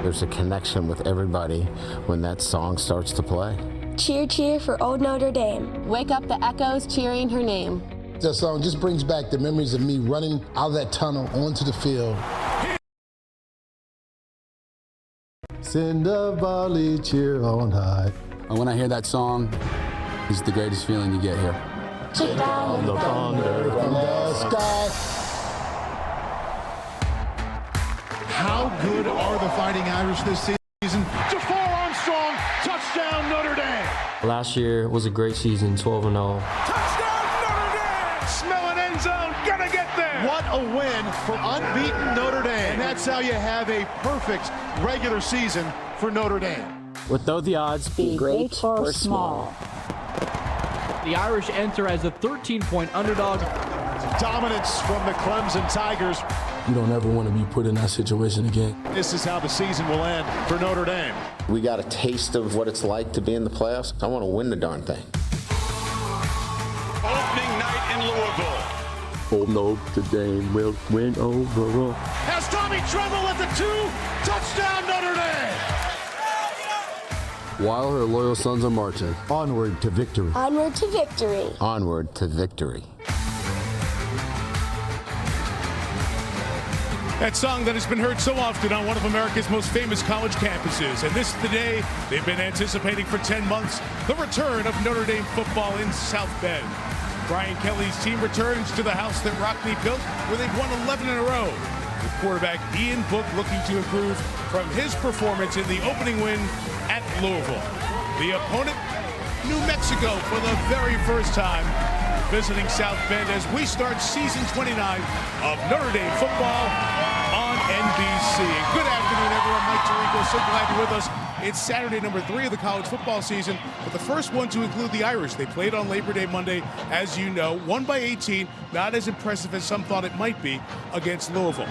There's a connection with everybody when that song starts to play. Cheer, cheer for old Notre Dame. Wake up the echoes cheering her name. That song just brings back the memories of me running out of that tunnel onto the field. Send a volley cheer on high. When I hear that song, it's the greatest feeling you get here. Cheer down The thunder From the sky. How good are the Fighting Irish this season? Jafar Armstrong, touchdown Notre Dame. Last year was a great season, 12-0. Touchdown Notre Dame. Smell an end zone, gonna get there. What a win for unbeaten Notre Dame. And that's how you have a perfect regular season for Notre Dame. What though the odds be great or small? The Irish enter as a 13-point underdog. Dominance from the Clemson Tigers. You don't ever want to be put in that situation again. This is how the season will end for Notre Dame. We got a taste of what it's like to be in the playoffs. I want to win the darn thing. Opening night in Louisville. Old Notre Dame will win overall. Has Tommy Tremble at the 2. Touchdown Notre Dame. While her loyal sons are marching. Onward to victory. Onward to victory. Onward to victory. That song that has been heard so often on one of America's most famous college campuses. And this is the day they've been anticipating for 10 months, the return of Notre Dame football in South Bend. Brian Kelly's team returns to the house that Rockne built, where they've won 11 in a row. With quarterback Ian Book looking to improve from his performance in the opening win at Louisville. The opponent, New Mexico, for the very first time, visiting South Bend as we start season 29 of Notre Dame football on NBC. Good afternoon, everyone. Mike Tirico, so glad you're with us. It's Saturday, number 3 of the college football season, but the first one to include the Irish. They played on Labor Day Monday, as you know, won by 18, not as impressive as some thought it might be against Louisville.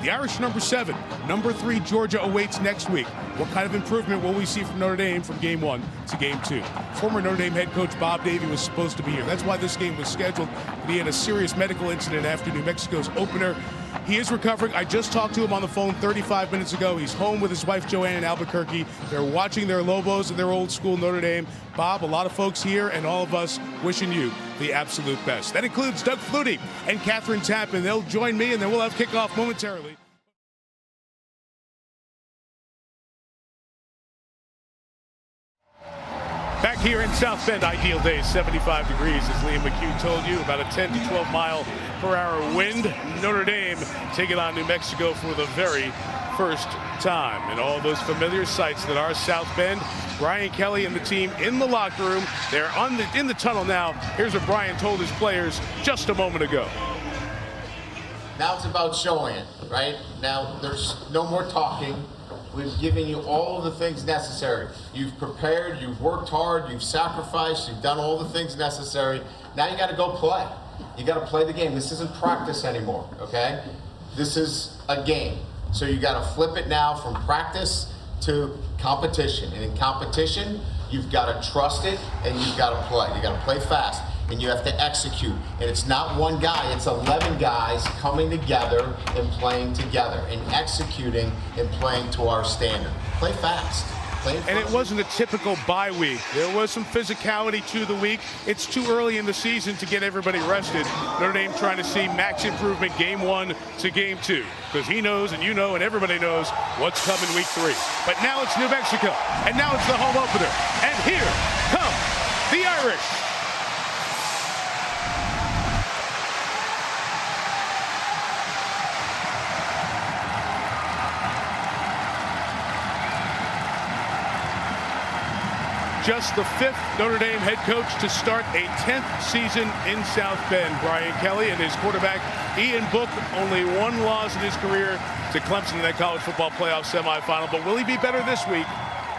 The Irish, number 7. Number 3, Georgia, awaits next week. What kind of improvement will we see from Notre Dame from game 1 to game 2? Former Notre Dame head coach Bob Davie was supposed to be here. That's why this game was scheduled. But he had a serious medical incident after New Mexico's opener. He is recovering. I just talked to him on the phone 35 minutes ago. He's home with his wife Joanne in Albuquerque. They're watching their Lobos and their old school Notre Dame. Bob, a lot of folks here and all of us wishing you the absolute best. That includes Doug Flutie and Catherine Tappan. They'll join me and then we'll have kickoff momentarily. Back here in South Bend, ideal day, 75 degrees, as Liam McHugh told you, about a 10 to 12 mile per hour wind. Notre Dame taking on New Mexico for the very first time. And all those familiar sights that are South Bend. Brian Kelly and the team in the locker room. They're in the tunnel now. Here's what Brian told his players just a moment ago. Now it's about showing it, right? Now there's no more talking. We've given you all of the things necessary. You've prepared, you've worked hard, you've sacrificed, you've done all the things necessary. Now you got to go play. You got to play the game. This isn't practice anymore, okay? This is a game. So you got to flip it now from practice to competition. And in competition, you've got to trust it and you've got to play. You got to play fast and you have to execute. And it's not one guy, it's 11 guys coming together and playing together and executing and playing to our standard. Play fast. And it wasn't a typical bye week. There was some physicality to the week. It's too early in the season to get everybody rested. Notre Dame trying to see max improvement game 1 to game 2. Because he knows and you know and everybody knows what's coming week 3. But now it's New Mexico. And now it's the home opener. And here come the Irish. Just the 5th Notre Dame head coach to start a 10th season in South Bend. Brian Kelly and his quarterback Ian Book, only 1 loss in his career to Clemson in that college football playoff semifinal. But will he be better this week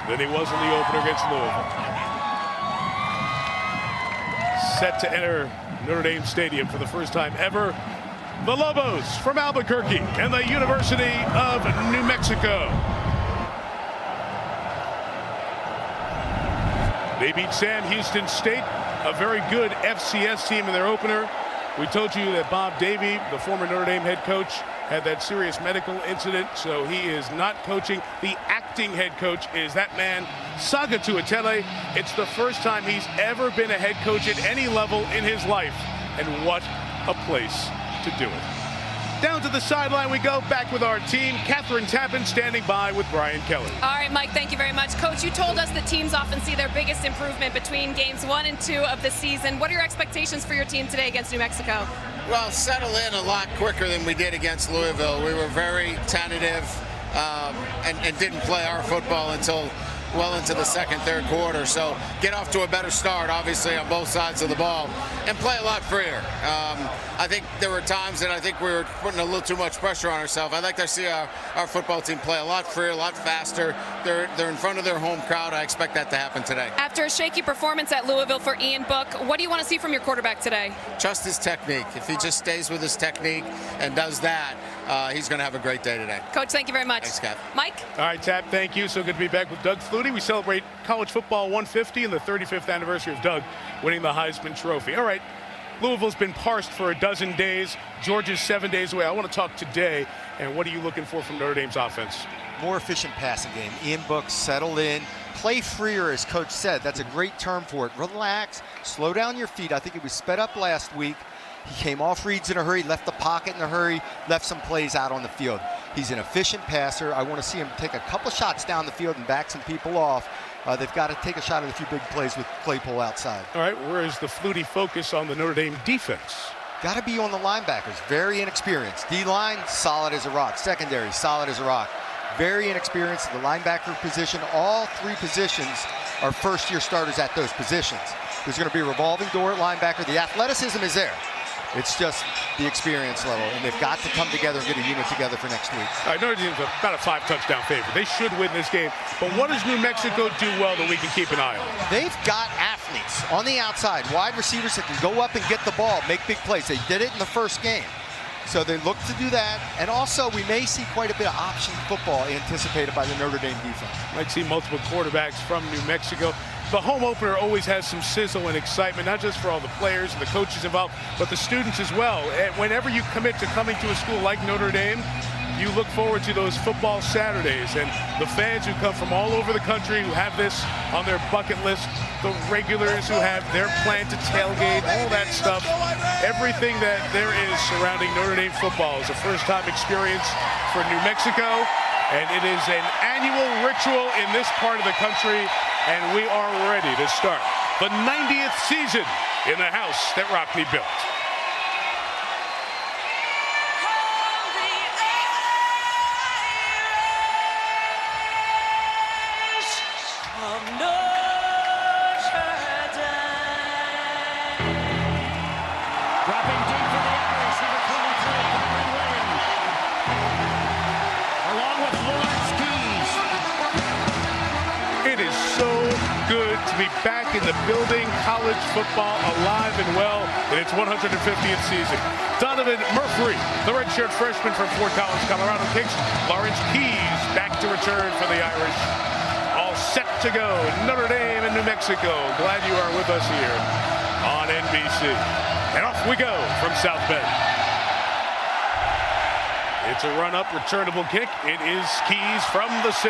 than he was in the opener against Louisville? Set to enter Notre Dame Stadium for the first time ever, the Lobos from Albuquerque and the University of New Mexico. They beat Sam Houston State, a very good FCS team in their opener. We told you that Bob Davie, the former Notre Dame head coach, had that serious medical incident, so he is not coaching. The acting head coach is that man, Saga Tuatele. It's the first time he's ever been a head coach at any level in his life, and what a place to do it. Down to the sideline we go, back with our team. Catherine Tappan standing by with Brian Kelly. All right, Mike, thank you very much. Coach, you told us that teams often see their biggest improvement between games 1 and 2 of the season. What are your expectations for your team today against New Mexico? Well, settle in a lot quicker than we did against Louisville. We were very tentative and didn't play our football until well into the second, third quarter. So get off to a better start, obviously, on both sides of the ball, and play a lot freer. I think there were times that I think we were putting a little too much pressure on ourselves. I'd like to see our football team play a lot freer, a lot faster. They're in front of their home crowd. I expect that to happen today. After a shaky performance at Louisville for Ian Book, what do you want to see from your quarterback today? Trust his technique. If he just stays with his technique and does that, he's going to have a great day today. Coach, thank you very much. Thanks, Kath. Mike? All right, Tap, thank you. So good to be back with Doug Flutie. We celebrate college football 150 and the 35th anniversary of Doug winning the Heisman Trophy. All right, Louisville's been parsed for a dozen days. Georgia's 7 days away. I want to talk today, and what are you looking for from Notre Dame's offense? More efficient passing game. Ian Book, settle in. Play freer, as Coach said. That's a great term for it. Relax. Slow down your feet. I think it was sped up last week. He came off reads in a hurry, left the pocket in a hurry, left some plays out on the field. He's an efficient passer. I want to see him take a couple shots down the field and back some people off. They've got to take a shot at a few big plays with Claypool outside. All right, where is the Flutie focus on the Notre Dame defense? Got to be on the linebackers. Very inexperienced. D-line, solid as a rock. Secondary, solid as a rock. Very inexperienced at the linebacker position. All three positions are first-year starters at those positions. There's going to be a revolving door at linebacker. The athleticism is there. It's just the experience level, and they've got to come together and get a unit together for next week. All right, Notre Dame's about a 5-touchdown favorite. They should win this game. But what does New Mexico do well that we can keep an eye on? They've got athletes on the outside, wide receivers that can go up and get the ball, make big plays. They did it in the first game. So they look to do that. And also, we may see quite a bit of option football anticipated by the Notre Dame defense. Might see multiple quarterbacks from New Mexico. The home opener always has some sizzle and excitement, not just for all the players and the coaches involved, but the students as well. And whenever you commit to coming to a school like Notre Dame, you look forward to those football Saturdays, and the fans who come from all over the country who have this on their bucket list, the regulars who have their plan to tailgate, all that stuff. Everything that there is surrounding Notre Dame football is a first-time experience for New Mexico, and it is an annual ritual in this part of the country, and we are ready to start the 90th season in the house that Rockne built. Back in the building, college football alive and well in its 150th season. Donovan Murphy, the redshirt freshman from Fort Collins, Colorado, kicks. Lawrence Keys back to return for the Irish. All set to go. Notre Dame and New Mexico. Glad you are with us here on NBC. And off we go from South Bend. It's a run-up, returnable kick. It is Keys from the 6,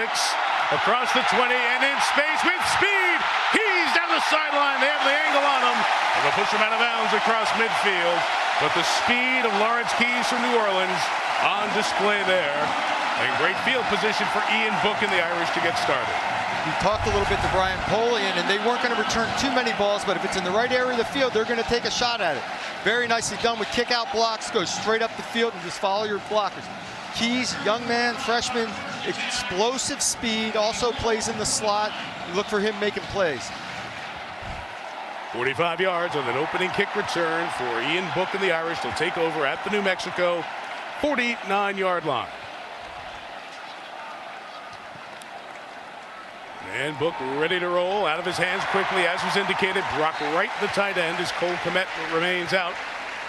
across the 20, and in space with speed. He's down the sideline. They have the angle on him. And they'll push him out of bounds across midfield. But the speed of Lawrence Keys from New Orleans on display there. And great field position for Ian Book and the Irish to get started. We talked a little bit to Brian Polian, and they weren't going to return too many balls, but if it's in the right area of the field, they're going to take a shot at it. Very nicely done with kick-out blocks. Go straight up the field and just follow your blockers. Keys, young man, freshman, explosive speed, also plays in the slot. You look for him making plays. 45 yards on an opening kick return for Ian Book and the Irish. They'll take over at the New Mexico 49-yard line. And Book ready to roll, out of his hands quickly, as was indicated. Brock Wright, the tight end, as Cole Kmet remains out.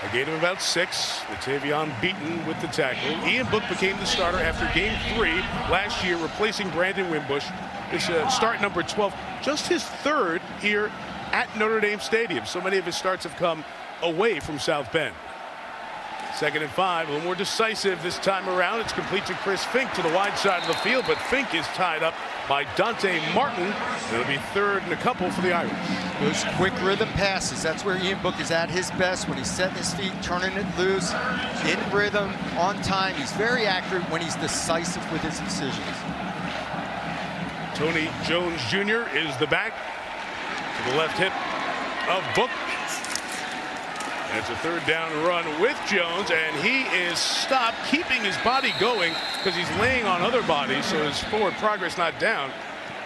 A gain of about 6. Latavion Beaton with the tackle. Ian Book became the starter after game 3 last year, replacing Brandon Wimbush. This start number 12, just his 3rd here at Notre Dame Stadium. So many of his starts have come away from South Bend. 2nd and 5, a little more decisive this time around. It's complete to Chris Fink to the wide side of the field, but Fink is tied up by Dante Martin. It'll be 3rd and a couple for the Irish. Those quick rhythm passes, that's where Ian Book is at his best, when he's setting his feet, turning it loose, in rhythm, on time. He's very accurate when he's decisive with his decisions. Tony Jones Jr. is the back to the left hip of Book. It's a 3rd down run with Jones, and he is stopped, keeping his body going because he's laying on other bodies, so his forward progress not down,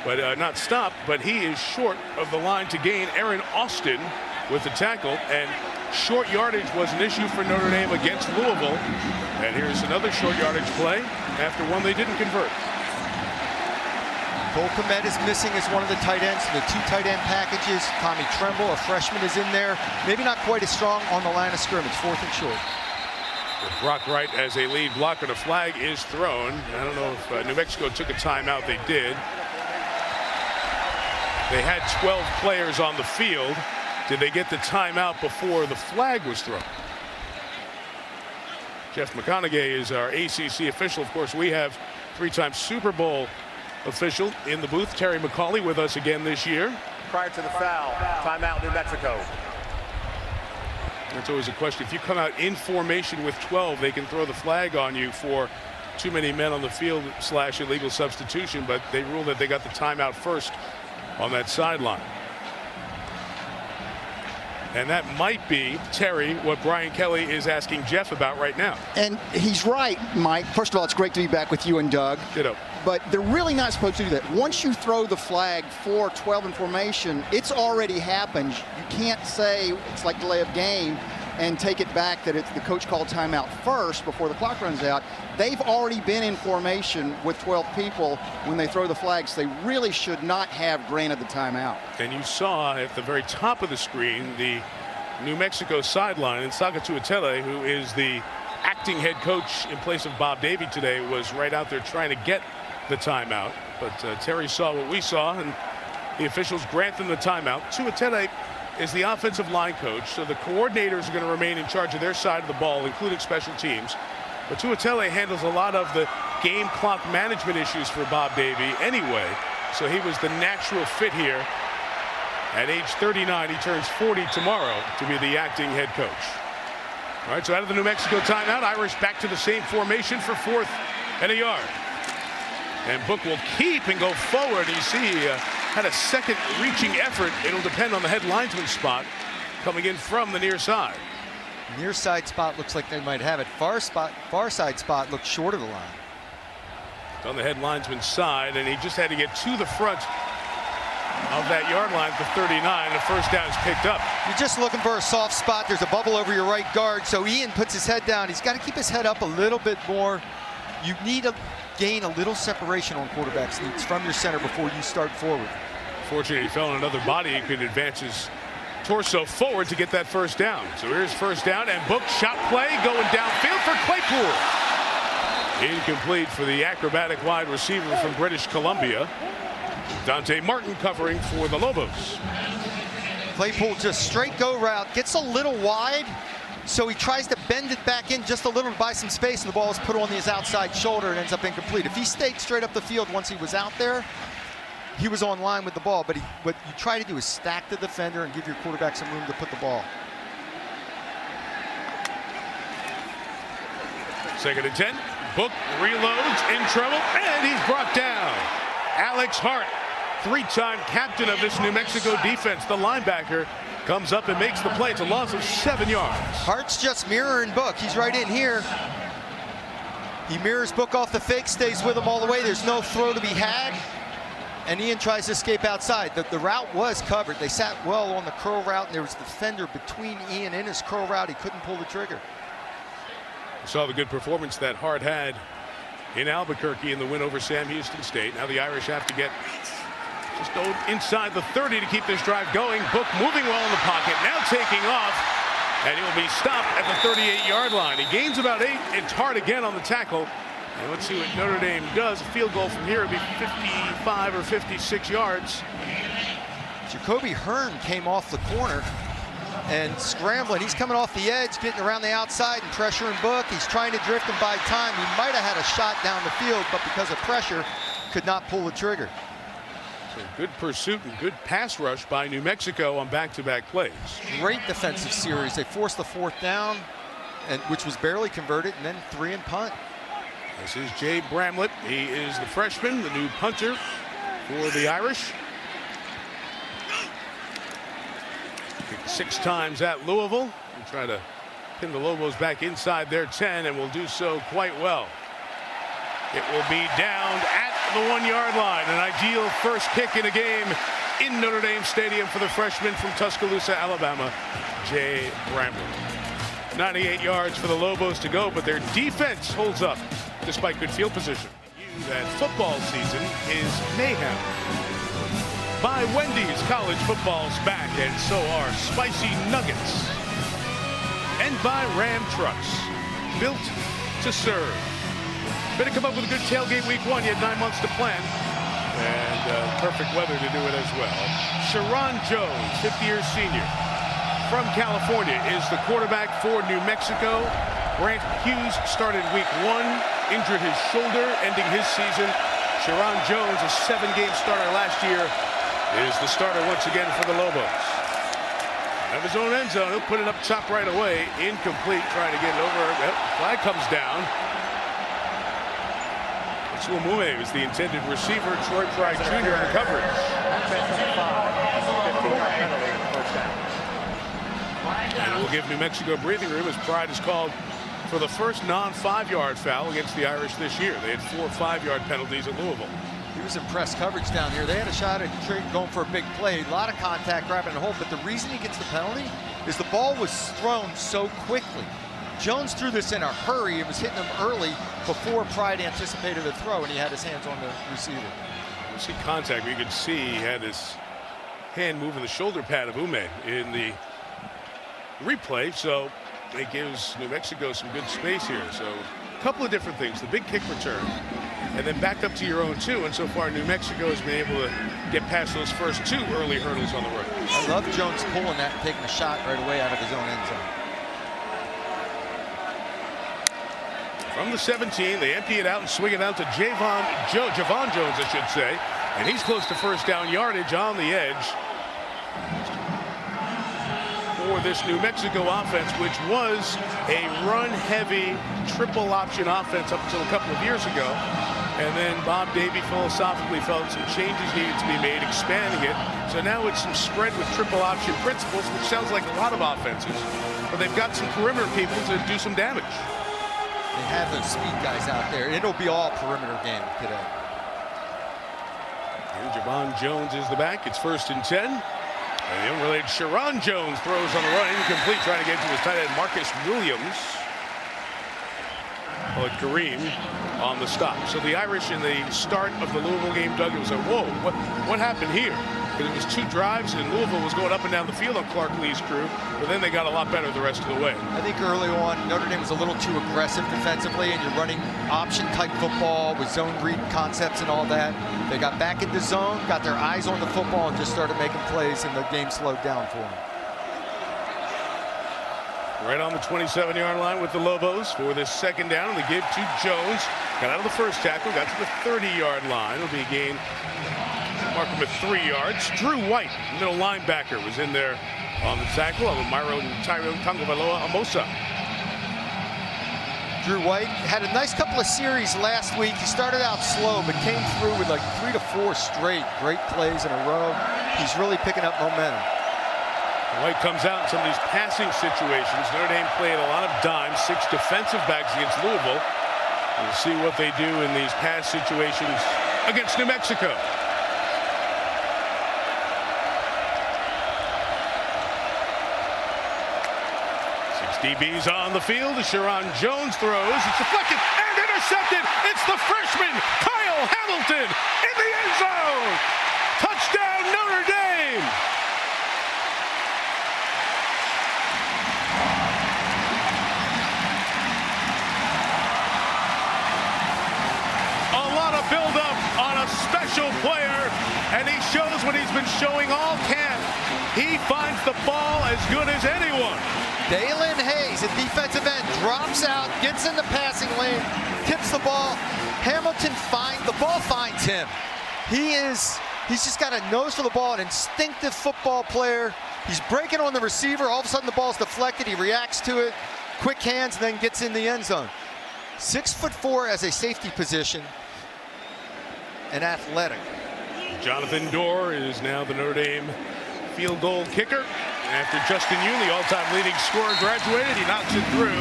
but not stopped, but he is short of the line to gain. Aaron Austin with the tackle, and short yardage was an issue for Notre Dame against Louisville. And here's another short yardage play after one they didn't convert. Cole Kmet is missing as one of the tight ends. The 2 tight end packages. Tommy Tremble, a freshman, is in there. Maybe not quite as strong on the line of scrimmage. 4th and short. With Brock Wright as a lead blocker, the flag is thrown. I don't know if New Mexico took a timeout. They did. They had 12 players on the field. Did they get the timeout before the flag was thrown? Jeff McConaughey is our ACC official. Of course, we have 3-time Super Bowl official in the booth, Terry McCauley, with us again this year. Prior to the foul, timeout New Mexico. That's always a question. If you come out in formation with 12, they can throw the flag on you for too many men on the field / illegal substitution, but they ruled that they got the timeout first on that sideline. And that might be, Terry, what Brian Kelly is asking Jeff about right now. And he's right, Mike. First of all, it's great to be back with you and Doug. Ditto. But they're really not supposed to do that. Once you throw the flag for 12 in formation, it's already happened. You can't say it's like delay of game and take it back that it's the coach called timeout first before the clock runs out. They've already been in formation with 12 people when they throw the flags. They really should not have granted the timeout. And you saw at the very top of the screen the New Mexico sideline, and Saka Tuatele, who is the acting head coach in place of Bob Davie today, was right out there trying to get the timeout. But Terry saw what we saw, and the officials grant them the timeout. Tuatele is the offensive line coach, so the coordinators are going to remain in charge of their side of the ball, including special teams. But Tuatele handles a lot of the game clock management issues for Bob Davie anyway, so he was the natural fit here. At age 39, he turns 40 tomorrow to be the acting head coach. All right, so out of the New Mexico timeout, Irish back to the same formation for 4th and a yard. And Book will keep and go forward. You see, he had a second reaching effort. It'll depend on the head linesman spot coming in from the near side. Near side spot looks like they might have it. Far side spot looks short of the line. On the head linesman's side, and he just had to get to the front of that yard line for 39. The first down is picked up. You're just looking for a soft spot. There's a bubble over your right guard, so Ian puts his head down. He's got to keep his head up a little bit more. You need to gain a little separation on quarterback sneaks from your center before you start forward. Fortunately, he fell on another body. He could advance his torso forward to get that first down. So here's first down, and Book shot play going downfield for Claypool. Incomplete for the acrobatic wide receiver from British Columbia. Dante Martin covering for the Lobos. Claypool just straight go route, gets a little wide, so he tries to bend it back in just a little to buy some space, and the ball is put on his outside shoulder and ends up incomplete. If he stayed straight up the field once he was out there, he was on line with the ball, but what you try to do is stack the defender and give your quarterback some room to put the ball. 2nd and 10. Book reloads in trouble, and he's brought down. Alex Hart, 3-time captain of this New Mexico defense, the linebacker, comes up and makes the play. It's a loss of 7 yards. Hart's just mirroring Book. He's right in here. He mirrors Book off the fake, stays with him all the way. There's no throw to be had. And Ian tries to escape outside. The route was covered. They sat well on the curl route, and there was the defender between Ian and his curl route. He couldn't pull the trigger. We saw the good performance that Hart had in Albuquerque in the win over Sam Houston State. Now the Irish have to get just go inside the 30 to keep this drive going. Book moving well in the pocket, now taking off, and he'll be stopped at the 38-yard line. He gains about 8. It's Hart again on the tackle. And let's see what Notre Dame does. A field goal from here would be 55 or 56 yards. Jacoby Hearn came off the corner. and scrambling. He's coming off the edge, getting around the outside and pressuring Book. He's trying to drift him by time. He might have had a shot down the field, but because of pressure, could not pull the trigger. So good pursuit and good pass rush by New Mexico on back-to-back plays. Great defensive series. They forced the 4th down, which was barely converted, and then 3 and punt. This is Jay Bramblett. He is the freshman, the new punter for the Irish. Kicked 6 times at Louisville. We'll try to pin the Lobos back inside their 10, and will do so quite well. It will be down at the 1-yard line. An ideal first kick in a game in Notre Dame Stadium for the freshman from Tuscaloosa, Alabama, Jay Bramblett. 98 yards for the Lobos to go, but their defense holds up despite good field position. That football season is mayhem. By Wendy's, college football's back, and so are spicy nuggets. And by Ram Trucks, built to serve. Better come up with a good tailgate week 1. You had 9 months to plan, and perfect weather to do it as well. Sharon Jones, 50-year senior from California, is the quarterback for New Mexico. Grant Hughes started week 1, injured his shoulder, ending his season. Sharon Jones, a 7-game starter last year, is the starter once again for the Lobos. Out of his own end zone, he'll put it up top right away. Incomplete, trying to get it over. Yep, flag comes down. Suamume was the intended receiver. Troy Pride Jr. in the coverage. And we'll give New Mexico breathing room as Pride is called for the first non-5-yard foul against the Irish this year. They had 4 5-yard penalties at Louisville. He was in press coverage down here. They had a shot at going for a big play. A lot of contact, grabbing the hole. But the reason he gets the penalty is the ball was thrown so quickly. Jones threw this in a hurry. It was hitting him early before Pride anticipated a throw, and he had his hands on the receiver. You see contact, but you can see he had his hand moving the shoulder pad of Ume in the replay, so it gives New Mexico some good space here. So a couple of different things. The big kick return, and then backed up to your own 2, and so far New Mexico has been able to get past those first 2 early hurdles on the road. I love Jones pulling that and taking a shot right away out of his own end zone. From the 17, they empty it out and swing it out to Javon Jones, I should say. And he's close to first down yardage on the edge for this New Mexico offense, which was a run-heavy triple option offense up until a couple of years ago. And then Bob Davie philosophically felt some changes needed to be made, expanding it. So now it's some spread with triple option principles, which sounds like a lot of offenses. But they've got some perimeter people to do some damage. They have those speed guys out there. It'll be all perimeter game today. And Javon Jones is the back. It's 1st and 10. And the unrelated Sharon Jones throws on the run, incomplete, trying to get to his tight end Marcus Williams. But Kareem on the stop. So the Irish in the start of the Louisville game, Doug, it was like, whoa, what happened here? Because it was 2 drives, and Louisville was going up and down the field on Clark Lee's crew, but then they got a lot better the rest of the way. I think early on, Notre Dame was a little too aggressive defensively, and you're running option-type football with zone read concepts and all that. They got back into zone, got their eyes on the football, and just started making plays, and the game slowed down for them. Right on the 27-yard line with the Lobos for this 2nd down, and they give to Jones. Got out of the first tackle, got to the 30-yard line. It'll be a gain. Mark him at 3 yards. Drew White, middle linebacker, was in there on the tackle. Myro Tyro Tangavaloa Amosa. Drew White had a nice couple of series last week. He started out slow, but came through with like 3 to 4 straight great plays in a row. He's really picking up momentum. White comes out in some of these passing situations. Notre Dame played a lot of dimes, 6 defensive backs against Louisville. We'll see what they do in these pass situations against New Mexico. DB's on the field. Sharon Jones throws. It's deflected and intercepted. It's the freshman, Kyle Hamilton, in the end zone. Touchdown, Notre Dame. A lot of build-up on a special player, and he shows what he's been showing all camp. He finds the ball as good as anyone. Dalen Hayes, a defensive end, drops out, gets in the passing lane, tips the ball. Hamilton the ball finds him. He's just got a nose for the ball, an instinctive football player. He's breaking on the receiver. All of a sudden the ball's deflected. He reacts to it, quick hands, and then gets in the end zone. 6'4" as a safety position, and athletic. Jonathan Dorr is now the Notre Dame field goal kicker. After Justin Yoon, the all-time leading scorer, graduated, he knocks it through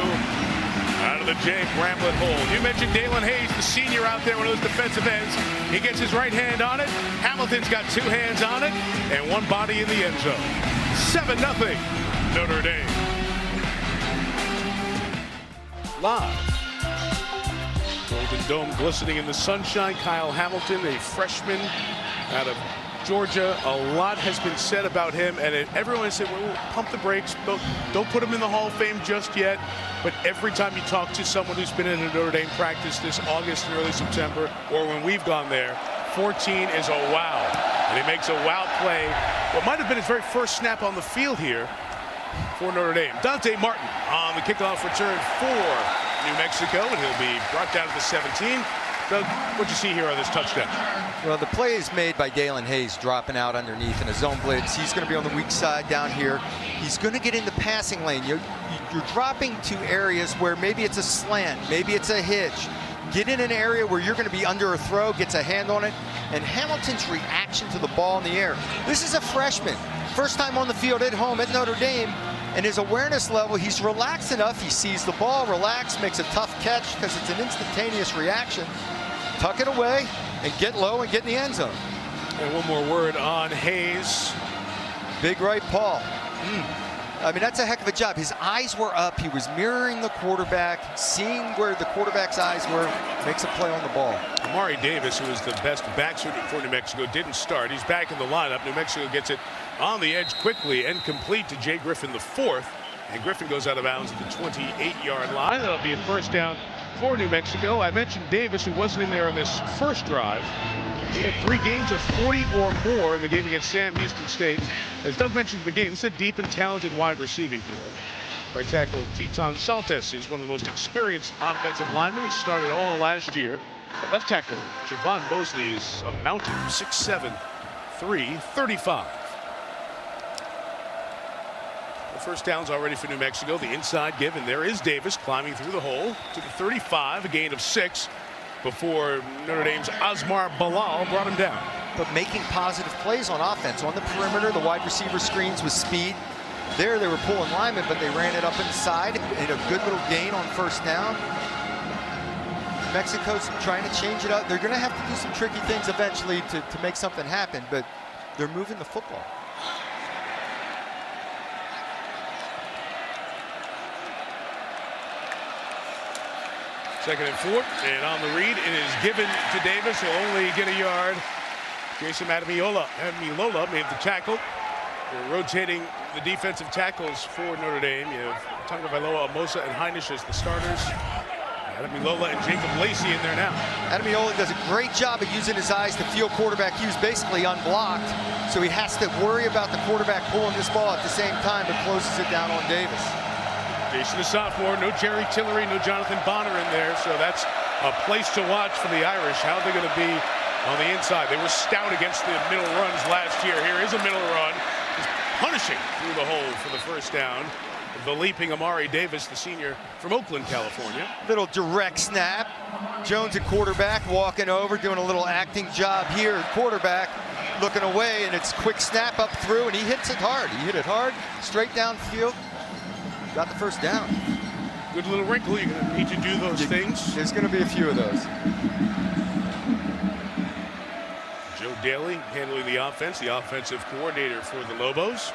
out of the Jay Bramblett hole. You mentioned Dalen Hayes, the senior out there, one of those defensive ends. He gets his right hand on it. Hamilton's got two hands on it and one body in the end zone. 7-0 Notre Dame. Live. Golden Dome glistening in the sunshine. Kyle Hamilton, a freshman out of Georgia. A lot has been said about him, and everyone said, well, pump the brakes. Don't put him in the Hall of Fame just yet. But every time you talk to someone who's been in a Notre Dame practice this August and early September, or when we've gone there, 14 is a wow. And he makes a wow play. What might have been his very first snap on the field here for Notre Dame. Dante Martin on the kickoff return for New Mexico, and he'll be brought down to the 17. Doug, what you see here on this touchdown? Well, the play is made by Dalen Hayes, dropping out underneath in a zone blitz. He's going to be on the weak side down here. He's going to get in the passing lane. You're dropping to areas where maybe it's a slant, maybe it's a hitch. Get in an area where you're going to be under a throw, gets a hand on it, and Hamilton's reaction to the ball in the air. This is a freshman, first time on the field at home at Notre Dame, and his awareness level, he's relaxed enough. He sees the ball, relax, makes a tough catch because it's an instantaneous reaction. Tuck it away and get low and get in the end zone. And one more word on Hayes. Big right paw. I mean, that's a heck of a job. His eyes were up. He was mirroring the quarterback, seeing where the quarterback's eyes were, makes a play on the ball. Amari Davis, who was the best back for New Mexico, didn't start. He's back in the lineup. New Mexico gets it on the edge quickly and complete to Jay Griffin, the fourth. And Griffin goes out of bounds at the 28-yard line. That'll be a first down for New Mexico. I mentioned Davis, who wasn't in there on this first drive. He had 3 games of 40 or more in the game against Sam Houston State. As Doug mentioned the game, it's a deep and talented wide receiving core. Right tackle Teton Saltes is one of the most experienced offensive linemen. He started all last year. Left tackle Javon Mosley is a mountain, 6'7", 335. First down's already for New Mexico. The inside give, and there is Davis climbing through the hole to the 35, a gain of 6 before Notre Dame's Asmar Bilal brought him down. But making positive plays on offense. On the perimeter, the wide receiver screens with speed. There they were pulling linemen, but they ran it up inside in a good little gain on first down. Mexico's trying to change it up. They're going to have to do some tricky things eventually to make something happen, but they're moving the football. Second and 4, and on the read, it is given to Davis. He'll only get a yard. Jason Ademilola made the tackle. They're rotating the defensive tackles for Notre Dame. You have Tagovailoa, Amosa, and Heinisch as the starters. Ademilola and Jacob Lacey in there now. Ademilola does a great job of using his eyes to feel quarterback cues, basically unblocked. So he has to worry about the quarterback pulling this ball at the same time, but closes it down on Davis. Jason, a sophomore, no Jerry Tillery, no Jonathan Bonner in there, so that's a place to watch for the Irish. How they're going to be on the inside. They were stout against the middle runs last year. Here is a middle run. He's punishing through the hole for the first down. The leaping Amari Davis, the senior from Oakland, California. Little direct snap. Jones at quarterback, walking over, doing a little acting job here at quarterback, looking away, and it's quick snap up through, and he hits it hard. He hit it hard, straight downfield. Got the first down. Good little wrinkle. You're going to need to do those things. There's going to be a few of those. Joe Daly handling the offense, the offensive coordinator for the Lobos.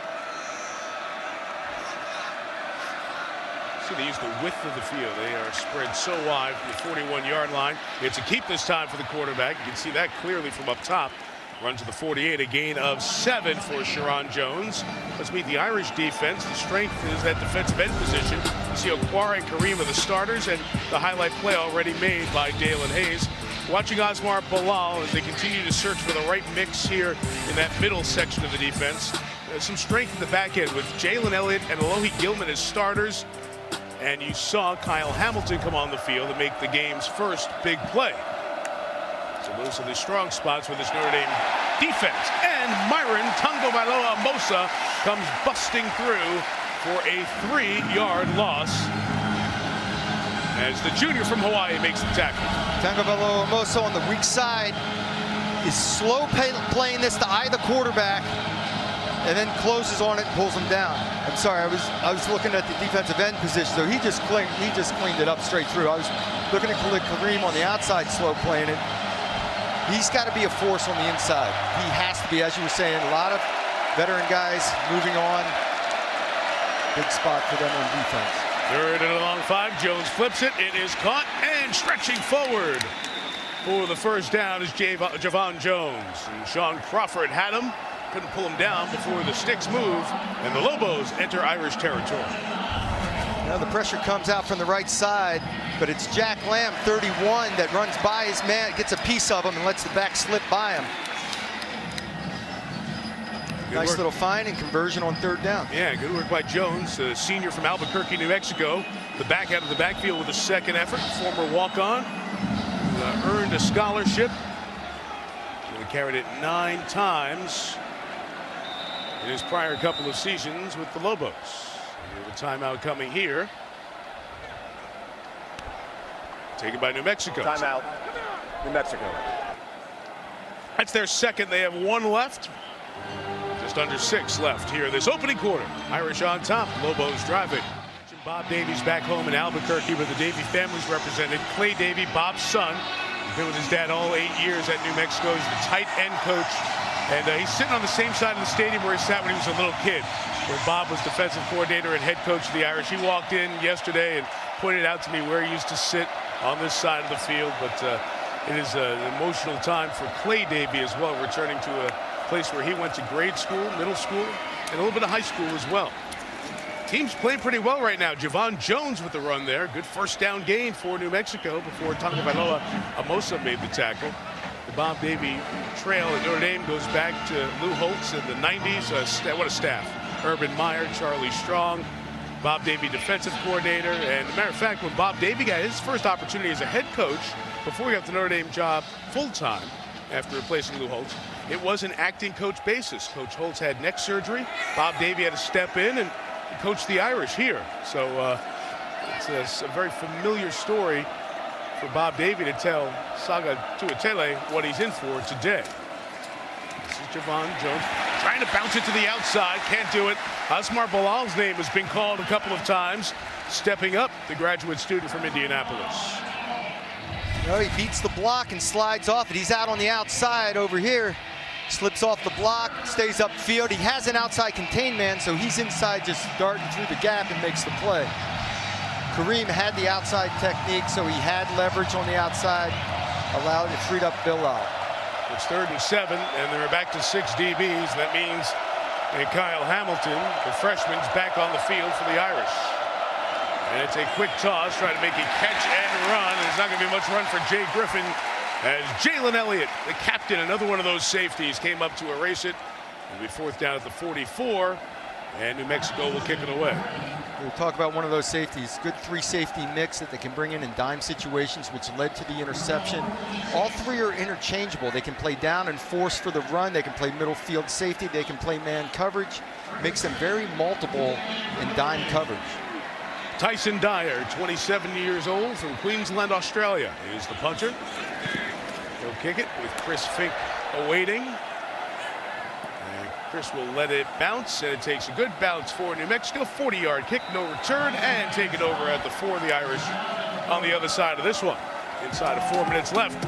See, they use the width of the field. They are spread so wide from the 41-yard line. It's a keep this time for the quarterback. You can see that clearly from up top. Run to the 48, a gain of 7 for Sharon Jones. Let's meet the Irish defense. The strength is that defensive end position. You see Okwara and Kareem are the starters, and the highlight play already made by Dalen Hayes. Watching Asmar Bilal as they continue to search for the right mix here in that middle section of the defense. some strength in the back end with Jalen Elliott and Alohi Gilman as starters. And you saw Kyle Hamilton come on the field and make the game's first big play. So those are the strong spots with this Notre Dame defense. And Myron Tagovailoa Amosa comes busting through for a 3-yard loss as the junior from Hawaii makes the tackle. Tagovailoa Amosa on the weak side is slow playing this to eye the quarterback and then closes on it and pulls him down. I'm sorry, I was looking at the defensive end position, so he just cleaned it up straight through. I was looking at Kareem on the outside, slow playing it. He's got to be a force on the inside. He has to be, as you were saying, a lot of veteran guys moving on. Big spot for them on defense. Third and a long 5. Jones flips it. It is caught and stretching forward for the first down is Javon Jones. And Sean Crawford had him. Couldn't pull him down before the sticks move. And the Lobos enter Irish territory. Now the pressure comes out from the right side, but it's Jack Lamb, 31, that runs by his man, gets a piece of him, and lets the back slip by him. Nice little find and conversion on third down. Yeah, good work by Jones, a senior from Albuquerque, New Mexico. The back out of the backfield with a second effort, former walk-on. Earned a scholarship. He carried it 9 times in his prior couple of seasons with the Lobos. We have a timeout coming here. Taken by New Mexico. Timeout, New Mexico. That's their second. They have 1 left. Just under 6 left here this opening quarter. Irish on top, Lobos driving. Bob Davies back home in Albuquerque where the Davie family's represented. Clay Davie, Bob's son. He's been with his dad all 8 years at New Mexico. He's the tight end coach. And he's sitting on the same side of the stadium where he sat when he was a little kid, where Bob was defensive coordinator and head coach of the Irish. He walked in yesterday and pointed out to me where he used to sit on this side of the field. But it is an emotional time for Clay Davie as well, returning to a place where he went to grade school, middle school, and a little bit of high school as well. Team's playing pretty well right now. Javon Jones with the run there. Good first down gain for New Mexico before Tagovailoa Amosa made the tackle. The Bob Davie trail at Notre Dame goes back to Lou Holtz in the 90s. What a staff. Urban Meyer, Charlie Strong, Bob Davie defensive coordinator. And as a matter of fact, when Bob Davie got his first opportunity as a head coach before he got the Notre Dame job full-time after replacing Lou Holtz, it was an acting coach basis. Coach Holtz had neck surgery. Bob Davie had to step in and coach the Irish here. So it's a very familiar story for Bob Davie to tell Saga Tuatele what he's in for today. This is Javon Jones trying to bounce it to the outside. Can't do it. Asmar Bilal's name has been called a couple of times. Stepping up, the graduate student from Indianapolis. No, he beats the block and slides off it. He's out on the outside over here. Slips off the block, stays upfield. He has an outside contained man, so he's inside just darting through the gap and makes the play. Kareem had the outside technique, so he had leverage on the outside, allowed it, freed up Bilal. It's 3rd and 7, and they're back to 6 DBs. That means Kyle Hamilton, the freshman's back on the field for the Irish. And it's a quick toss, trying to make a catch and run. There's not going to be much run for Jay Griffin, as Jalen Elliott, the captain, another one of those safeties, came up to erase it. It'll be 4th down at the 44, and New Mexico will kick it away. We'll talk about one of those safeties. Good 3-safety mix that they can bring in dime situations, which led to the interception. All 3 are interchangeable. They can play down and force for the run. They can play middle field safety. They can play man coverage. Makes them very multiple in dime coverage. Tyson Dyer, 27 years old, from Queensland, Australia, is the puncher. He'll kick it with Chris Fink awaiting. And Chris will let it bounce, and it takes a good bounce for New Mexico. 40-yard kick, no return, and take it over at the 4. The Irish on the other side of this one. Inside of 4 minutes left.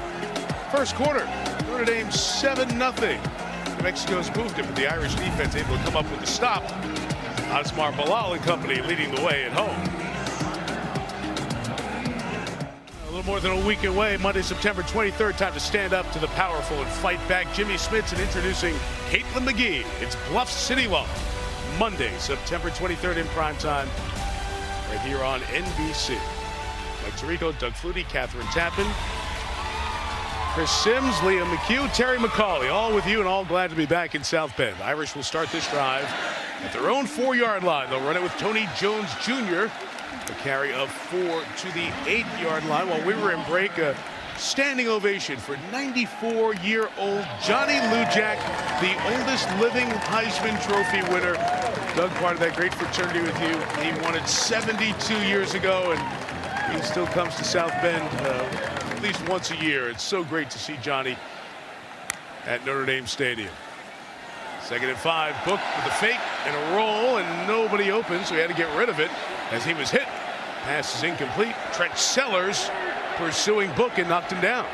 First quarter, Notre Dame 7-0. New Mexico's moved it, but the Irish defense able to come up with the stop. Asmar Bilal and company leading the way at home. A little more than a week away, Monday, September 23rd. Time to stand up to the powerful and fight back. Jimmy Smits and introducing Caitlin McGee. It's Bluff City Law. Monday, September 23rd in primetime, right here on NBC. Mike Tirico, Doug Flutie, Catherine Tappan. Chris Sims, Liam McHugh, Terry McCauley, all with you and all glad to be back in South Bend. The Irish will start this drive at their own 4-yard line. They'll run it with Tony Jones Jr. A carry of 4 to the 8-yard line. While we were in break, a standing ovation for 94-year-old Johnny Lujack, the oldest living Heisman Trophy winner. Doug, part of that great fraternity with you. He won it 72 years ago, and he still comes to South Bend at least once a year. It's so great to see Johnny at Notre Dame Stadium. 2nd and 5, Book with a fake and a roll, and nobody open, so he had to get rid of it as he was hit. Pass is incomplete. Trent Sellers pursuing Book and knocked him down.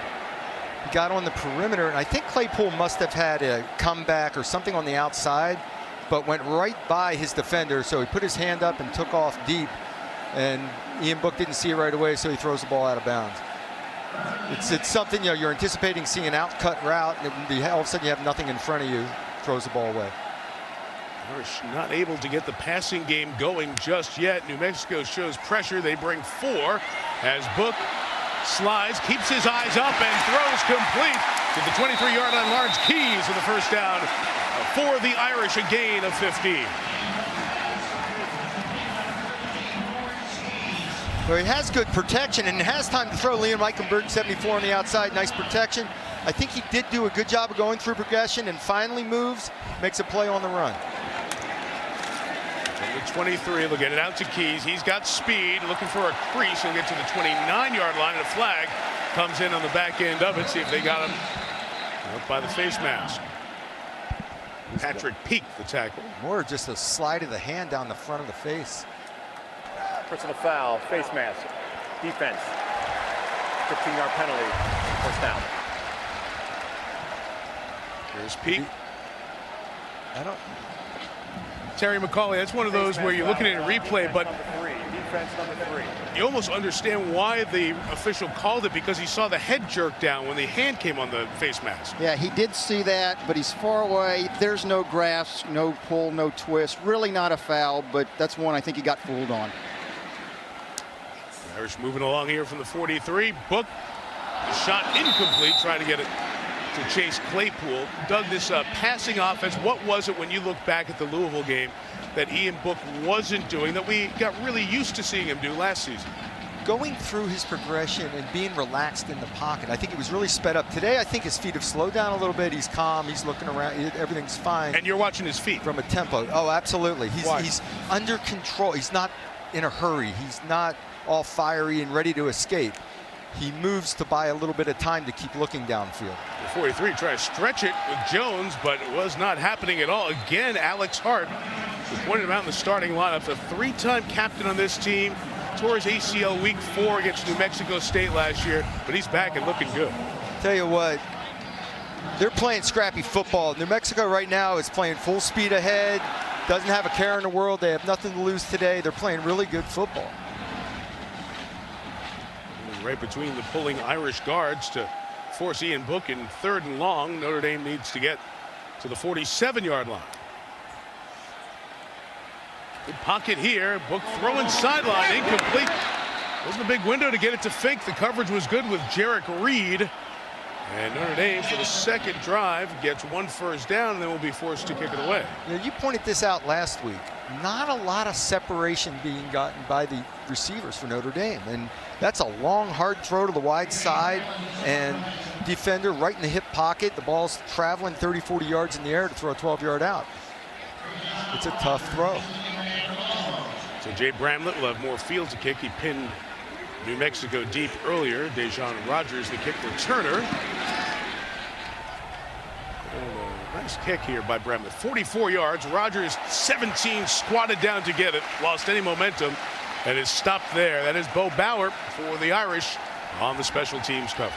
He got on the perimeter, and I think Claypool must have had a comeback or something on the outside, but went right by his defender, so he put his hand up and took off deep, and Ian Book didn't see it right away, so he throws the ball out of bounds. It's something, you're anticipating seeing an out-cut route, and all of a sudden you have nothing in front of you, throws the ball away. Irish not able to get the passing game going just yet. New Mexico shows pressure. They bring 4 as Book slides, keeps his eyes up, and throws complete to the 23-yard line. Lawrence Keys with the first down for the Irish, a gain of 15. Well, he has good protection and has time to throw. Liam Eichenberg, 74 on the outside, nice protection. I think he did do a good job of going through progression and finally moves, makes a play on the run. Number 23, they'll get it out to Keys. He's got speed, looking for a crease. He'll get to the 29-yard line, and a flag comes in on the back end of it. See if they got him up by the face mask. Patrick Peak, the tackle. More just a slide of the hand down the front of the face. Personal foul, face mask, defense. 15-yard penalty, first down. Here's Peak. Terry McCauley, that's one of those where you're looking at a replay, but you almost understand why the official called it, because he saw the head jerk down when the hand came on the face mask. Yeah, he did see that, but he's far away. There's no grasp, no pull, no twist. Really not a foul, but that's one I think he got fooled on. Irish moving along here from the 43. Book, the shot incomplete, trying to get it to Chase Claypool. Doug, this passing offense, what was it when you look back at the Louisville game that Ian Book wasn't doing that we got really used to seeing him do last season? Going through his progression and being relaxed in the pocket. I think he was really sped up. Today, I think his feet have slowed down a little bit. He's calm. He's looking around. Everything's fine. And you're watching his feet. From a tempo. Oh, absolutely. He's under control. He's not in a hurry. He's not all fiery and ready to escape. He moves to buy a little bit of time to keep looking downfield. The 43 tries to stretch it with Jones, but it was not happening at all. Again, Alex Hart, who pointed him out in the starting lineup, a 3-time captain on this team. Tore his ACL week 4 against New Mexico State last year, but he's back and looking good. Tell you what, they're playing scrappy football. New Mexico right now is playing full speed ahead, doesn't have a care in the world. They have nothing to lose today. They're playing really good football. Right between the pulling Irish guards to force Ian Book in 3rd and long. Notre Dame needs to get to the 47-yard line. Good pocket here. Book throwing sideline, incomplete. Wasn't a big window to get it to Fink. The coverage was good with Jarek Reed. And Notre Dame, for the second drive, gets 1 first down, and then will be forced to kick it away. You pointed this out last week. Not a lot of separation being gotten by the receivers for Notre Dame. And that's a long, hard throw to the wide side, and defender right in the hip pocket. The ball's traveling 30, 40 yards in the air to throw a 12-yard out. It's a tough throw. So Jay Bramblett will have more field to kick. He pinned New Mexico deep earlier. Dejon Rogers, the kick returner. Nice kick here by Bramblett. 44 yards. Rogers, 17, squatted down to get it. Lost any momentum and is stopped there. That is Bo Bauer for the Irish on the special teams coverage.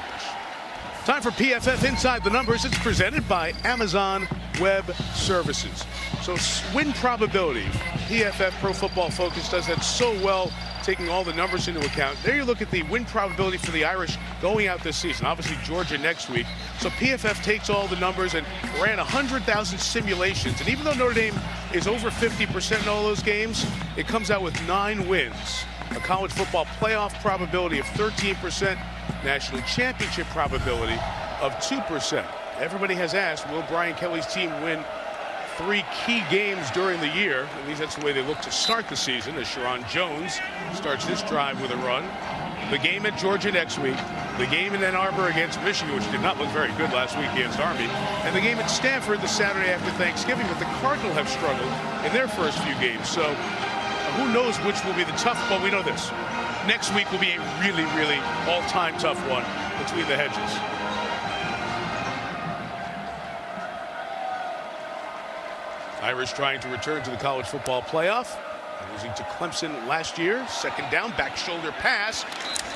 Time for PFF Inside the Numbers. It's presented by Amazon Web Services. So win probability. PFF Pro Football Focus does that so well, taking all the numbers into account. There you look at the win probability for the Irish going out this season. Obviously Georgia next week. So PFF takes all the numbers and ran 100,000 simulations. And even though Notre Dame is over 50% in all those games, it comes out with 9 wins. A college football playoff probability of 13%, national championship probability of 2%. Everybody has asked, will Brian Kelly's team win 3 key games during the year? At least that's the way they look to start the season, as Sharon Jones starts this drive with a run. The game at Georgia next week, the game in Ann Arbor against Michigan, which did not look very good last week against Army, and the game at Stanford the Saturday after Thanksgiving. But the Cardinals have struggled in their first few games, so who knows which will be the tough, but we know this. Next week will be a really, really all-time tough one between the hedges. Irish trying to return to the college football playoff. Losing to Clemson last year. Second down, back shoulder pass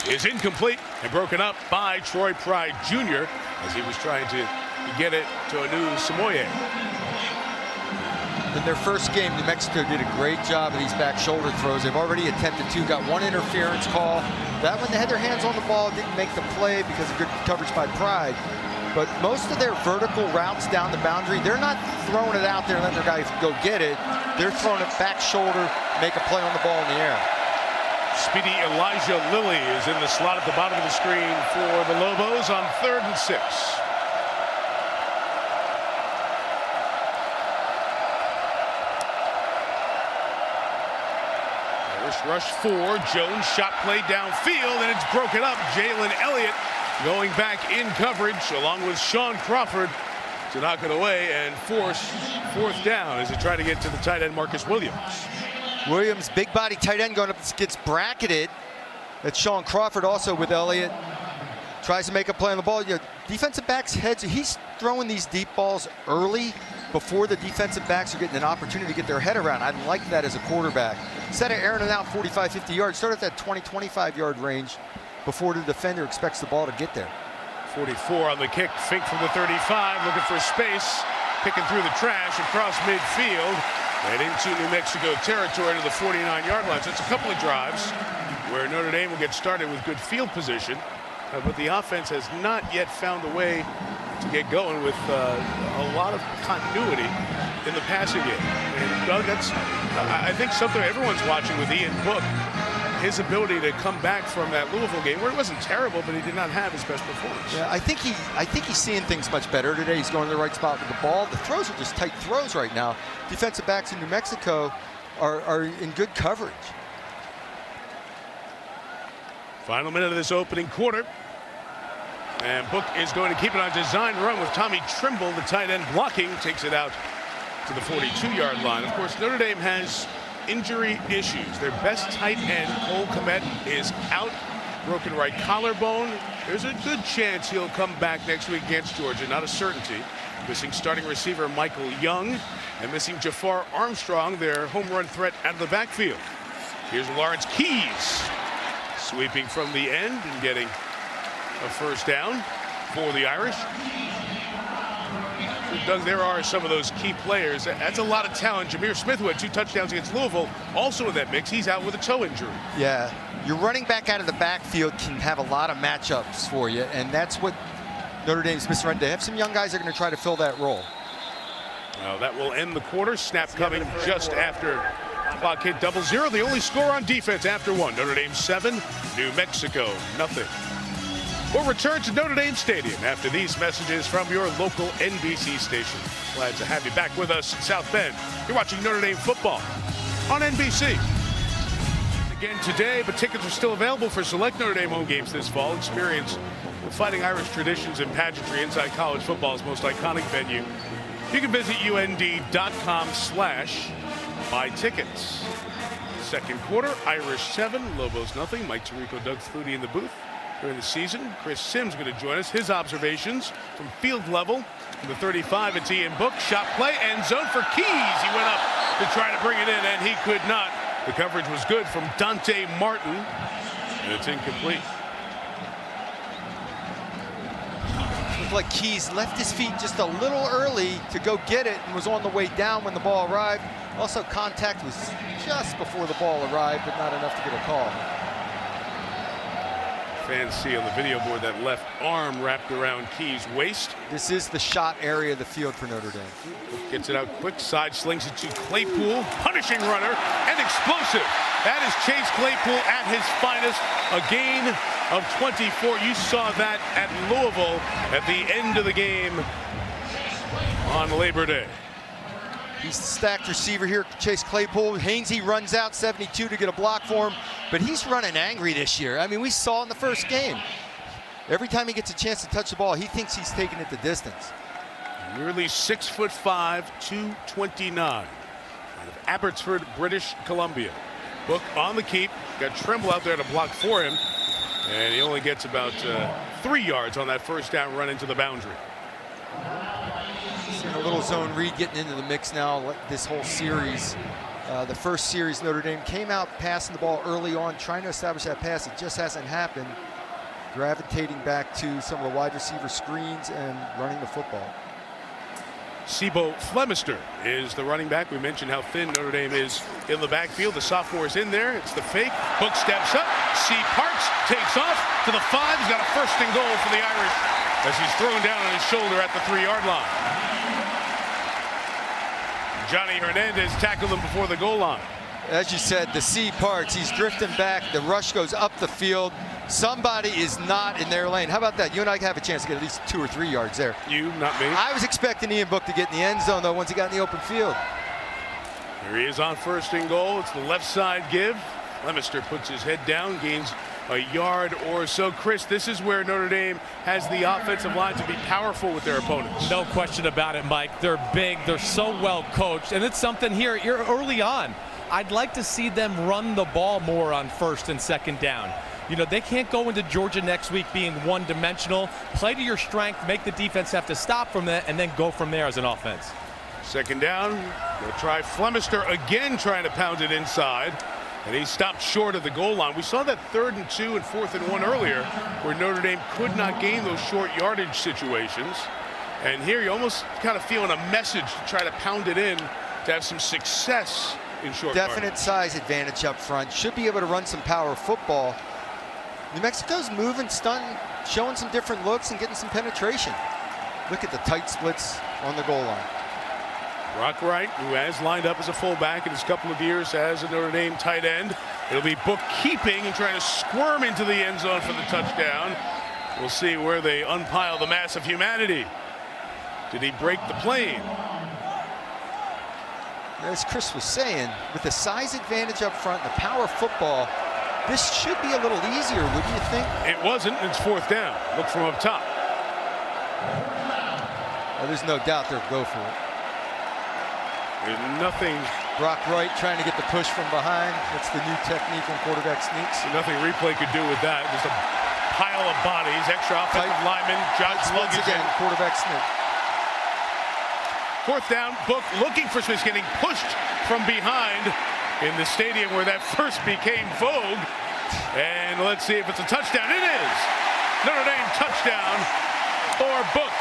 is incomplete and broken up by Troy Pride Jr. as he was trying to get it to Anu Samoye. In their first game, New Mexico did a great job of these back shoulder throws. They've already attempted 2, got 1 interference call. That one, they had their hands on the ball, didn't make the play because of good coverage by Pride. But most of their vertical routes down the boundary, they're not throwing it out there and letting their guys go get it. They're throwing it back shoulder, make a play on the ball in the air. Speedy Elijah Lilly is in the slot at the bottom of the screen for the Lobos on 3rd and 6. Irish rush 4. Jones shot play downfield, and it's broken up. Jalen Elliott going back in coverage along with Sean Crawford to knock it away and force 4th down as they try to get to the tight end Marcus Williams. Williams, big body tight end going up, gets bracketed. That's Sean Crawford also with Elliott. Tries to make a play on the ball. You know, defensive backs heads, he's throwing these deep balls early before the defensive backs are getting an opportunity to get their head around. I like that as a quarterback. Instead of airing it out 45, 50 yards, start at that 20, 25 yard range before the defender expects the ball to get there. 44 on the kick, fake from the 35, looking for space, picking through the trash across midfield and into New Mexico territory to the 49-yard line. So it's a couple of drives where Notre Dame will get started with good field position, but the offense has not yet found a way to get going with a lot of continuity in the passing game. And Doug, that's I think something everyone's watching with Ian Book. His ability to come back from that Louisville game where it wasn't terrible, but he did not have his best performance. Yeah, I think he's seeing things much better today. He's going to the right spot with the ball. The throws are just tight throws right now. Defensive backs in New Mexico are in good coverage. Final minute of this opening quarter. And Book is going to keep it on design run with Tommy Trimble, the tight end, blocking, takes it out to the 42-yard line. Of course, Notre Dame has injury issues. Their best tight end, Cole Kmet, is out, broken right collarbone. There's a good chance he'll come back next week against Georgia, not a certainty. Missing starting receiver Michael Young and missing Jafar Armstrong, their home run threat out of the backfield. Here's Lawrence Keys sweeping from the end and getting a first down for the Irish. Doug, there are some of those key players. That's a lot of talent. Jameer Smith, who had 2 touchdowns against Louisville, also in that mix. He's out with a toe injury. Yeah, your running back out of the backfield can have a lot of matchups for you, and that's what Notre Dame's missing right. They have some young guys that are going to try to fill that role. Well, that will end the quarter. Snap coming just after clock hit 00. The only score on defense after 1. Notre Dame 7, New Mexico nothing. We'll return to Notre Dame Stadium after these messages from your local NBC station. Glad to have you back with us in South Bend. You're watching Notre Dame football on NBC. Again today, but tickets are still available for select Notre Dame home games this fall. Experience the Fighting Irish traditions and pageantry inside college football's most iconic venue. You can visit UND.com/buy tickets. Second quarter, Irish 7, Lobos nothing. Mike Tirico, Doug Flutie in the booth. During the season, Chris Sims going to join us. His observations from field level. From the 35, it's Ian Book. Shot play, end zone for Keys. He went up to try to bring it in, and he could not. The coverage was good from Dante Martin, and it's incomplete. Looked like Keys left his feet just a little early to go get it and was on the way down when the ball arrived. Also, contact was just before the ball arrived, but not enough to get a call. Fans see on the video board that left arm wrapped around Keys' waist. This is the shot area of the field for Notre Dame. Gets it out quick, side slings it to Claypool, punishing runner and explosive. That is Chase Claypool at his finest. A gain of 24. You saw that at Louisville at the end of the game on Labor Day. He's the stacked receiver here, Chase Claypool. Hainsey runs out 72 to get a block for him, but he's running angry this year. I mean, we saw in the first game. Every time he gets a chance to touch the ball, he thinks he's taking it the distance. Nearly 6'5", 229. Out of Abbotsford, British Columbia. Book on the keep. Got Trimble out there to block for him. And he only gets about 3 yards on that first down run into the boundary. Seeing a little zone read getting into the mix now this whole series. The first series, Notre Dame came out passing the ball early on, trying to establish that pass. It just hasn't happened. Gravitating back to some of the wide receiver screens and running the football. Sibo Flemister is the running back. We mentioned how thin Notre Dame is in the backfield. The sophomore is in there. It's the fake. Book steps up. C. Parks takes off to the 5. He's got a 1st and goal for the Irish as he's thrown down on his shoulder at the 3-yard line. Johnny Hernandez tackled him before the goal line. As you said, the C. Parks, he's drifting back. The rush goes up the field. Somebody is not in their lane. How about that? You and I have a chance to get at least 2 or 3 yards there. You, not me. I was expecting Ian Book to get in the end zone, though, once he got in the open field. Here he is on 1st and goal. It's the left side give. Flemister puts his head down, gains a yard or so. Chris, this is where Notre Dame has the offensive line to be powerful with their opponents. No question about it, Mike. They're big. They're so well coached. And it's something here early on. I'd like to see them run the ball more on 1st and 2nd down. You know, they can't go into Georgia next week being one-dimensional. Play to your strength, make the defense have to stop from that, and then go from there as an offense. 2nd down. They'll try Flemister again, trying to pound it inside. And he stopped short of the goal line. We saw that 3rd and 2 and 4th and 1 earlier, where Notre Dame could not gain those short yardage situations. And here you're almost kind of feeling a message to try to pound it in to have some success in short yardage. Definite size advantage up front. Should be able to run some power football. New Mexico's moving, stunting, showing some different looks and getting some penetration. Look at the tight splits on the goal line. Brock Wright, who has lined up as a fullback in his couple of years as a Notre Dame tight end. It'll be Book keeping and trying to squirm into the end zone for the touchdown. We'll see where they unpile the mass of humanity. Did he break the plane? As Chris was saying, with the size advantage up front, the power football, this should be a little easier, wouldn't you think? It wasn't. It's 4th down. Look from up top. Well, there's no doubt they'll go for it. There's nothing. Brock Wright trying to get the push from behind. That's the new technique on quarterback sneaks. Nothing replay could do with that. Just a pile of bodies. Extra offensive lineman. Josh luggage again. Quarterback sneak. 4th down. Book looking for Smith, getting pushed from behind in the stadium where that first became vogue. And let's see if it's a touchdown. It is. Notre Dame touchdown for Book.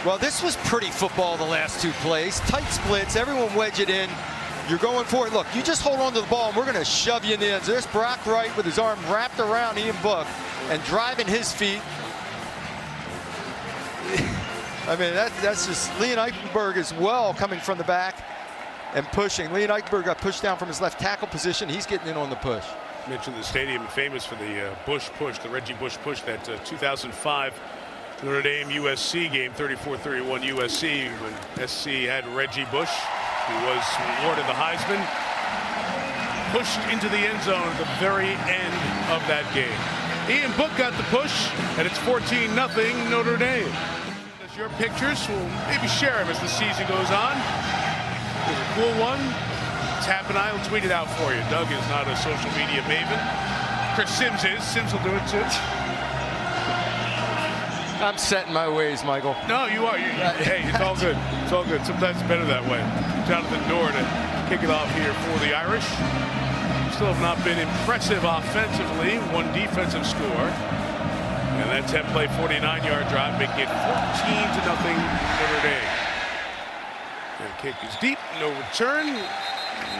Well, this was pretty football the last 2 plays. Tight splits, everyone wedge it in. You're going for it. Look, you just hold on to the ball and we're going to shove you in the end. There's Brock Wright with his arm wrapped around Ian Book and driving his feet. I mean, that's just Leon Eichenberg as well coming from the back and pushing. Leon Eichenberg got pushed down from his left tackle position. He's getting in on the push. Mentioned the stadium famous for the Bush push, the Reggie Bush push, that 2005 Notre Dame USC game, 34-31 USC, when SC had Reggie Bush, who was awarded the Heisman, pushed into the end zone at the very end of that game. Ian Book got the push, and it's 14-0 Notre Dame. As your pictures, we'll maybe share them as the season goes on. There's a cool one. Tap and I will tweet it out for you. Doug is not a social media maven. Chris Sims is. Sims will do it too. I'm set in my ways, Michael. No, you are. Hey, it's all good. It's all good. Sometimes it's better that way. Jonathan Dorr to kick it off here for the Irish. Still have not been impressive offensively. One defensive score. And that 10-play, 49-yard drive, making it 14-0 Notre Dame. And kick is deep. No return.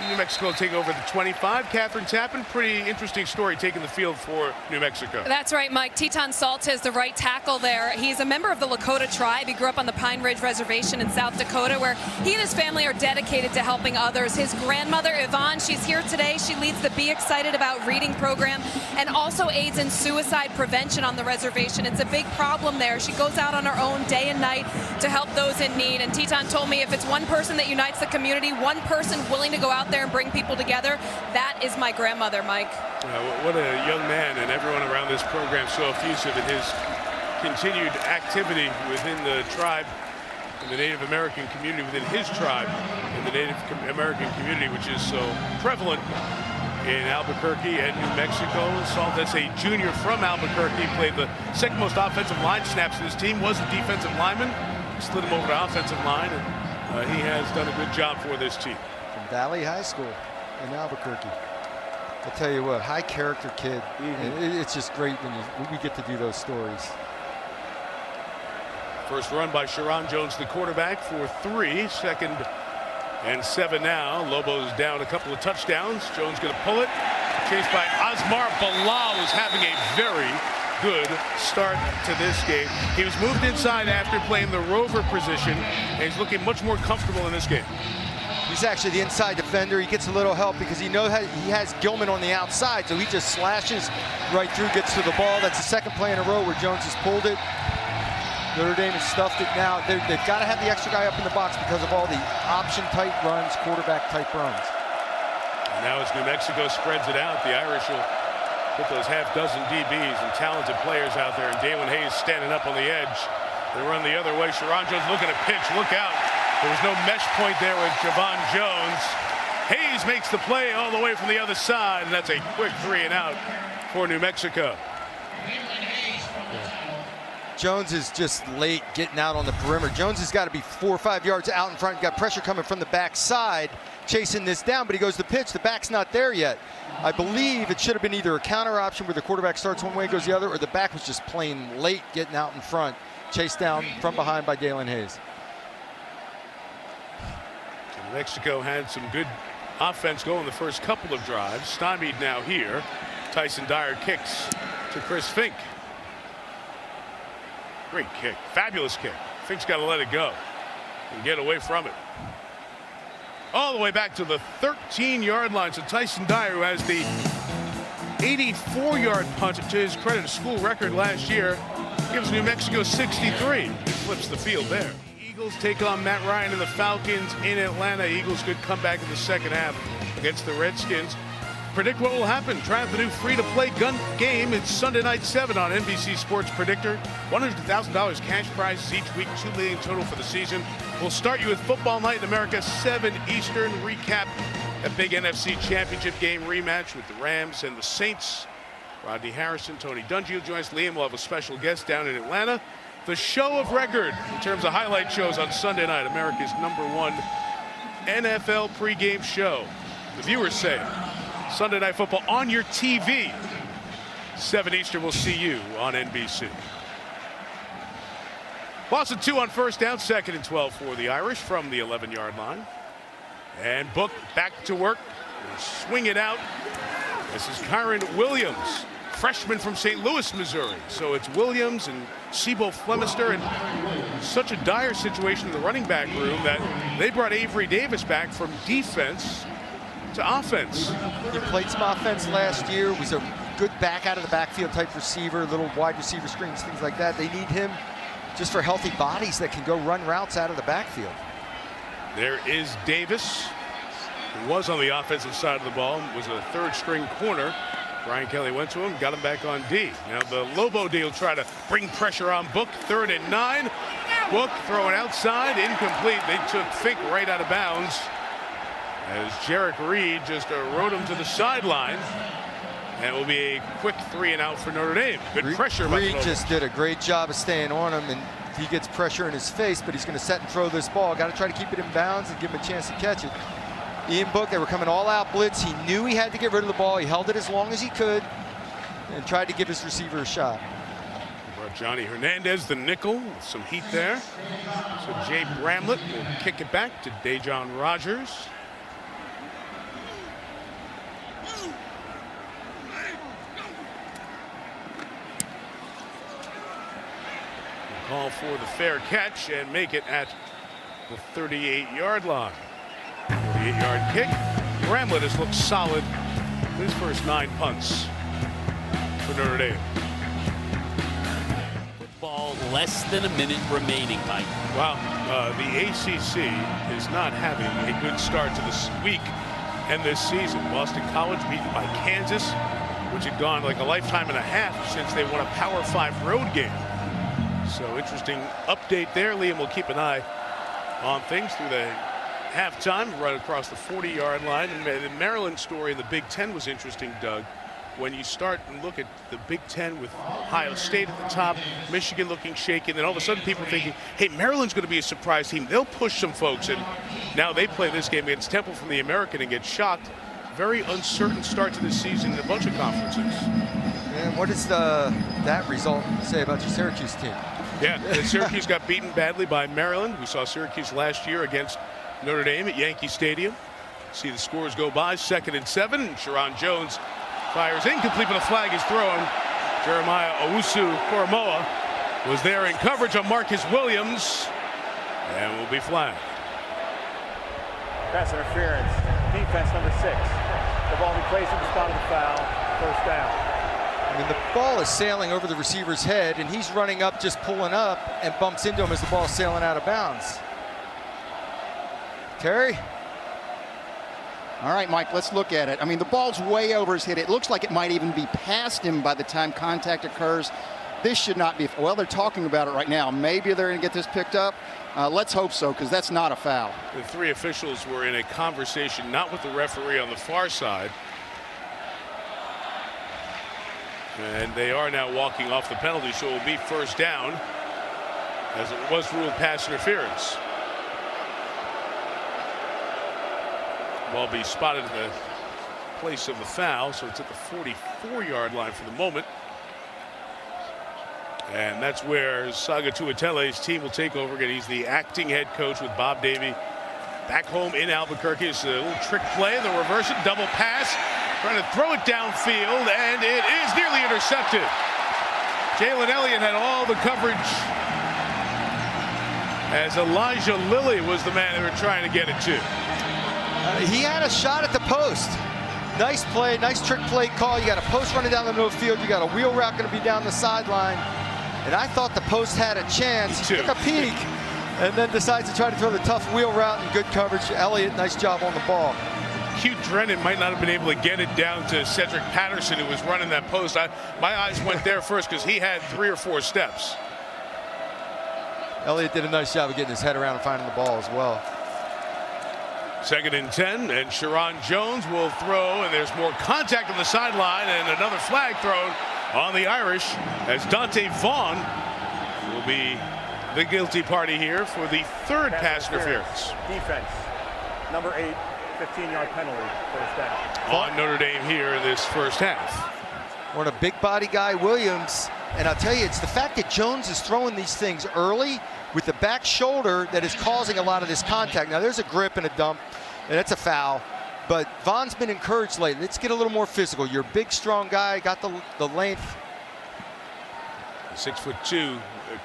New Mexico will take over the 25. Catherine Tappan, pretty interesting story taking the field for New Mexico. That's right, Mike. Teton Salta is the right tackle there. He's a member of the Lakota tribe. He grew up on the Pine Ridge Reservation in South Dakota, where he and his family are dedicated to helping others. His grandmother, Yvonne, she's here today. She leads the Be Excited About Reading program and also aids in suicide prevention on the reservation. It's a big problem there. She goes out on her own day and night to help those in need. And Teton told me if it's one person that unites the community, one person willing to go out there and bring people together, that is my grandmother, Mike. What a young man, and everyone around this program so effusive in his continued activity within the tribe, in the Native American community, within his tribe, in the Native American community, which is so prevalent in Albuquerque and New Mexico. Salt, that's a junior from Albuquerque, played the second most offensive line snaps in his team, was a defensive lineman, slid him over to offensive line, and he has done a good job for this team. From Valley High School in Albuquerque. I'll tell you what, high character kid. And it's just great when we get to do those stories. First run by Sharon Jones, the quarterback, for 3. 2nd and 7 now. Lobos down a couple of touchdowns. Jones going to pull it. Chased by Osmar Bilal, who's having a very good start to this game. He was moved inside after playing the rover position, and he's looking much more comfortable in this game. He's actually the inside defender. He gets a little help because he knows he has Gilman on the outside, so he just slashes right through, gets to the ball. That's the second play in a row where Jones has pulled it. Notre Dame has stuffed it now. They've got to have the extra guy up in the box because of all the option-type runs, quarterback-type runs. And now as New Mexico spreads it out, the Irish will put those half-dozen DBs and talented players out there, and Dalen Hayes standing up on the edge. They run the other way. Sharon Jones looking to pitch. Look out. There was no mesh point there with Javon Jones. Hayes makes the play all the way from the other side, and that's a quick 3 and out for New Mexico. Jones is just late getting out on the perimeter. Jones has got to be 4 or 5 yards out in front. Got pressure coming from the backside, chasing this down, but he goes to pitch. The back's not there yet. I believe it should have been either a counter option where the quarterback starts one way, goes the other, or the back was just plain late getting out in front. Chased down from behind by Dalen Hayes. New Mexico had some good offense going the first couple of drives. Stymied now here. Tyson Dyer kicks to Chris Fink. Great kick, fabulous kick. Fink's got to let it go and get away from it. All the way back to the 13-yard line. So Tyson Dyer, who has the 84-yard punt, to his credit, a school record last year, gives New Mexico 63. He flips the field there. Eagles take on Matt Ryan and the Falcons in Atlanta. Eagles could come back in the second half against the Redskins. Predict what will happen. Try out the new free-to-play gun game. It's Sunday night 7 on NBC Sports Predictor. $100,000 cash prizes each week, $2 million total for the season. We'll start you with Football Night in America, 7 Eastern. Recap a big NFC Championship game rematch with the Rams and the Saints. Rodney Harrison, Tony Dungy joins Liam. We'll have a special guest down in Atlanta. The show of record in terms of highlight shows on Sunday night, America's #1 NFL pregame show. The viewers say Sunday Night Football on your TV. 7 Eastern, we'll see you on NBC. Boston 2 on first down, 2nd and 12 for the Irish from the 11-yard line. And Book back to work. We'll swing it out. This is Kyron Williams, freshman from St. Louis, Missouri. So it's Williams and Sebo Flemister, and such a dire situation in the running back room that they brought Avery Davis back from defense to offense. He played some offense last year, was a good back out of the backfield type receiver, little wide receiver screens, things like that. They need him just for healthy bodies that can go run routes out of the backfield. There is Davis, who was on the offensive side of the ball, was a 3rd string corner. Brian Kelly went to him, got him back on D. Now the Lobo deal try to bring pressure on Book. 3rd and 9. Book throwing outside, incomplete. They took Fink right out of bounds as Jarek Reed just rode him to the sideline. And it will be a quick 3 and out for Notre Dame. Good pressure by the Reed just did a great job of staying on him, and he gets pressure in his face, but he's going to set and throw this ball. Got to try to keep it in bounds and give him a chance to catch it. Ian Book, they were coming all out blitz. He knew he had to get rid of the ball. He held it as long as he could and tried to give his receiver a shot. Brought Johnny Hernandez, the nickel, with some heat there. So Jay Bramblett will kick it back to Dejon Rogers. call for the fair catch and make it at the 38-yard line. 48-yard kick. Bramblett has looked solid his first 9 punts for Notre Dame. Football, less than a minute remaining, Mike. Wow, the ACC is not having a good start to this week and this season. Boston College beaten by Kansas, which had gone like a lifetime and a half since they won a Power 5 road game. So interesting update there. Liam will keep an eye on things through the halftime, right across the 40-yard line. And the Maryland story in the Big Ten was interesting, Doug. When you start and look at the Big Ten with Ohio State at the top, Michigan looking shaky, and then all of a sudden people thinking, hey, Maryland's going to be a surprise team. They'll push some folks, and now they play this game against Temple from the American and get shocked. Very uncertain start to this season in a bunch of conferences. And what does that result say about your Syracuse team? Yeah, Syracuse got beaten badly by Maryland. We saw Syracuse last year against Notre Dame at Yankee Stadium. See the scores go by. 2nd and 7. And Sharon Jones fires incomplete, but a flag is thrown. Jeremiah Owusu-Koromoa was there in coverage on Marcus Williams and will be flagged. Pass interference. Defense number 6. The ball replaced at the spot of the foul. First down. I mean, the ball is sailing over the receiver's head, and he's running up, just pulling up, and bumps into him as the ball's sailing out of bounds. Terry? All right, Mike, let's look at it. I mean, the ball's way over his head. It looks like it might even be past him by the time contact occurs. This should not be. Well, they're talking about it right now. Maybe they're going to get this picked up. Let's hope so, because that's not a foul. The 3 officials were in a conversation, not with the referee on the far side. And they are now walking off the penalty, so it will be first down, as it was ruled pass interference. Ball be spotted at the place of the foul, so it's at the 44-yard line for the moment. And that's where Saga Tuatele's team will take over again. He's the acting head coach with Bob Davie back home in Albuquerque. It's a little trick play, the reverse it, double pass, trying to throw it downfield, and it is nearly intercepted. Jalen Elliott had all the coverage as Elijah Lilly was the man they were trying to get it to. He had a shot at the post. Nice play, nice trick play call. You got a post running down the middle of the field. You got a wheel route going to be down the sideline. And I thought the post had a chance. He took a peek and then decides to try to throw the tough wheel route and good coverage. Elliott, nice job on the ball. Hugh Drennan might not have been able to get it down to Cedric Patterson, who was running that post. My eyes went there first because he had 3 or 4 steps. Elliott did a nice job of getting his head around and finding the ball as well. 2nd and 10, and Sharon Jones will throw, and there's more contact on the sideline, and another flag thrown on the Irish as Dante Vaughn will be the guilty party here for the 3rd pass interference. Defense, number 8, 15-yard penalty, first down. On Notre Dame here in this first half. We're on a big body guy, Williams, and I'll tell you, it's the fact that Jones is throwing these things early with the back shoulder that is causing a lot of this contact. Now there's a grip and a dump, and it's a foul, but Vaughn's been encouraged lately. Let's get a little more physical. You're a big, strong guy, got the length. 6'2"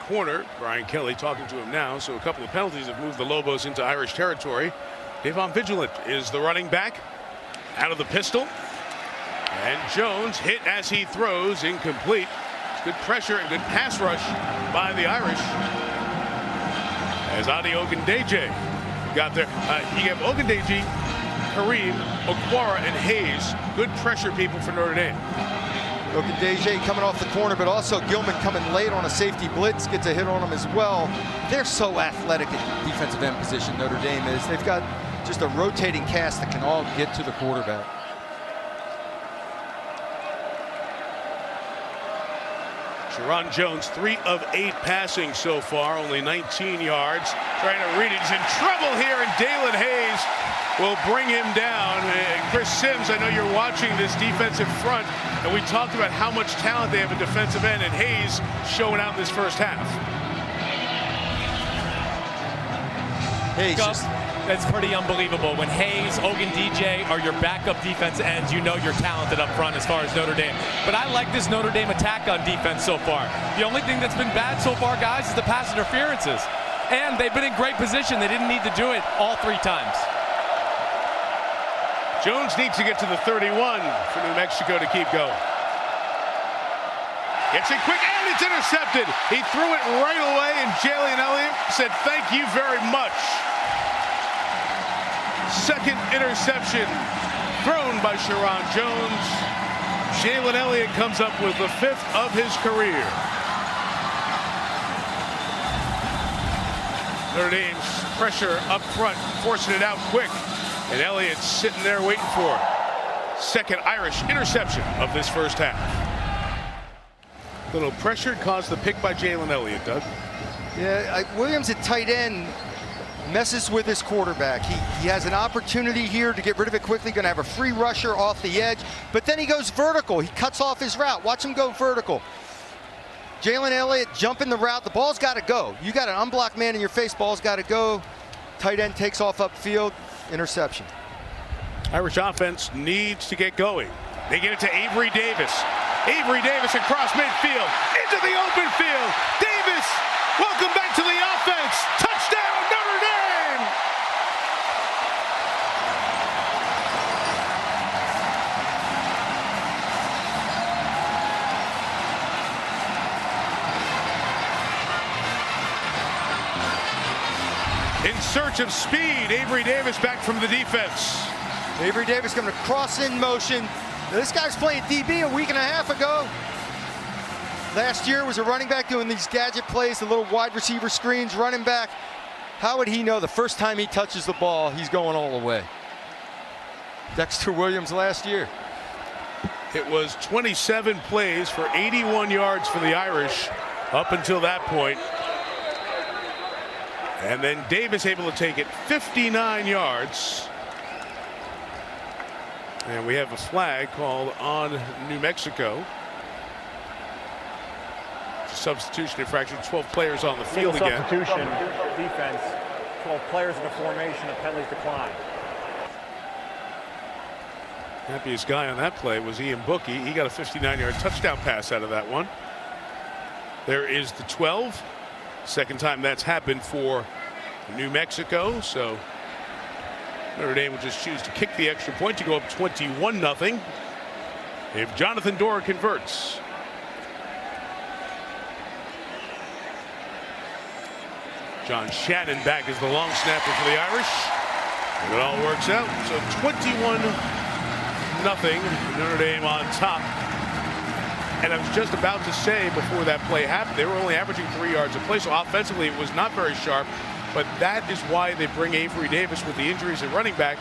corner, Brian Kelly talking to him now, so a couple of penalties have moved the Lobos into Irish territory. Davon Vigilant is the running back out of the pistol, and Jones hit as he throws, incomplete. Good pressure and good pass rush by the Irish as Adi Ogundeji got there. You have Ogundeji, Kareem, Okwara, and Hayes. Good pressure people for Notre Dame. Ogundeji coming off the corner, but also Gilman coming late on a safety blitz, gets a hit on him as well. They're so athletic at defensive end position, Notre Dame is. They've got just a rotating cast that can all get to the quarterback. Sharon Jones, 3 of 8 passing so far, only 19 yards. Trying to read it. He's in trouble here, and Dalen Hayes will bring him down. Chris Sims, I know you're watching this defensive front, and we talked about how much talent they have at defensive end, and Hayes showing out in this first half. Hayes It's pretty unbelievable. When Hayes, Ogun DJ are your backup defense ends, you know you're talented up front as far as Notre Dame. But I like this Notre Dame attack on defense so far. The only thing that's been bad so far, guys, is the pass interferences. And they've been in great position. They didn't need to do it all 3 times. Jones needs to get to the 31 for New Mexico to keep going. Gets it quick, and it's intercepted. He threw it right away, and Jalen Elliott said, "Thank you very much." Second interception thrown by Sharon Jones. Jalen Elliott comes up with the 5th of his career. Notre Dame's pressure up front, forcing it out quick, and Elliott's sitting there waiting for it. Second Irish interception of this first half. Little pressure caused the pick by Jalen Elliott, Doug. Yeah, Williams at tight end messes with his quarterback. He has an opportunity here to get rid of it quickly, going to have a free rusher off the edge, but then he goes vertical. He cuts off his route. Watch him go vertical. Jalen Elliott jumping the route. The ball's got to go. You got an unblocked man in your face. Ball's got to go. Tight end takes off upfield. Interception. Irish offense needs to get going. They get it to Avery Davis. Avery Davis across midfield, into the open field. Davis, welcome back to the offense. Touchdown, Notre Dame! In search of speed, Avery Davis back from the defense. Avery Davis coming to cross in motion. This guy's playing DB a week and a half ago. Last year was a running back doing these gadget plays, the little wide receiver screens, running back. How would he know the first time he touches the ball, he's going all the way? Dexter Williams last year. It was 27 plays for 81 yards for the Irish up until that point. And then Davis able to take it 59 yards. And we have a flag called on New Mexico. Substitution infraction, 12 players on the field again. Substitution, defense, 12 players in the formation, and penalties decline. Happiest guy on that play was Ian Bookie. He got a 59-yard touchdown pass out of that one. There is the 12. Second time that's happened for New Mexico. So Notre Dame will just choose to kick the extra point to go up 21-0 if Jonathan Dora converts. John Shannon back as the long snapper for the Irish. And it all works out. So 21-0, Notre Dame on top. And I was just about to say before that play happened, they were only averaging 3 yards a play. So offensively, it was not very sharp. But that is why they bring Avery Davis with the injuries at running back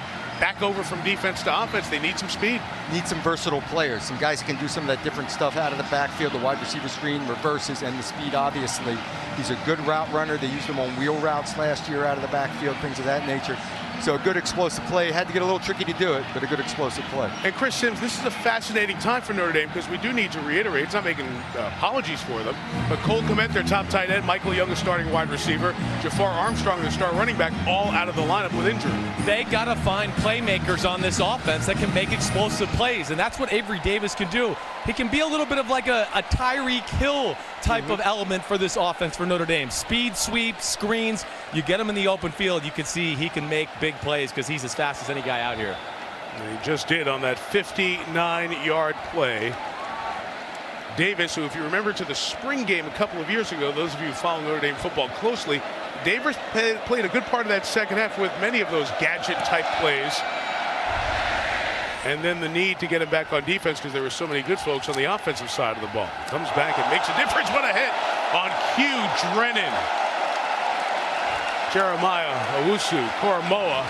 over from defense to offense. They need some speed. Need some versatile players. Some guys who can do some of that different stuff out of the backfield, the wide receiver screen, reverses, and the speed, obviously. He's a good route runner. They used him on wheel routes last year out of the backfield, things of that nature. So a good explosive play. Had to get a little tricky to do it, but a good explosive play. And Chris Sims, this is a fascinating time for Notre Dame because we do need to reiterate, it's not making apologies for them, but Cole Kmet, their top tight end, Michael Young, the starting wide receiver, Jafar Armstrong, their star running back, all out of the lineup with injury. They got to find playmakers on this offense that can make explosive plays, and that's what Avery Davis can do. He can be a little bit of like a Tyreek Hill type of element for this offense for Notre Dame. Speed, sweep, screens. You get him in the open field, you can see he can make big plays because he's as fast as any guy out here. And he just did on that 59-yard play. Davis, who if you remember to the spring game a couple of years ago, those of you who follow Notre Dame football closely, Davis played a good part of that second half with many of those gadget-type plays. And then the need to get him back on defense because there were so many good folks on the offensive side of the ball. Comes back and makes a difference. What a hit on cue, Drennan. Jeremiah Owusu Koromoa.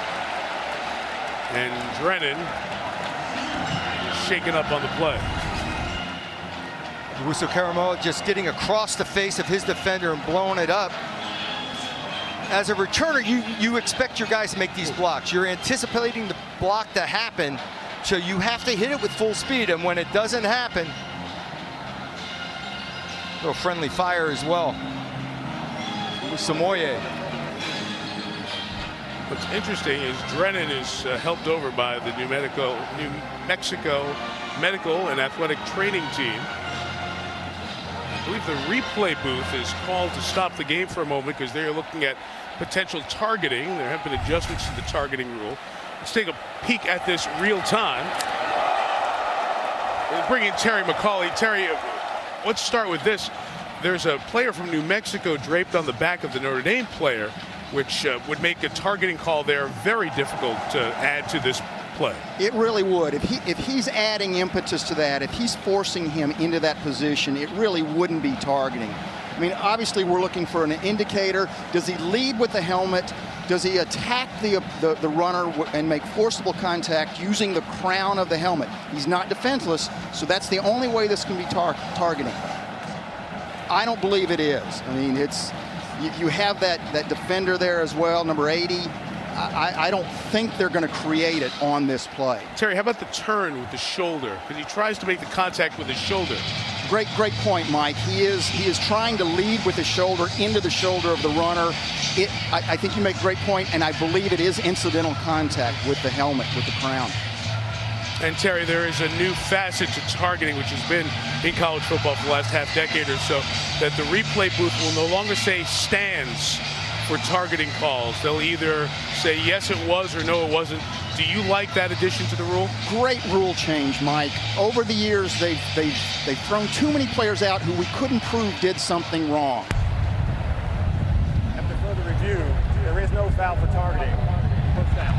And Drennan shaken up on the play. Owusu Koromoa just getting across the face of his defender and blowing it up. As a returner, you expect your guys to make these blocks. You're anticipating the block to happen. So you have to hit it with full speed, and when it doesn't happen, a little friendly fire as well. Samoye. What's interesting is Drennan is helped over by the New Mexico Medical and Athletic Training Team. I believe the replay booth is called to stop the game for a moment because they're looking at potential targeting. There have been adjustments to the targeting rule. Let's take a peek at this real time. We'll bring in Terry McCauley. Terry, let's start with this. There's a player from New Mexico draped on the back of the Notre Dame player, which would make a targeting call there very difficult to add to this play. It really would. If he's adding impetus to that, if he's forcing him into that position, it really wouldn't be targeting. I mean, obviously we're looking for an indicator. Does he lead with the helmet? Does he attack the runner and make forcible contact using the crown of the helmet? He's not defenseless, so that's the only way this can be targeting. I don't believe it is. I mean, you have that defender there as well, number 80. I don't think they're going to create it on this play. Terry, how about the turn with the shoulder? Because he tries to make the contact with his shoulder. Great point, Mike. He is trying to lead with his shoulder into the shoulder of the runner. I think you make a great point, and I believe it is incidental contact with the helmet, with the crown. And Terry, there is a new facet to targeting, which has been in college football for the last half decade or so, that the replay booth will no longer say stands for targeting calls. They'll either say yes it was or no it wasn't. Do you like that addition to the rule? Great rule change, Mike. Over the years, they've thrown too many players out who we couldn't prove did something wrong. After further review, there is no foul for targeting. First down.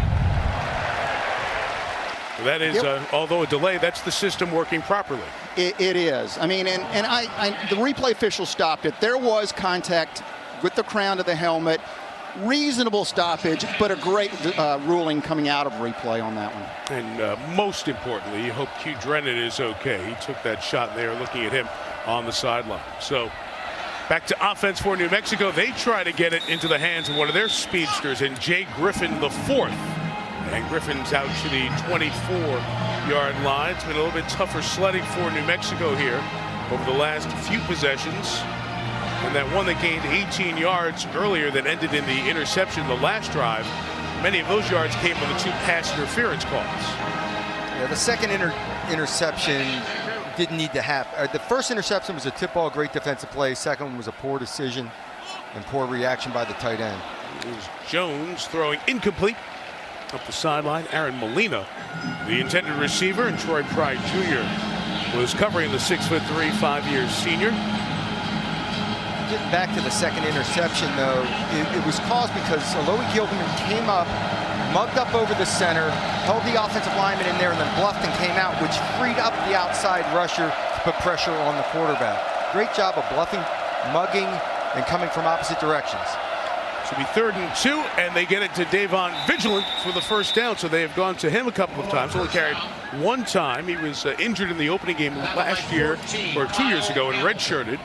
That is, although a delay, that's the system working properly. It is. I mean, and the replay official stopped it. There was contact with the crown of the helmet. Reasonable stoppage, but a great ruling coming out of replay on that one. And most importantly, you hope Q Drennan is okay. He took that shot there, looking at him on the sideline. So back to offense for New Mexico. They try to get it into the hands of one of their speedsters, and Jay Griffin IV. And Griffin's out to the 24-yard line. It's been a little bit tougher sledding for New Mexico here over the last few possessions. And that one that gained 18 yards earlier that ended in the interception the last drive, many of those yards came on the two pass interference calls. Yeah, the second interception didn't need to happen. The first interception was a tip ball, great defensive play. Second one was a poor decision and poor reaction by the tight end. It was Jones throwing incomplete up the sideline. Aaron Molina, the intended receiver, and Troy Pride Jr. was covering the 6'3", 5-year senior. Getting back to the second interception, though, it was caused because Alohi Gilderman came up, mugged up over the center, held the offensive lineman in there, and then bluffed and came out, which freed up the outside rusher to put pressure on the quarterback. Great job of bluffing, mugging, and coming from opposite directions. Should be 3rd and 2, and they get it to Davon Vigilant for the first down, so they have gone to him a couple of times. Only carried one time. He was injured in the opening game last year, or 2 years ago, and redshirted.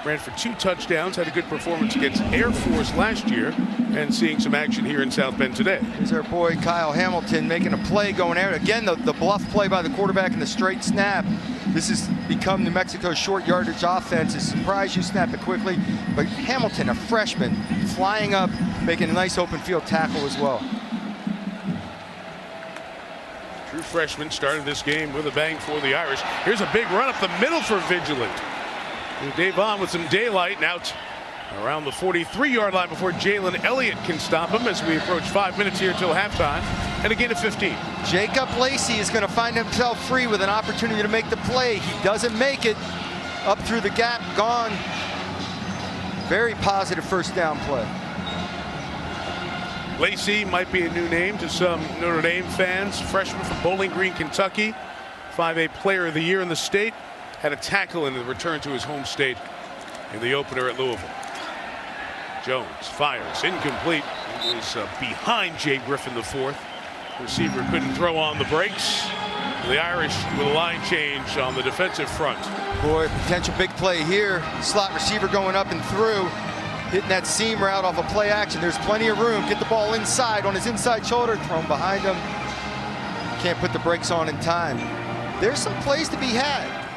Ran for 2 touchdowns, had a good performance against Air Force last year, and seeing some action here in South Bend today. Here's our boy Kyle Hamilton making a play going out. Again, the bluff play by the quarterback and the straight snap. This has become New Mexico's short yardage offense. It's surprised you snap it quickly, but Hamilton, a freshman, flying up, making a nice open field tackle as well. True freshman started this game with a bang for the Irish. Here's a big run up the middle for Vigilant. Davon with some daylight, now around the 43-yard line before Jalen Elliott can stop him as we approach 5 minutes here till halftime, and again at 15. Jacob Lacey is going to find himself free with an opportunity to make the play. He doesn't make it. Up through the gap, gone. Very positive first down play. Lacey might be a new name to some Notre Dame fans. Freshman from Bowling Green, Kentucky. 5A Player of the Year in the state. Had a tackle in the return to his home state in the opener at Louisville. Jones fires, incomplete. It was behind Jay Griffin IV. Receiver couldn't throw on the brakes. The Irish with a line change on the defensive front. Boy, potential big play here. Slot receiver going up and through, hitting that seam route off of play action. There's plenty of room. Get the ball inside on his inside shoulder, thrown behind him. Can't put the brakes on in time. There's some plays to be had.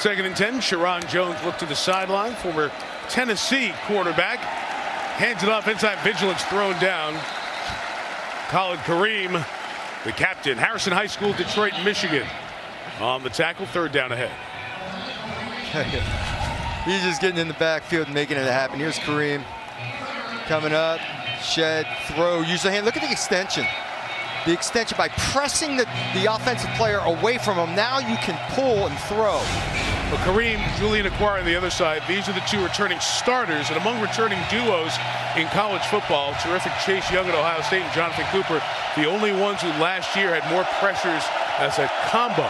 2nd and 10. Sharon Jones looked to the sideline. Former Tennessee quarterback. Hands it off inside. Vigilance thrown down. Khalid Kareem, the captain. Harrison High School, Detroit, Michigan. On the tackle, 3rd down ahead. He's just getting in the backfield and making it happen. Here's Kareem coming up, shed, throw, use the hand. Look at the extension. The extension by pressing the offensive player away from him. Now you can pull and throw. Well, Kareem, Julian Acquire on the other side. These are the 2 returning starters. And among returning duos in college football, terrific Chase Young at Ohio State and Jonathan Cooper, the only ones who last year had more pressures as a combo.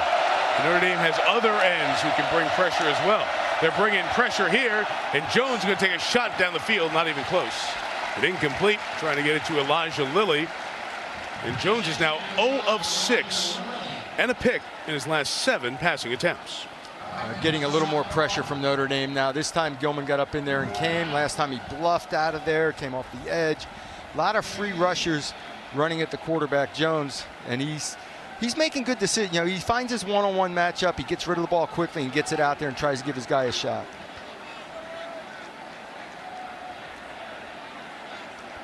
Notre Dame has other ends who can bring pressure as well. They're bringing pressure here, and Jones is going to take a shot down the field, not even close. But incomplete, trying to get it to Elijah Lilly. And Jones is now 0 of 6 and a pick in his last 7 passing attempts. Getting a little more pressure from Notre Dame now. This time Gilman got up in there and came. Last time he bluffed out of there, came off the edge. A lot of free rushers running at the quarterback, Jones, and he's making good decisions. You know, he finds his one-on-one matchup. He gets rid of the ball quickly and gets it out there and tries to give his guy a shot.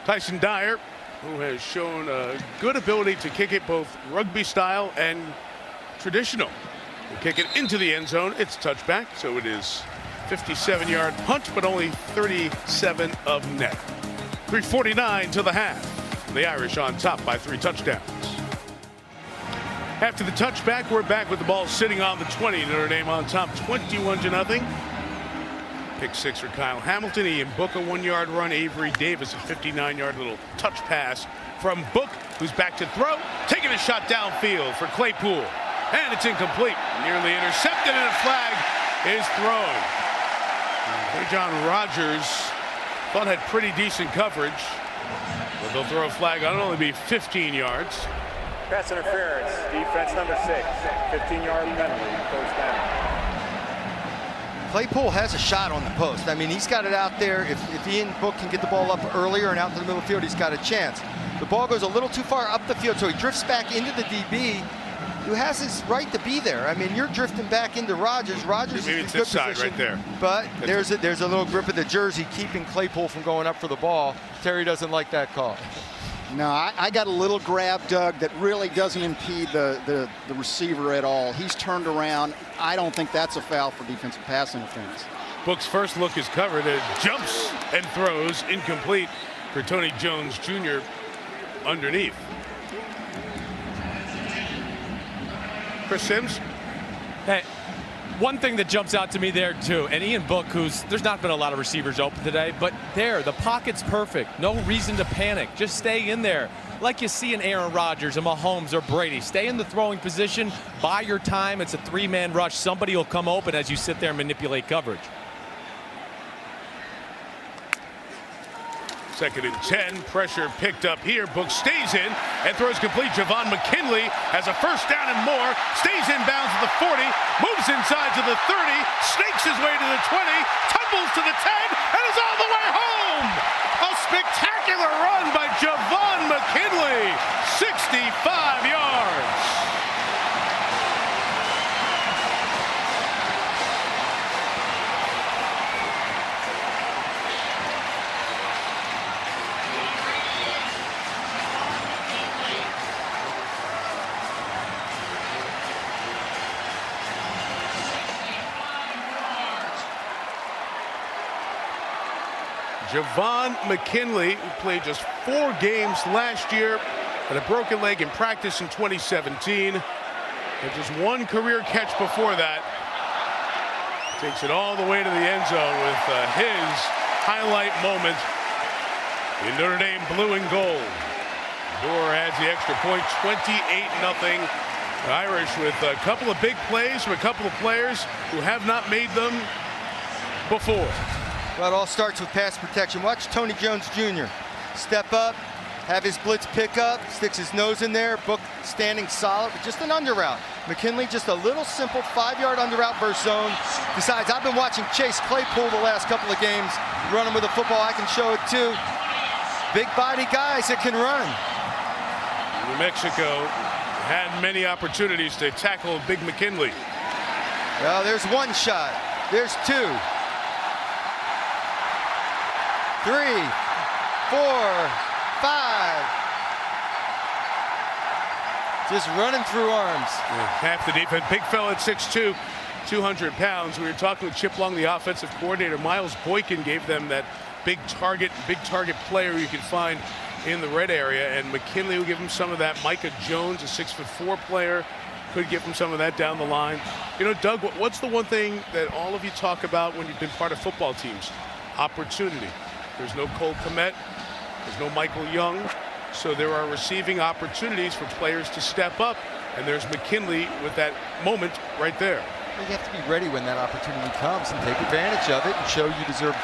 Tyson Dyer, who has shown a good ability to kick it both rugby style and traditional. He'll kick it into the end zone. It's touchback, so it is 57-yard punt, but only 37 of net. 3:49 to the half. The Irish on top by 3 touchdowns. After the touchback, we're back with the ball sitting on the 20. Notre Dame on top 21-0. Pick 6 for Kyle Hamilton. Ian Book a 1-yard run. Avery Davis a 59-yard little touch pass from Book, who's back to throw. Taking a shot downfield for Claypool. And it's incomplete. Nearly intercepted, and a flag is thrown. John Rogers thought had pretty decent coverage. But they'll throw a flag on it, only be 15 yards. Pass interference, defense number 6, 15-yard penalty, 1st down. Claypool has a shot on the post. I mean, he's got it out there. If Ian Book can get the ball up earlier and out to the middle of the field, he's got a chance. The ball goes a little too far up the field, so he drifts back into the DB, who has his right to be there. I mean, you're drifting back into Rogers. Rogers maybe is it's in good this side position, right there. But there's a little grip of the jersey keeping Claypool from going up for the ball. Terry doesn't like that call. No, I got a little grab, Doug, that really doesn't impede the receiver at all. He's turned around. I don't think that's a foul for defensive pass interference. Book's first look is covered. It jumps and throws incomplete for Tony Jones Jr. underneath. Chris Sims. Hey, one thing that jumps out to me there too, and Ian Book, there's not been a lot of receivers open today, but the pocket's perfect. No reason to panic. Just stay in there. Like you see in Aaron Rodgers and Mahomes or Brady. Stay in the throwing position, buy your time. It's a 3-man rush. Somebody will come open as you sit there and manipulate coverage. 2nd and 10. Pressure picked up here. Book stays in and throws complete. Javon McKinley has a 1st down and more. Stays in bounds at the 40. Moves inside to the 30. Snakes his way to the 20. Tumbles to the 10 and is all the way home. A spectacular run by Javon McKinley. 65 yards. Javon McKinley, who played just 4 games last year, had a broken leg in practice in 2017, and just 1 career catch before that. Takes it all the way to the end zone with his highlight moment in Notre Dame blue and gold. Dorr adds the extra point, 28-0. The Irish with a couple of big plays from a couple of players who have not made them before. Well, it all starts with pass protection. Watch Tony Jones Jr. step up, have his blitz pick up, sticks his nose in there. Book standing solid, just an under route. McKinley just a little simple 5-yard under route versus zone. Besides, I've been watching Chase Claypool the last couple of games, running with a football. I can show it too. Big body guys that can run. New Mexico had many opportunities to tackle big McKinley. Well, there's one shot. There's 2. 3, 4, 5. Just running through arms. Half the defense. Big fella at 6'2", 200 pounds. We were talking with Chip Long, the offensive coordinator. Miles Boykin gave them that big target player you can find in the red area, and McKinley will give him some of that. Micah Jones, a 6'4" player, could give him some of that down the line. You know, Doug, what's the one thing that all of you talk about when you've been part of football teams? Opportunity. There's no Cole Kmet. There's no Michael Young. So there are receiving opportunities for players to step up, and there's McKinley with that moment right there. You have to be ready when that opportunity comes and take advantage of it and show you deserve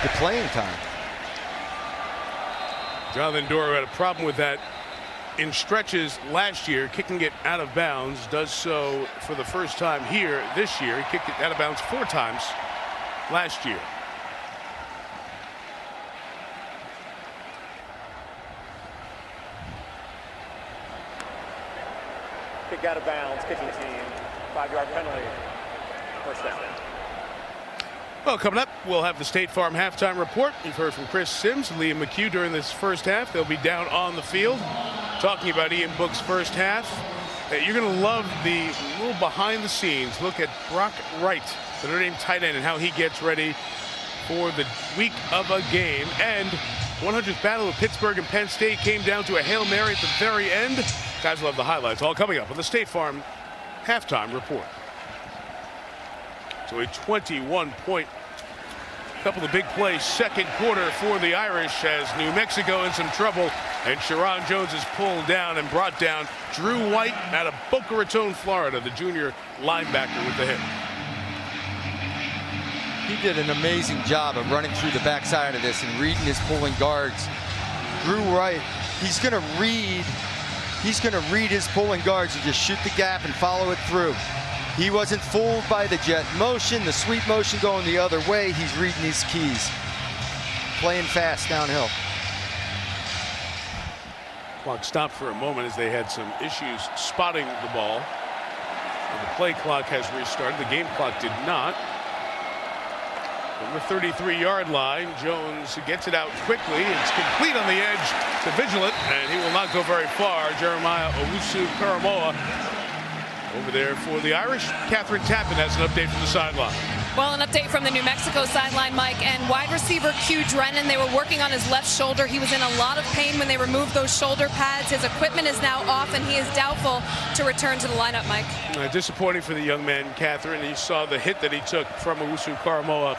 the playing time. Jonathan Doro had a problem with that in stretches last year, kicking it out of bounds. Does so for the first time here this year. He kicked it out of bounds 4 times last year. Kick out of bounds, kicking team, 5-yard penalty, first down. Well, coming up, we'll have the State Farm halftime report. You've heard from Chris Sims and Liam McHugh during this first half. They'll be down on the field talking about Ian Book's first half. You're going to love the little behind the scenes look at Brock Wright, the Notre Dame tight end, and how he gets ready for the week of a game. And 100th battle of Pittsburgh and Penn State came down to a Hail Mary at the very end. Guys will have the highlights all coming up on the State Farm halftime report. So a 21-point, couple of big plays second quarter for the Irish as New Mexico in some trouble, and Sharon Jones is pulled down and brought down. Drew White out of Boca Raton, Florida, the junior linebacker with the hit. He did an amazing job of running through the backside of this and reading his pulling guards. Drew White, he's going to read his pulling guards and just shoot the gap and follow it through. He wasn't fooled by the jet motion, the sweep motion going the other way. He's reading his keys. Playing fast downhill. Clock stopped for a moment as they had some issues spotting the ball. And the play clock has restarted. The game clock did not. From the 33-yard line, Jones gets it out quickly. It's complete on the edge to Vigilant, and he will not go very far. Jeremiah Owusu-Karamoah over there for the Irish. Catherine Tappan has an update from the sideline. Well, an update from the New Mexico sideline, Mike, and wide receiver Q Drennan. They were working on his left shoulder. He was in a lot of pain when they removed those shoulder pads. His equipment is now off, and he is doubtful to return to the lineup, Mike. Disappointing for the young man, Catherine. He saw the hit that he took from Owusu-Karamoah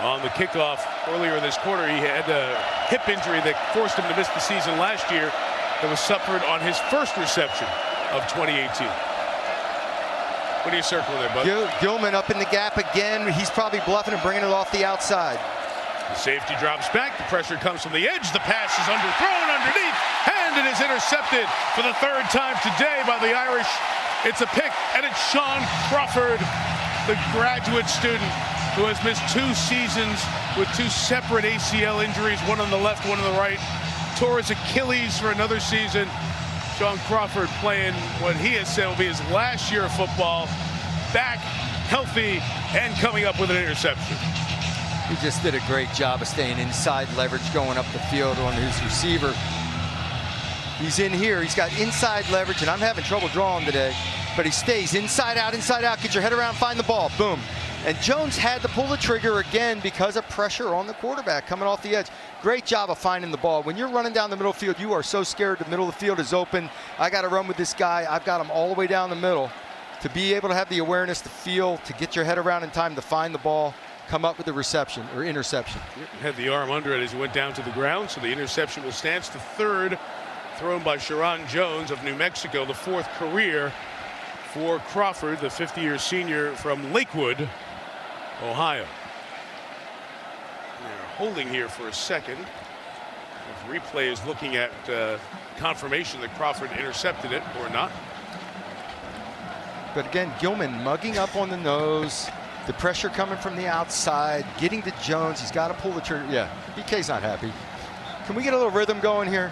on the kickoff earlier this quarter. He had a hip injury that forced him to miss the season last year that was suffered on his first reception of 2018. What are you circling there, bud? Gilman up in the gap again. He's probably bluffing and bringing it off the outside. The safety drops back. The pressure comes from the edge. The pass is thrown underneath, and it is intercepted for the 3rd time today by the Irish. It's a pick, and it's Sean Crawford, the graduate student who has missed 2 seasons with 2 separate ACL injuries, one on the left, one on the right. Tore his Achilles for another season. Sean Crawford playing what he has said will be his last year of football, back, healthy, and coming up with an interception. He just did a great job of staying inside leverage, going up the field on his receiver. He's in here, he's got inside leverage, and I'm having trouble drawing today, but he stays inside out, get your head around, find the ball, boom. And Jones had to pull the trigger again because of pressure on the quarterback coming off the edge. Great job of finding the ball. When you're running down the middle field, you are so scared the middle of the field is open. I got to run with this guy. I've got him all the way down the middle. To be able to have the awareness, to feel, to get your head around in time to find the ball, come up with the reception or interception. Had the arm under it as he went down to the ground, so the interception will stand. It's the 3rd thrown by Sharon Jones of New Mexico, the 4th career for Crawford, the 50-year senior from Lakewood, Ohio. They're holding here for a second. The replay is looking at confirmation that Crawford intercepted it or not. But again, Gilman mugging up on the nose, the pressure coming from the outside, getting to Jones. He's got to pull the trigger. Yeah, BK's not happy. Can we get a little rhythm going here?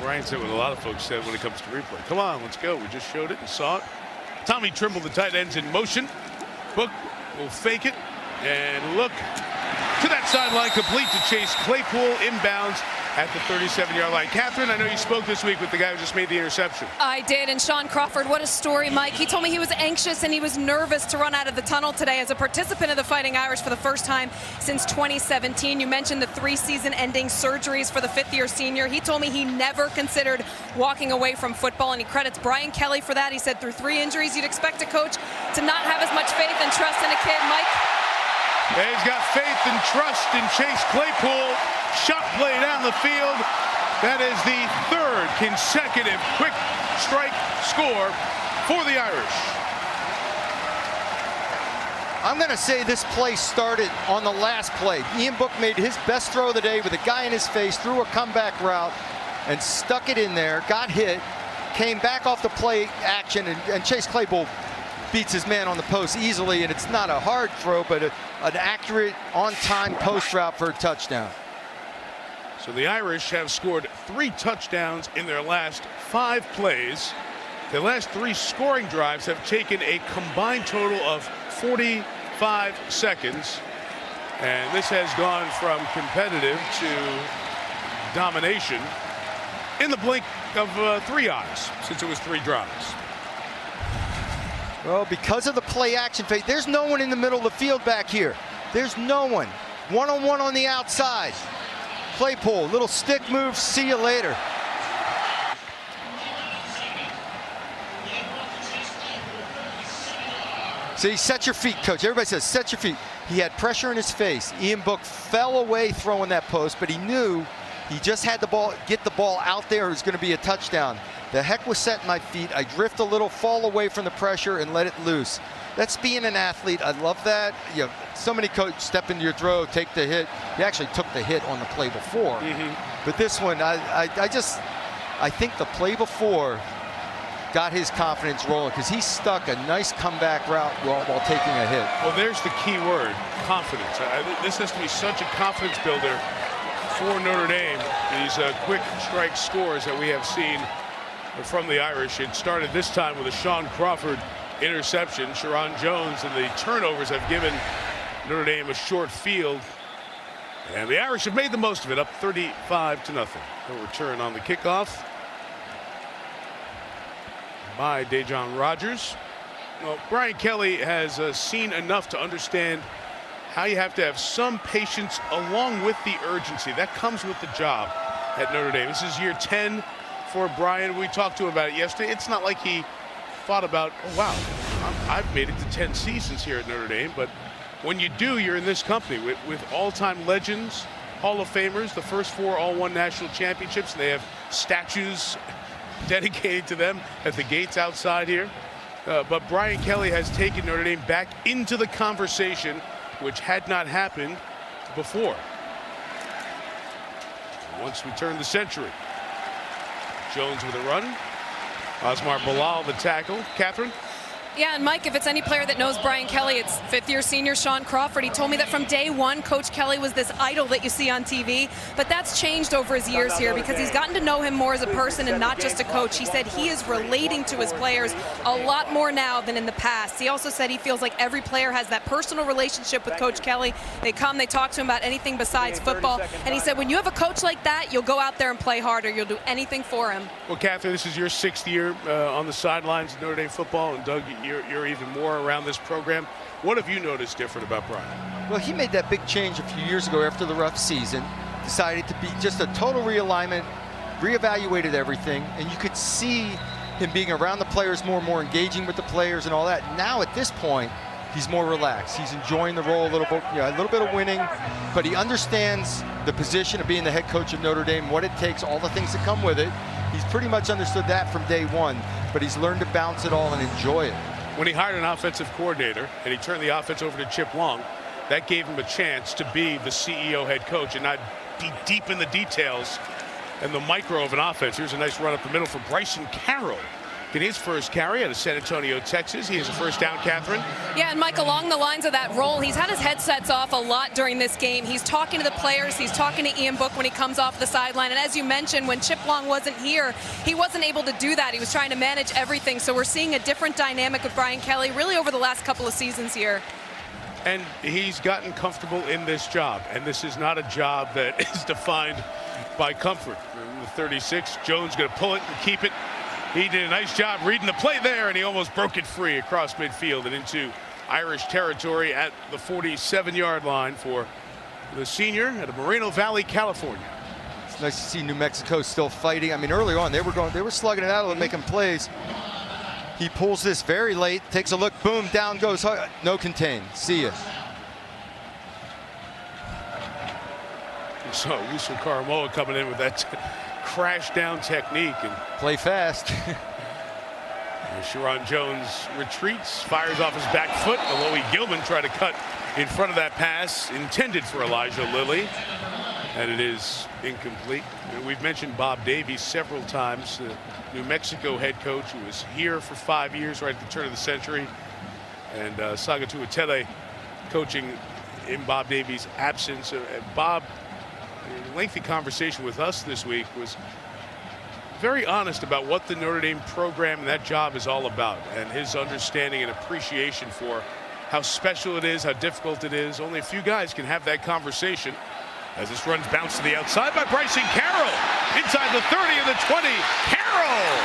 Brian said what a lot of folks said when it comes to replay. Come on, let's go. We just showed it and saw it. Tommy Trimble, the tight end's in motion. Book will fake it and look to that sideline, complete to Chase Claypool, inbounds at the 37-yard line. Catherine, I know you spoke this week with the guy who just made the interception. I did, and Sean Crawford, what a story, Mike. He told me he was anxious and he was nervous to run out of the tunnel today as a participant of the Fighting Irish for the first time since 2017. You mentioned the 3 season-ending surgeries for the 5th-year senior. He told me he never considered walking away from football, and he credits Brian Kelly for that. He said through 3 injuries, you'd expect a coach to not have as much faith and trust in a kid. Mike? Yeah, he's got faith and trust in Chase Claypool. Shot play down the field. That is the 3rd consecutive quick strike score for the Irish. I'm going to say this play started on the last play. Ian Book made his best throw of the day with a guy in his face, threw a comeback route, and stuck it in there, got hit, came back off the play action, and Chase Claypool beats his man on the post easily, and it's not a hard throw, but an accurate, on-time post route for a touchdown. So the Irish have scored 3 touchdowns in their last 5 plays. Their last 3 scoring drives have taken a combined total of 45 seconds. And this has gone from competitive to domination in the blink of 3 eyes, since it was 3 drives. Well, because of the play action phase, there's no one in the middle of the field back here. There's no one. One-on-one on the outside. Claypool, little stick move, see you later. See, set your feet, coach. Everybody says, set your feet. He had pressure in his face. Ian Book fell away throwing that post, but he knew he just had the ball, get the ball out there. It was going to be a touchdown. The heck was set in my feet. I drift a little, fall away from the pressure, and let it loose. That's being an athlete. I love that. You know, so many coaches step into your throw, take the hit. He actually took the hit on the play before. But this one, I think the play before got his confidence rolling, because he stuck a nice comeback route while taking a hit. Well, there's the key word, confidence. This has to be such a confidence builder for Notre Dame. These quick strike scores that we have seen from the Irish. It started this time with a Sean Crawford interception. Sharon Jones and the turnovers have given Notre Dame a short field, and the Irish have made the most of it, up 35-0. A return on the kickoff by Dejon Rogers. Well, Brian Kelly has seen enough to understand how you have to have some patience along with the urgency that comes with the job at Notre Dame. This is year 10 for Brian. We talked to him about it yesterday. It's not like he thought about, oh wow, I've made it to 10 seasons here at Notre Dame. But when you do, you're in this company with all-time legends, Hall of Famers. The first 4 all won national championships, and they have statues dedicated to them at the gates outside here. But Brian Kelly has taken Notre Dame back into the conversation, which had not happened before. Once we turn the century. Jones with a run. Osmar Bilal the tackle. Catherine? Yeah, and Mike, if it's any player that knows Brian Kelly, it's 5th-year senior Sean Crawford. He told me that from day one, Coach Kelly was this idol that you see on TV, but that's changed over his years here because he's gotten to know him more as a person and not just a coach. He said he is relating to his players a lot more now than in the past. He also said he feels like every player has that personal relationship with Coach Kelly. They come, they talk to him about anything besides football, and he said when you have a coach like that, you'll go out there and play harder. You'll do anything for him. Well, Catherine, this is your 6th year on the sidelines of Notre Dame football, and Doug, you're even more around this program. What have you noticed different about Brian? Well, he made that big change a few years ago after the rough season, decided to be just a total realignment, reevaluated everything, and you could see him being around the players more and more, engaging with the players and all that. Now at this point, he's more relaxed. He's enjoying the role a little bit, a little bit of winning, but he understands the position of being the head coach of Notre Dame, what it takes, all the things that come with it. He's pretty much understood that from day one, but he's learned to bounce it all and enjoy it. When he hired an offensive coordinator and he turned the offense over to Chip Long, that gave him a chance to be the CEO head coach and not be deep in the details and the micro of an offense. Here's a nice run up the middle for Bryson Carroll get his first carry out of San Antonio, Texas. He has a first down, Catherine. Yeah, and Mike, along the lines of that role, he's had his headsets off a lot during this game. He's talking to the players. He's talking to Ian Book when he comes off the sideline. And as you mentioned, when Chip Long wasn't here, he wasn't able to do that. He was trying to manage everything. So we're seeing a different dynamic with Brian Kelly really over the last couple of seasons here. And he's gotten comfortable in this job. And this is not a job that is defined by comfort. The 36, Jones going to pull it and keep it. He did a nice job reading the play there, and he almost broke it free across midfield and into Irish territory at the 47-yard line for the senior out of Moreno Valley, California. It's nice to see New Mexico still fighting. I mean, early on, they were slugging it out and making plays. He pulls this very late, takes a look, boom, down goes, no contain. See ya. So Wilson Karamoa coming in with that crash down technique and play fast. Sharon Jones retreats, fires off his back foot. Alohi Gilman tried to cut in front of that pass intended for Elijah Lilly, and it is incomplete. And we've mentioned Bob Davies several times, the New Mexico head coach who was here for 5 years right at the turn of the century, and Sagatu Atele coaching in Bob Davies' absence. Bob, in a lengthy conversation with us this week, was very honest about what the Notre Dame program and that job is all about, and his understanding and appreciation for how special it is, how difficult it is. Only a few guys can have that conversation as this run's bounced to the outside by Bryson Carroll. Inside the 30 and the 20. Carroll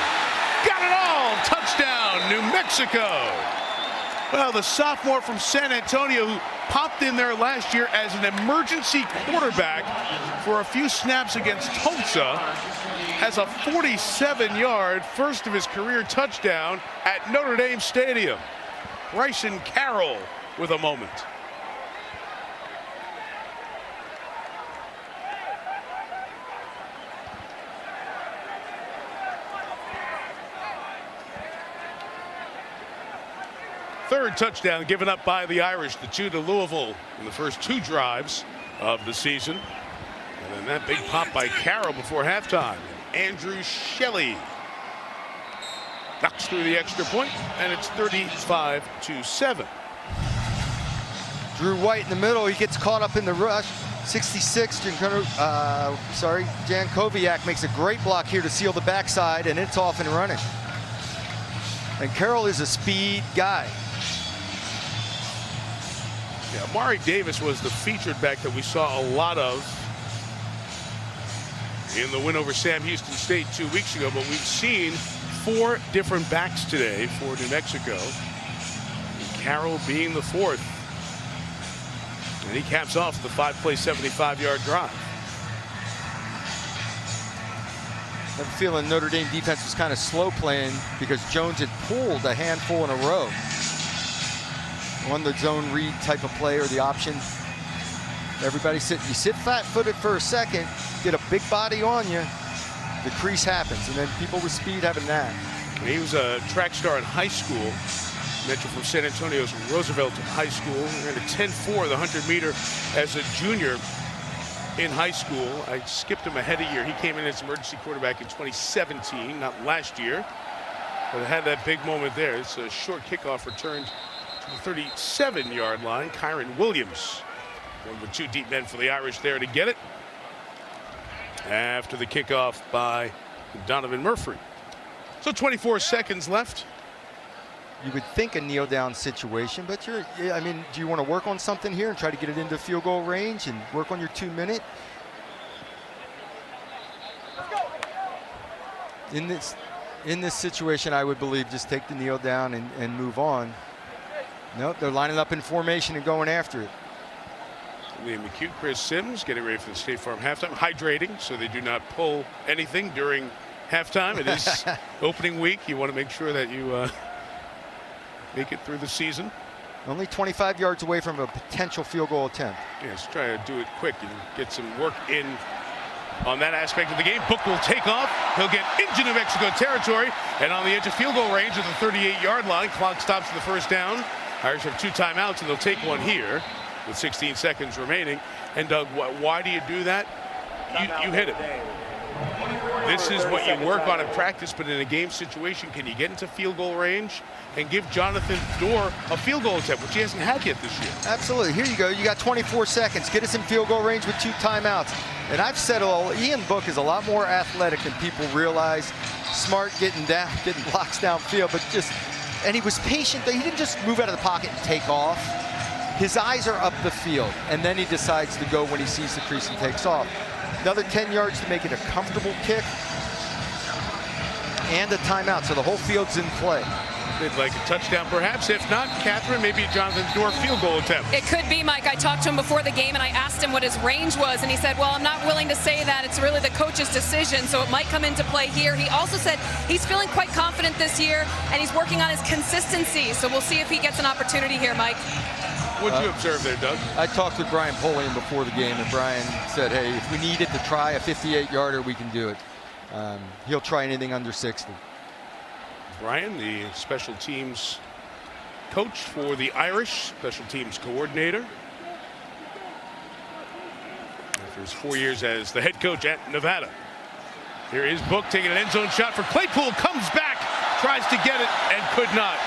got it all. Touchdown, New Mexico. Well, the sophomore from San Antonio who popped in there last year as an emergency quarterback for a few snaps against Tulsa has a 47-yard first of his career touchdown at Notre Dame Stadium. Bryson Carroll with a moment. Third touchdown given up by the Irish, the 2 to Louisville in the first 2 drives of the season. And then that big pop by Carroll before halftime. Andrew Shelley knocks through the extra point, and it's 35-7. Drew White in the middle, he gets caught up in the rush. 66, Jan Koviak makes a great block here to seal the backside, and it's off and running. And Carroll is a speed guy. Yeah, Amari Davis was the featured back that we saw a lot of in the win over Sam Houston State 2 weeks ago, but we've seen 4 different backs today for New Mexico. And Carroll being the 4th. And he caps off the 5-play 75-yard drive. I have a feeling Notre Dame defense was kind of slow playing because Jones had pulled a handful in a row on the zone read type of play or the option. Everybody you sit flat-footed for a second, get a big body on you, the crease happens, and then people with speed have a knack. He was a track star in high school. Mentioned from San Antonio's Roosevelt High School. He ran a 10.4 the 100-meter as a junior in high school. I skipped him ahead a year. He came in as emergency quarterback in 2017, not last year, but it had that big moment there. It's a short kickoff returned to the 37-yard line. Kyron Williams, one with 2 deep men for the Irish there to get it after the kickoff by Donovan Murphy. So 24 seconds left. You would think a kneel down situation, but I mean, do you want to work on something here and try to get it into field goal range and work on your 2-minute? In this situation, I would believe just take the kneel down and move on. Nope, they're lining up in formation and going after it. Liam McHugh, Chris Sims getting ready for the State Farm halftime, hydrating so they do not pull anything during halftime. It is opening week. You want to make sure that you make it through the season. Only 25 yards away from a potential field goal attempt. Yes, try to do it quick and get some work in on that aspect of the game. Book will take off. He'll get into New Mexico territory and on the edge of field goal range at the 38-yard line. Clock stops for the first down. Irish have 2 timeouts, and they'll take one here with 16 seconds remaining. And Doug, why do you do that? You hit it. This is what you work on in practice, but in a game situation, can you get into field goal range and give Jonathan Dorr a field goal attempt, which he hasn't had yet this year? Absolutely. Here you go. You got 24 seconds. Get us in field goal range with 2 timeouts. And I've said, Ian Book is a lot more athletic than people realize. Smart, getting blocks downfield, but and he was patient. He didn't just move out of the pocket and take off. His eyes are up the field, and then he decides to go when he sees the crease and takes off. Another 10 yards to make it a comfortable kick, and a timeout, so the whole field's in play. They'd like a touchdown, perhaps. If not, Catherine, maybe a Jonathan Dorr field goal attempt. It could be, Mike. I talked to him before the game, and I asked him what his range was, and he said, well, I'm not willing to say that. It's really the coach's decision, so it might come into play here. He also said he's feeling quite confident this year, and he's working on his consistency, so we'll see if he gets an opportunity here, Mike. What did you observe there, Doug? I talked with Brian Polian before the game, and Brian said, hey, if we needed to try a 58-yarder, we can do it. He'll try anything under 60. Brian, the special teams coach for the Irish, special teams coordinator. After his 4 years as the head coach at Nevada. Here is Book taking an end zone shot for Claypool, comes back, tries to get it, and could not.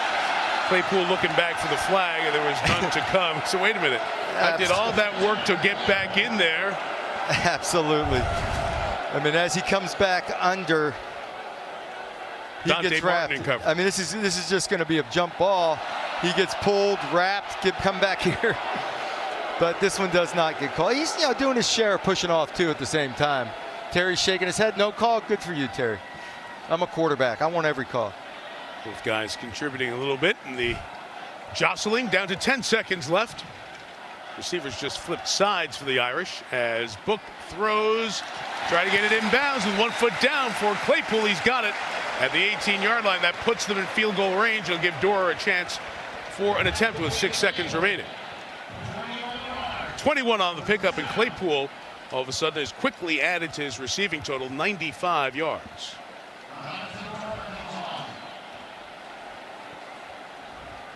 Claypool looking back for the flag, and there was none to come. So wait a minute. I did all that work to get back in there. Absolutely. I mean, as he comes back under, he gets wrapped. I mean, this is just going to be a jump ball. He gets pulled, wrapped, come back here. But this one does not get called. He's doing his share of pushing off too at the same time. Terry's shaking his head. No call. Good for you, Terry. I'm a quarterback. I want every call. Both guys contributing a little bit in the jostling. Down to 10 seconds left. Receivers just flipped sides for the Irish as Book throws. Try to get it inbounds with 1 foot down for Claypool. He's got it at the 18-yard line. That puts them in field goal range. It'll give Dorr a chance for an attempt with 6 seconds remaining. 21 on the pickup, and Claypool all of a sudden is quickly added to his receiving total, 95 yards.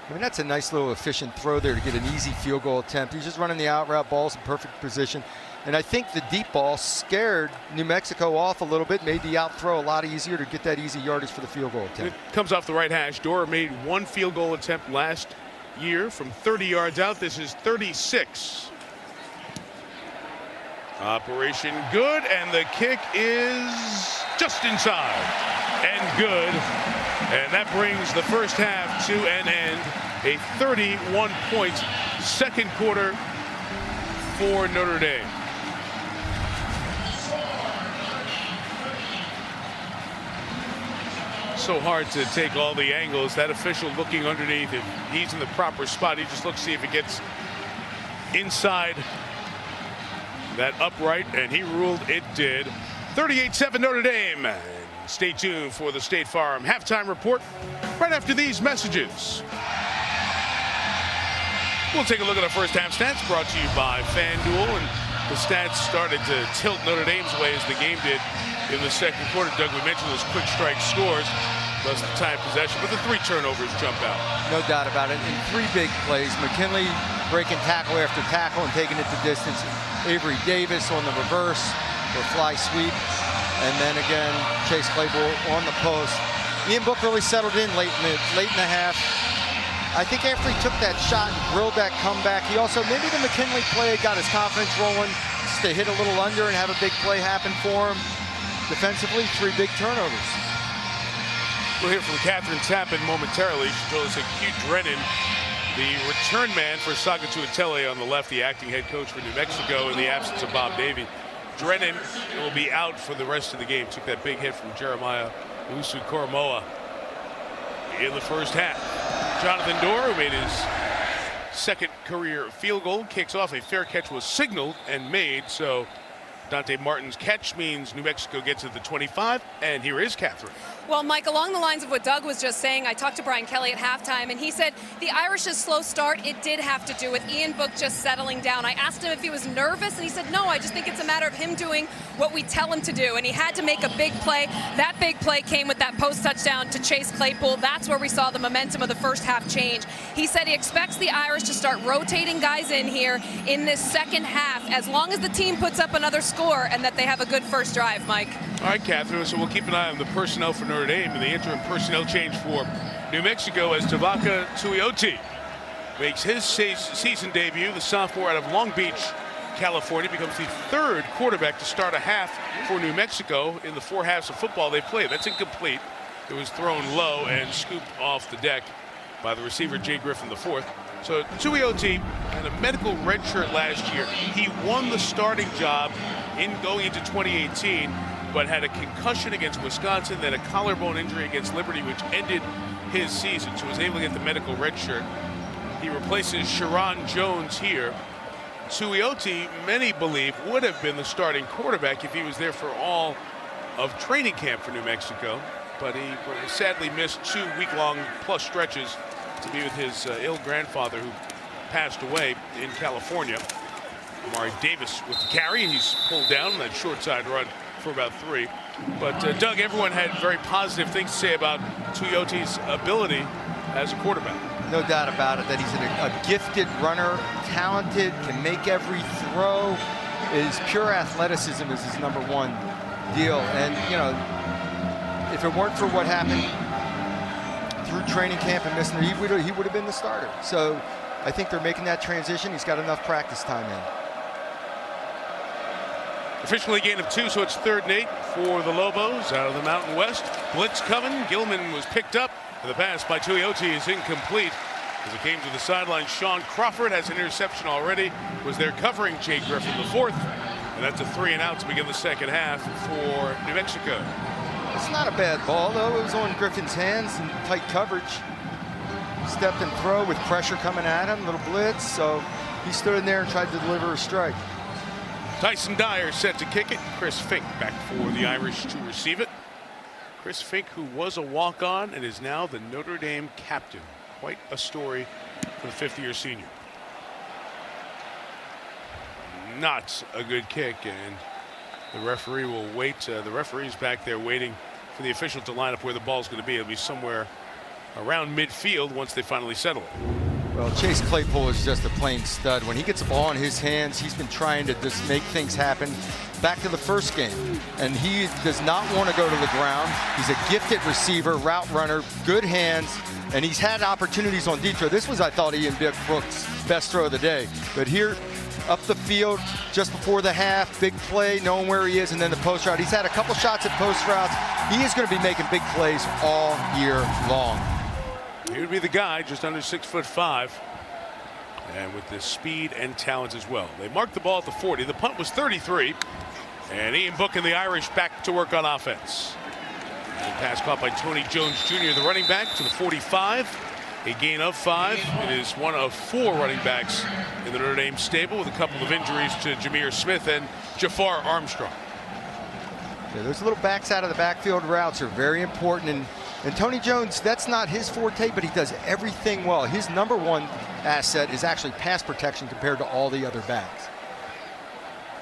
I mean, that's a nice little efficient throw there to get an easy field goal attempt. He's just running the out route, ball's in perfect position. And I think the deep ball scared New Mexico off a little bit, made the out throw a lot easier to get that easy yardage for the field goal attempt. It comes off the right hash. Dorr made 1 field goal attempt last year from 30 yards out. This is 36. Operation good, and the kick is just inside and good. And that brings the first half to an end. A 31-point second quarter for Notre Dame. So hard to take all the angles. That official looking underneath, if he's in the proper spot, he just looks to see if it gets inside that upright, and he ruled it did. 38-7 Notre Dame. And stay tuned for the State Farm halftime report right after these messages. We'll take a look at our first half stats brought to you by FanDuel, and the stats started to tilt Notre Dame's way as the game did in the second quarter. Doug, we mentioned those quick strike scores, plus the time possession, but the 3 turnovers jump out. No doubt about it. In 3 big plays, McKinley breaking tackle after tackle and taking it the distance. Avery Davis on the reverse or fly sweep. And then again, Chase Claypool on the post. Ian Book really settled in late in the half. I think after he took that shot and drilled that comeback, he also, maybe the McKinley play got his confidence rolling just to hit a little under and have a big play happen for him. Defensively, 3 big turnovers. We'll hear from Catherine Tappan momentarily. She told us that Hugh Drennan, the return man for Sagatuatele on the left, the acting head coach for New Mexico in the absence of Bob Davie. Drennan will be out for the rest of the game. Took that big hit from Jeremiah Usu-Koromoa in the first half. Jonathan Dorr, who made his second career field goal, kicks off. A fair catch was signaled and made, so Dante Martin's catch means New Mexico gets to the 25, and here is Catherine. Well, Mike, along the lines of what Doug was just saying, I talked to Brian Kelly at halftime, and he said the Irish's slow start, it did have to do with Ian Book just settling down. I asked him if he was nervous, and he said, no, I just think it's a matter of him doing what we tell him to do, and he had to make a big play. That big play came with that post touchdown to Chase Claypool. That's where we saw the momentum of the first half change. He said he expects the Irish to start rotating guys in here in this second half, as long as the team puts up another score and that they have a good first drive, Mike. All right, Catherine, so we'll keep an eye on the personnel for Notre Dame and the interim personnel change for New Mexico as Tavaka Tuioti makes his season debut. The sophomore out of Long Beach, California, becomes the third quarterback to start a half for New Mexico in the 4 halves of football they played. That's incomplete. It was thrown low and scooped off the deck by the receiver, Jay Griffin IV. So Tuioti had a medical redshirt last year. He won the starting job in going into 2018, but had a concussion against Wisconsin, then a collarbone injury against Liberty, which ended his season. So was able to get the medical redshirt. He replaces Sharon Jones here. Tuioti, many believe, would have been the starting quarterback if he was there for all of training camp for New Mexico, but he sadly missed 2 week-long plus stretches to be with his ill grandfather who passed away in California. Amari Davis with the carry. He's pulled down that short side run for about 3. But Doug, everyone had very positive things to say about Tuioti's ability as a quarterback. No doubt about it that he's a gifted runner, talented, can make every throw. His pure athleticism is his #1 deal. And, you know, if it weren't for what happened through training camp and missing, he would have been the starter. So I think they're making that transition. He's got enough practice time in. Officially gain of 2, so it's 3rd and 8 for the Lobos out of the Mountain West. Blitz coming. Gilman was picked up. The pass by Tuioti is incomplete. As it came to the sideline, Sean Crawford has an interception already. Was there covering Jay Griffin IV. And that's a 3 and out to begin the second half for New Mexico. It's not a bad ball, though. It was on Griffin's hands in tight coverage. Stepped and throw with pressure coming at him, little blitz. So he stood in there and tried to deliver a strike. Tyson Dyer set to kick it. Chris Fink back for the Irish to receive it. Chris Fink, who was a walk-on and is now the Notre Dame captain. Quite a story for the 5th-year senior. Not a good kick, and the referee will wait. The referee's back there waiting for the official to line up where the ball's going to be. It'll be somewhere around midfield once they finally settle it. Well, Chase Claypool is just a plain stud. When he gets the ball in his hands, he's been trying to just make things happen. Back to the first game, and he does not want to go to the ground. He's a gifted receiver, route runner, good hands, and he's had opportunities on deep throw. This was, I thought, Ian Brooks' best throw of the day. But here, up the field, just before the half, big play, knowing where he is, and then the post route. He's had a couple shots at post routes. He is going to be making big plays all year long. He would be the guy, just under 6'5", and with the speed and talent as well. They marked the ball at the 40. The punt was 33, and Ian Book and the Irish back to work on offense. And pass caught by Tony Jones Jr., the running back, to the 45. A gain of 5. It is one of 4 running backs in the Notre Dame stable, with a couple of injuries to Jameer Smith and Jafar Armstrong. Yeah, those little backs out of the backfield routes are very important. And Tony Jones, that's not his forte, but he does everything well. His #1 asset is actually pass protection compared to all the other backs.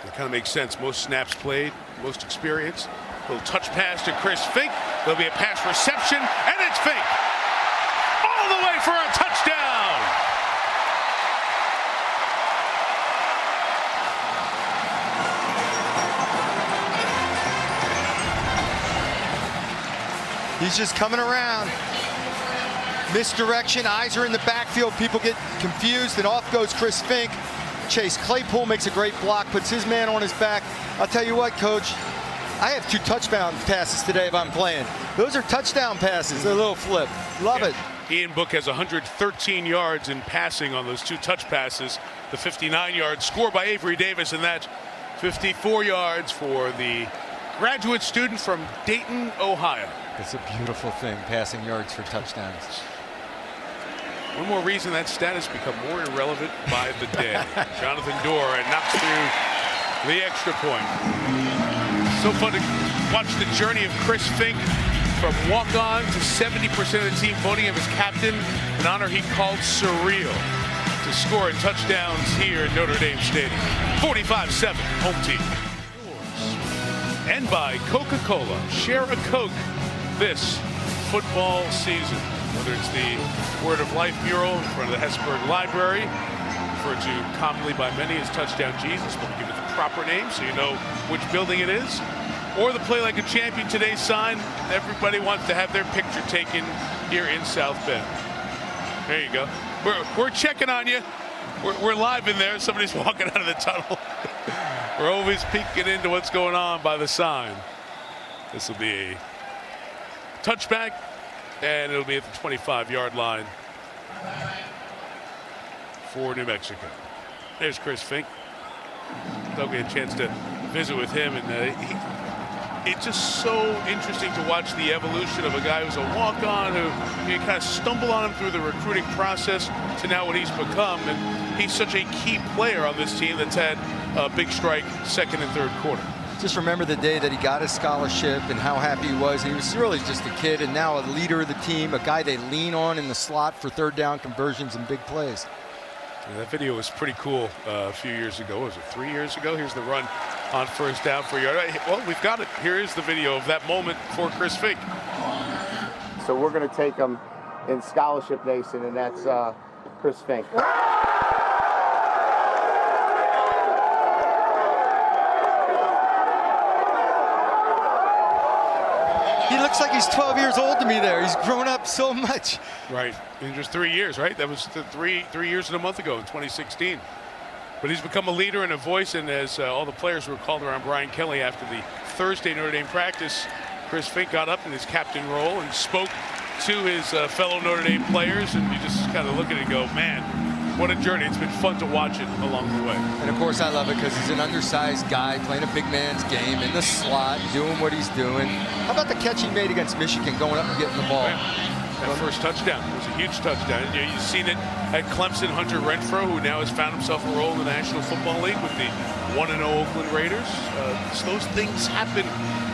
It kind of makes sense. Most snaps played, most experience. Little touch pass to Chris Fink. There'll be a pass reception, and it's Fink. All the way for a touchdown. He's just coming around. Misdirection, eyes are in the backfield. People get confused, and off goes Chris Fink. Chase Claypool makes a great block, puts his man on his back. I'll tell you what, Coach, I have 2 touchdown passes today if I'm playing. Those are touchdown passes, a little flip. Love it. Ian Book has 113 yards in passing on those 2 touch passes. The 59 yards scored by Avery Davis, and that 54 yards for the graduate student from Dayton, Ohio. It's a beautiful thing, passing yards for touchdowns. One more reason that stat has become more irrelevant by the day. Jonathan Dorr knocks through the extra point. So fun to watch the journey of Chris Fink from walk-on to 70% of the team voting him as captain, an honor he called surreal, to score touchdowns here at Notre Dame Stadium. 45-7, home team. And by Coca-Cola. Share a Coke this football season. Whether it's the Word of Life mural in front of the Hesburgh Library, referred to commonly by many as Touchdown Jesus, but we'll give it the proper name so you know which building it is. or the Play Like a Champion Today sign. Everybody wants to have their picture taken here in South Bend. There you go. We're checking on you. We're live in there. Somebody's walking out of the tunnel. We're always peeking into what's going on by the sign. This will be a touchback, and it'll be at the 25-yard line for New Mexico. There's Chris Fink. Thought we had a chance to visit with him, and it's just so interesting to watch the evolution of a guy who's a walk-on, who you kind of stumble on him through the recruiting process to now what he's become. And he's such a key player on this team that's had a big strike second and third quarter. Just remember the day that he got his scholarship and how happy he was. He was really just a kid and now a leader of the team, a guy they lean on in the slot for third down conversions and big plays. Yeah, that video was pretty cool a few years ago. Was it 3 years ago? Here's the run on first down for yard. Well, we've got it. Here is the video of that moment for Chris Fink. So we're going to take him in Scholarship Nation, and that's Chris Fink. He looks like he's 12 years old to me there. He's grown up so much. Right, in just 3 years, right? That was three years and a month ago in 2016. But he's become a leader and a voice, and as all the players were called around Brian Kelly after the Thursday Notre Dame practice, Chris Fink got up in his captain role and spoke to his fellow Notre Dame players, and you just kind of look at it and go, man, what a journey. It's been fun to watch it along the way. And of course I love it because he's an undersized guy playing a big man's game in the slot, doing what he's doing. How about the catch he made against Michigan, going up and getting the ball? That first touchdown was a huge touchdown. You've seen it at Clemson. Hunter Renfrow, who now has found himself a role in the National Football League with the 1-0 Oakland Raiders. Those things happen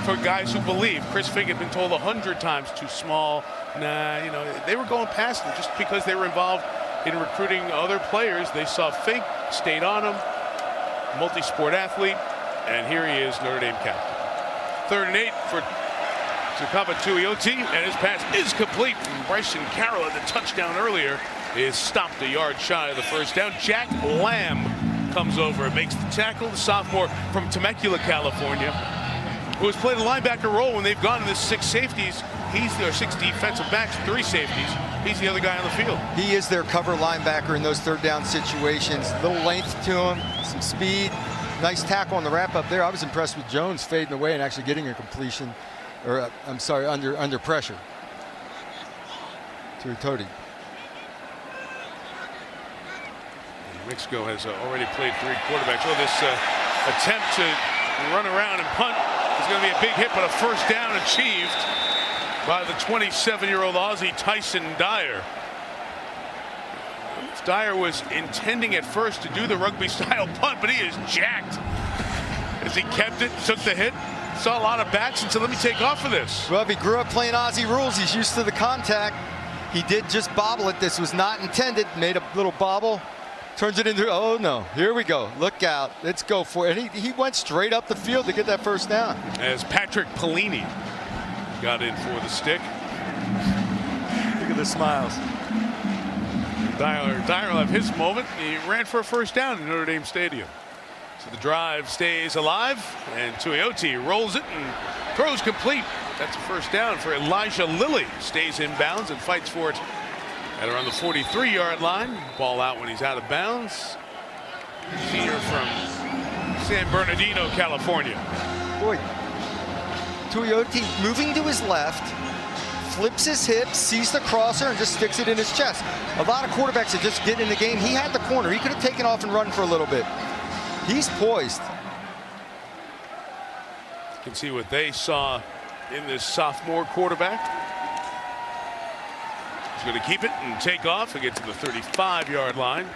for guys who believe. Chris Fink had been told 100 times too small. Nah, you know, they were going past him just because they were involved in recruiting other players. They saw Fink, stayed on him, multi-sport athlete, and here he is, Notre Dame captain. 3rd and 8 for Takava Tuioti, and his pass is complete. And Bryson Carroll at the touchdown earlier is stopped a yard shy of the first down. Jack Lamb comes over and makes the tackle. The sophomore from Temecula, California, who has played a linebacker role when they've gone to the 6 safeties. He's their 6 defensive backs, 3 safeties. He's the other guy on the field. He is their cover linebacker in those third down situations. A little length to him, some speed. Nice tackle on the wrap up there. I was impressed with Jones fading away and actually getting a completion, or I'm sorry, under pressure. Tuioti. Mexico has already played 3 quarterbacks. Oh, this attempt to run around and punt is going to be a big hit, but a first down achieved by the 27-year-old Aussie Tyson Dyer. Dyer was intending at first to do the rugby-style punt, but he is jacked. As he kept it, took the hit, saw a lot of backs and said, let me take off for this. Well, if he grew up playing Aussie rules, he's used to the contact. He did just bobble it. This was not intended. Made a little bobble. Turns it into, oh no, here we go. Look out, let's go for it. And he went straight up the field to get that first down. As Patrick Pellini got in for the stick. Look at the smiles. Dyer will have his moment. He ran for a first down in Notre Dame Stadium. So the drive stays alive, and Tuioti rolls it and throws complete. That's a first down for Elijah Lilly. Stays in bounds and fights for it at around the 43-yard line. Ball out when he's out of bounds. Senior from San Bernardino, California. Boy, Tuioti moving to his left, flips his hips, sees the crosser, and just sticks it in his chest. A lot of quarterbacks that just get in the game. He had the corner. He could have taken off and run for a little bit. He's poised. You can see what they saw in this sophomore quarterback. He's going to keep it and take off and get to the 35-yard line.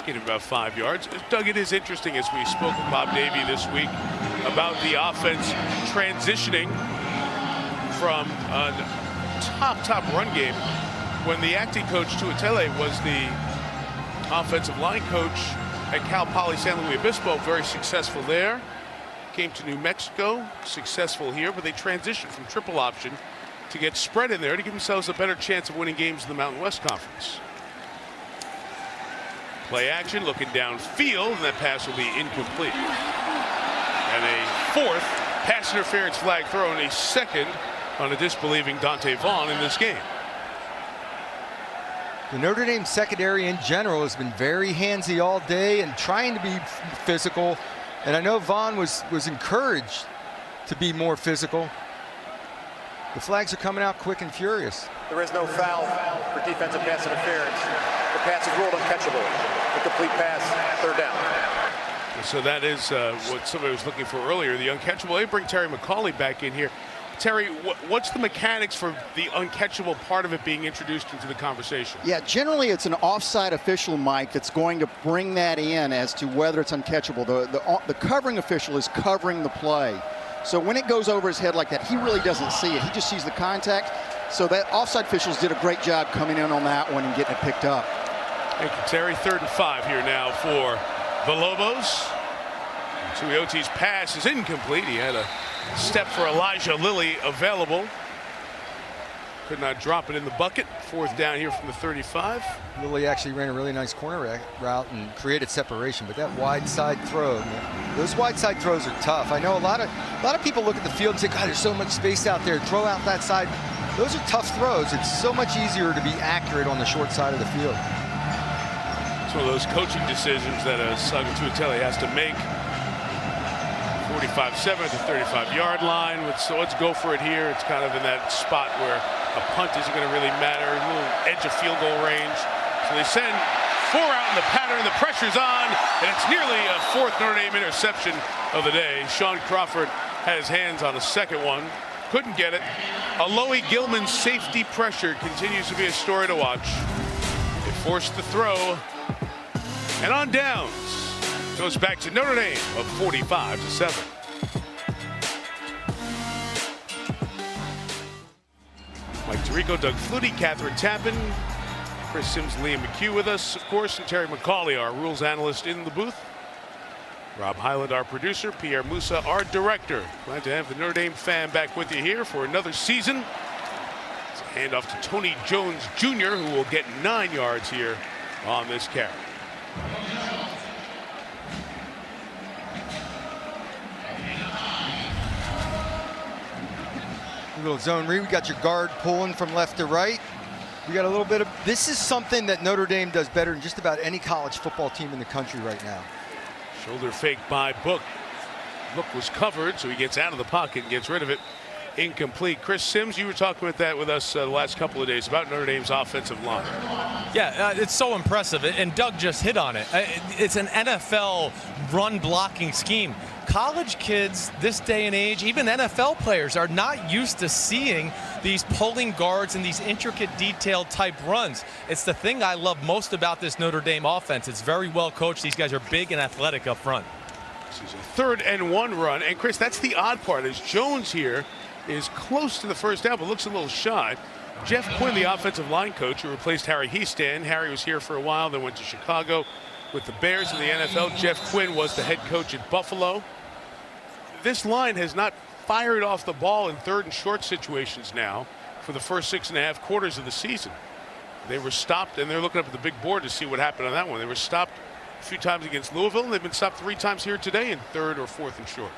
Get him about 5 yards. Doug, it is interesting, as we spoke with Bob Davie this week about the offense transitioning from a top run game when the acting coach Tuatele was the offensive line coach at Cal Poly San Luis Obispo. Very successful there. Came to New Mexico, successful here, but they transitioned from triple option to get spread in there to give themselves a better chance of winning games in the Mountain West Conference. Play action, looking downfield, and that pass will be incomplete. And a 4th pass interference flag thrown, a second on a disbelieving Dante Vaughn in this game. The Notre Dame secondary in general has been very handsy all day and trying to be physical. And I know Vaughn was encouraged to be more physical. The flags are coming out quick and furious. There is no foul for defensive pass interference. The pass is ruled uncatchable. Incomplete pass, third down. So that is what somebody was looking for earlier, the uncatchable. They bring Terry McCauley back in here. Terry, what's the mechanics for the uncatchable part of it being introduced into the conversation? Yeah, generally it's an offside official, Mike, that's going to bring that in as to whether it's uncatchable. The covering official is covering the play. So when it goes over his head like that, he really doesn't see it. He just sees the contact. So that offside officials did a great job coming in on that one and getting it picked up. Thank you, Terry. 3rd and 5 here now for the Lobos. Tuiotti's pass is incomplete. He had a step for Elijah Lilly available. Could not drop it in the bucket. 4th down here from the 35. Lilly actually ran a really nice corner route and created separation, but that wide side throw, those wide side throws are tough. I know a lot of people look at the field and say, God, there's so much space out there. Throw out that side. Those are tough throws. It's so much easier to be accurate on the short side of the field. It's one of those coaching decisions that Saga Tuatelli has to make. 45-7 at the 35-yard line. So let's go for it here. It's kind of in that spot where a punt isn't going to really matter. A little edge of field goal range. So they send 4 out in the pattern. The pressure's on, and it's nearly a 4th Notre Dame interception of the day. Sean Crawford had his hands on a second one. Couldn't get it. Alohi Gilman's safety pressure continues to be a story to watch. They forced the throw, and on downs goes back to Notre Dame of 45-7. Mike Tirico, Doug Flutie, Catherine Tappan, Chris Sims, Liam McHugh with us, of course, and Terry McCauley, our rules analyst in the booth. Rob Highland, our producer, Pierre Moussa, our director. Glad to have the Notre Dame fan back with you here for another season. It's a handoff to Tony Jones Jr., who will get 9 yards here on this carry. A little zone read. We got your guard pulling from left to right. We got a little bit of, this is something that Notre Dame does better than just about any college football team in the country right now. Shoulder fake by Book. Book was covered, so he gets out of the pocket and gets rid of it. Incomplete. Chris Sims, you were talking about that with us the last couple of days about Notre Dame's offensive line. Yeah, it's so impressive, and Doug just hit on it. It's an NFL run blocking scheme. College kids this day and age, even NFL players, are not used to seeing these pulling guards and these intricate, detailed type runs. It's the thing I love most about this Notre Dame offense. It's very well coached. These guys are big and athletic up front. This is a 3rd and 1 run, and Chris, that's the odd part, is Jones here is close to the first down, but looks a little shy. Jeff Quinn, the offensive line coach, who replaced Harry Heastan. Harry was here for a while, then went to Chicago with the Bears in the NFL. Jeff Quinn was the head coach at Buffalo. This line has not fired off the ball in 3rd and short situations now for the first 6.5 quarters of the season. They were stopped, and they're looking up at the big board to see what happened on that one. They were stopped a few times against Louisville, and they've been stopped 3 times here today in 3rd or 4th and short.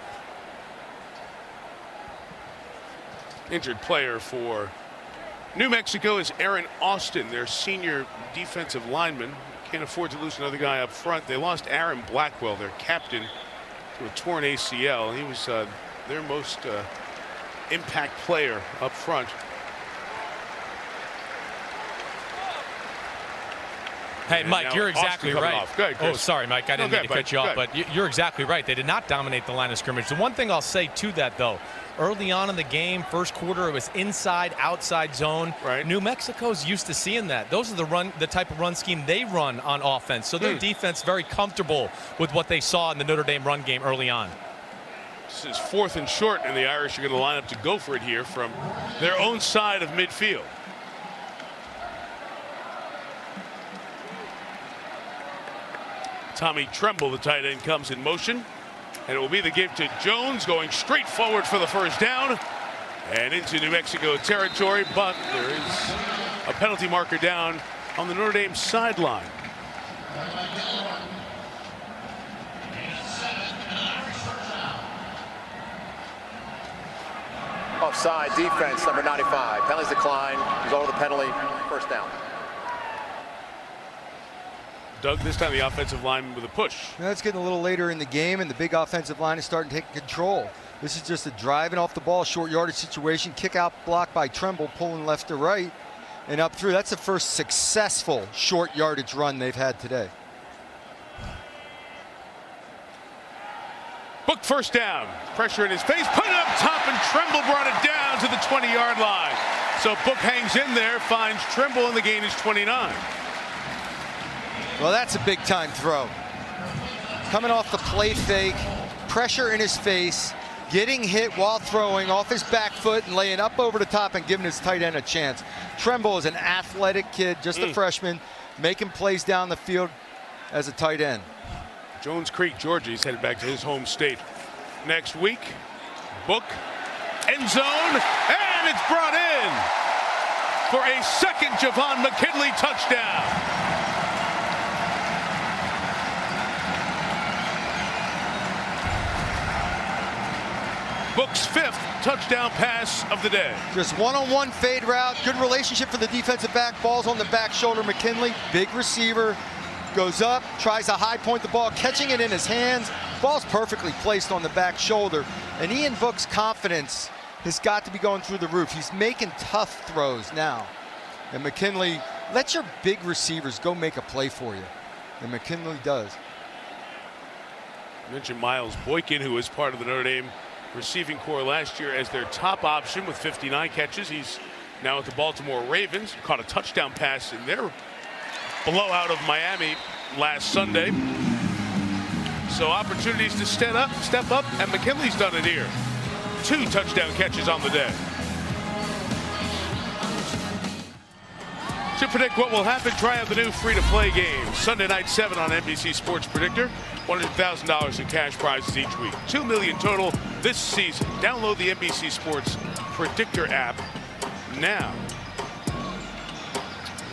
Injured player for New Mexico is Aaron Austin, their senior defensive lineman. Can't afford to lose another guy up front. They lost Aaron Blackwell, their captain, to a torn ACL. He was their most impact player up front. Hey, Mike, you're exactly right. Go ahead, Chris. Oh, sorry, Mike. I didn't mean to cut you off, but you're exactly right. They did not dominate the line of scrimmage. The one thing I'll say to that, though, early on in the game, first quarter, it was inside, outside zone. Right. New Mexico's used to seeing that. Those are the type of run scheme they run on offense. So their defense very comfortable with what they saw in the Notre Dame run game early on. This is 4th and short, and the Irish are going to line up to go for it here from their own side of midfield. Tommy Tremble, the tight end, comes in motion, and it will be the give to Jones, going straight forward for the first down and into New Mexico territory, but there is a penalty marker down on the Notre Dame sideline. offside defense, number 95. Penalties decline. Result of the penalty, first down. Doug, this time the offensive line with a push. Now it's getting a little later in the game, and the big offensive line is starting to take control. This is just a driving off the ball, short yardage situation. Kick out block by Tremble, pulling left to right and up through. That's the first successful short yardage run they've had today. Book first down. Pressure in his face. Put it up top, and Tremble brought it down to the 20-yard line. So Book hangs in there, finds Tremble, and the gain is 29. Well, that's a big-time throw. Coming off the play fake, pressure in his face, getting hit while throwing off his back foot and laying up over the top and giving his tight end a chance. Tremble is an athletic kid, just a freshman, making plays down the field as a tight end. Jones Creek, Georgia, he's headed back to his home state next week. Book, end zone, and it's brought in for a second Javon McKinley touchdown. Book's fifth touchdown pass of the day. Just one-on-one fade route. Good relationship for the defensive back. Ball's on the back shoulder. McKinley, big receiver, goes up, tries to high point the ball, catching it in his hands. Ball's perfectly placed on the back shoulder. And Ian Book's confidence has got to be going through the roof. He's making tough throws now. And McKinley, let your big receivers go make a play for you. And McKinley does. I mentioned Miles Boykin, who was part of the Notre Dame receiving corps last year as their top option with 59 catches. He's now with the Baltimore Ravens. Caught a touchdown pass in their blowout of Miami last Sunday. So opportunities to step up, and McKinley's done it here. 2 touchdown catches on the day. To predict what will happen, try out the new free-to-play game. Sunday night, 7 on NBC Sports Predictor. $100,000 in cash prizes each week. $2 million total this season. Download the NBC Sports Predictor app now.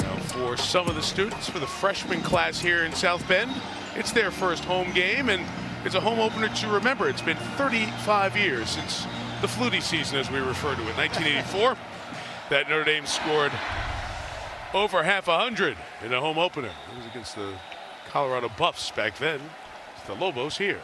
Now, for some of the students, for the freshman class here in South Bend, it's their first home game, and it's a home opener to remember. It's been 35 years since the Flutie season, as we refer to it, 1984, that Notre Dame scored over half 100 in a home opener. It was against the Colorado Buffs back then. It's the Lobos here.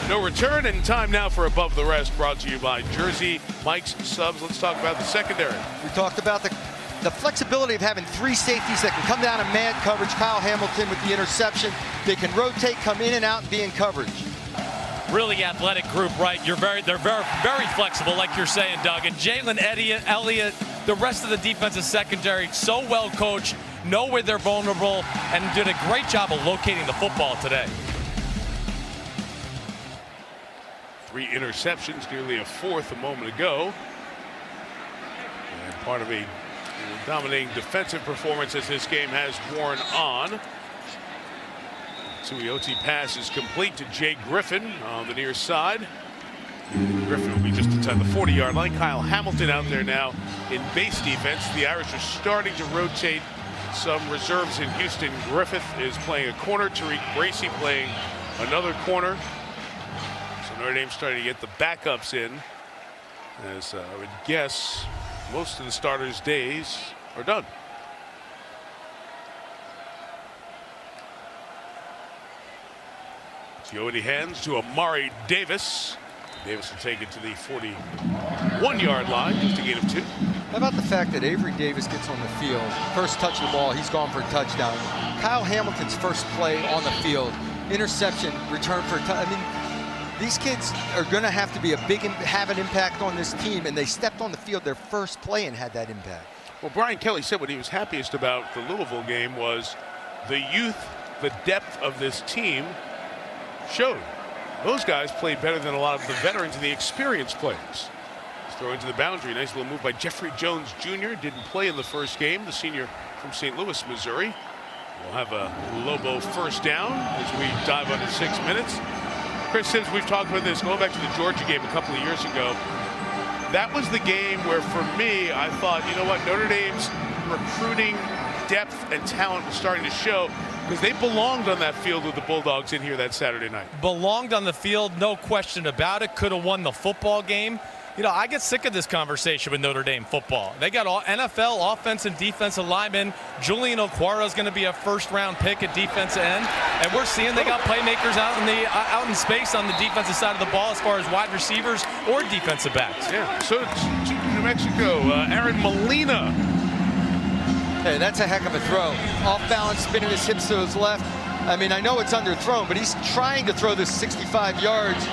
No return, and time now for Above the Rest, brought to you by Jersey Mike's Subs. Let's talk about the secondary. We talked about the flexibility of having 3 safeties that can come down in man coverage. Kyle Hamilton with the interception. They can rotate, come in and out, and be in coverage. Really athletic group, right? They're very flexible, like you're saying, Doug. And Jalen Elliott, the rest of the defensive secondary, so well coached, know where they're vulnerable, and did a great job of locating the football today. 3 interceptions, nearly a 4th a moment ago. And part of a dominating defensive performance as this game has worn on. Tuioti pass is complete to Jay Griffin on the near side. Griffin will be just inside the 40-yard line. Kyle Hamilton out there now in base defense. The Irish are starting to rotate some reserves in Houston. Griffith is playing a corner. Tariq Bracy playing another corner. So Notre Dame's starting to get the backups in, as I would guess most of the starters' days are done. Tuioti hands to Amari Davis. Davis will take it to the 41-yard line, just a gain of 2. How about the fact that Avery Davis gets on the field, first touch of the ball, he's gone for a touchdown. Kyle Hamilton's first play on the field, interception, return for a touchdown. I mean, these kids are going to have to be have an impact on this team, and they stepped on the field their first play and had that impact. Well, Brian Kelly said what he was happiest about the Louisville game was the youth, the depth of this team showed. Those guys played better than a lot of the veterans and the experienced players. Throw into the boundary. Nice little move by Jeffrey Jones Jr. Didn't play in the first game. The senior from St. Louis, Missouri. We'll have a Lobo first down as we dive under 6 minutes. Chris Sims, we've talked about this going back to the Georgia game a couple of years ago. That was the game where, for me, I thought, you know what, Notre Dame's recruiting depth and talent was starting to show, because they belonged on that field with the Bulldogs in here that Saturday night. Belonged on the field, no question about it. Could have won the football game. You know, I get sick of this conversation with Notre Dame football. They got all NFL offense and defensive linemen. Julian Okwara is going to be a first-round pick at defensive end, and we're seeing they got playmakers out in space on the defensive side of the ball as far as wide receivers or defensive backs. Yeah. So to New Mexico, Aaron Molina. Hey, that's a heck of a throw. Off balance, spinning his hips to his left. I mean, I know it's underthrown, but he's trying to throw this 65 yards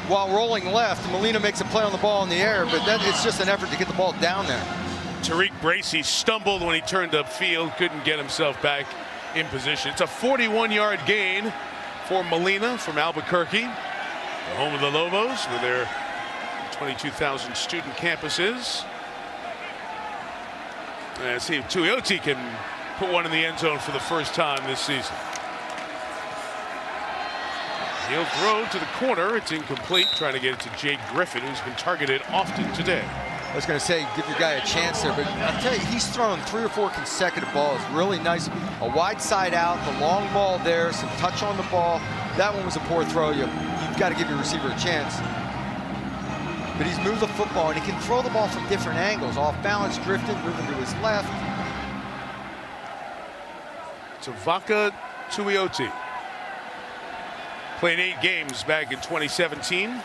while rolling left. Molina makes a play on the ball in the air, but then it's just an effort to get the ball down there. Tariq Bracy stumbled when he turned upfield, couldn't get himself back in position. It's a 41-yard gain for Molina from Albuquerque, the home of the Lobos, where their 22,000 student campus is. And see if Tuioti can put one in the end zone for the first time this season. He'll throw to the corner. It's incomplete. Trying to get it to Jake Griffin, who's been targeted often today. I was going to say, give your guy a chance there, but I'll tell you, he's thrown 3 or 4 consecutive balls. Really nice. A wide side out, the long ball there, some touch on the ball. That one was a poor throw. You've got to give your receiver a chance. But he's moved the football, and he can throw the ball from different angles. Off balance, drifting, moving to his left. So Vaca Tuioti. Played 8 games back in 2017.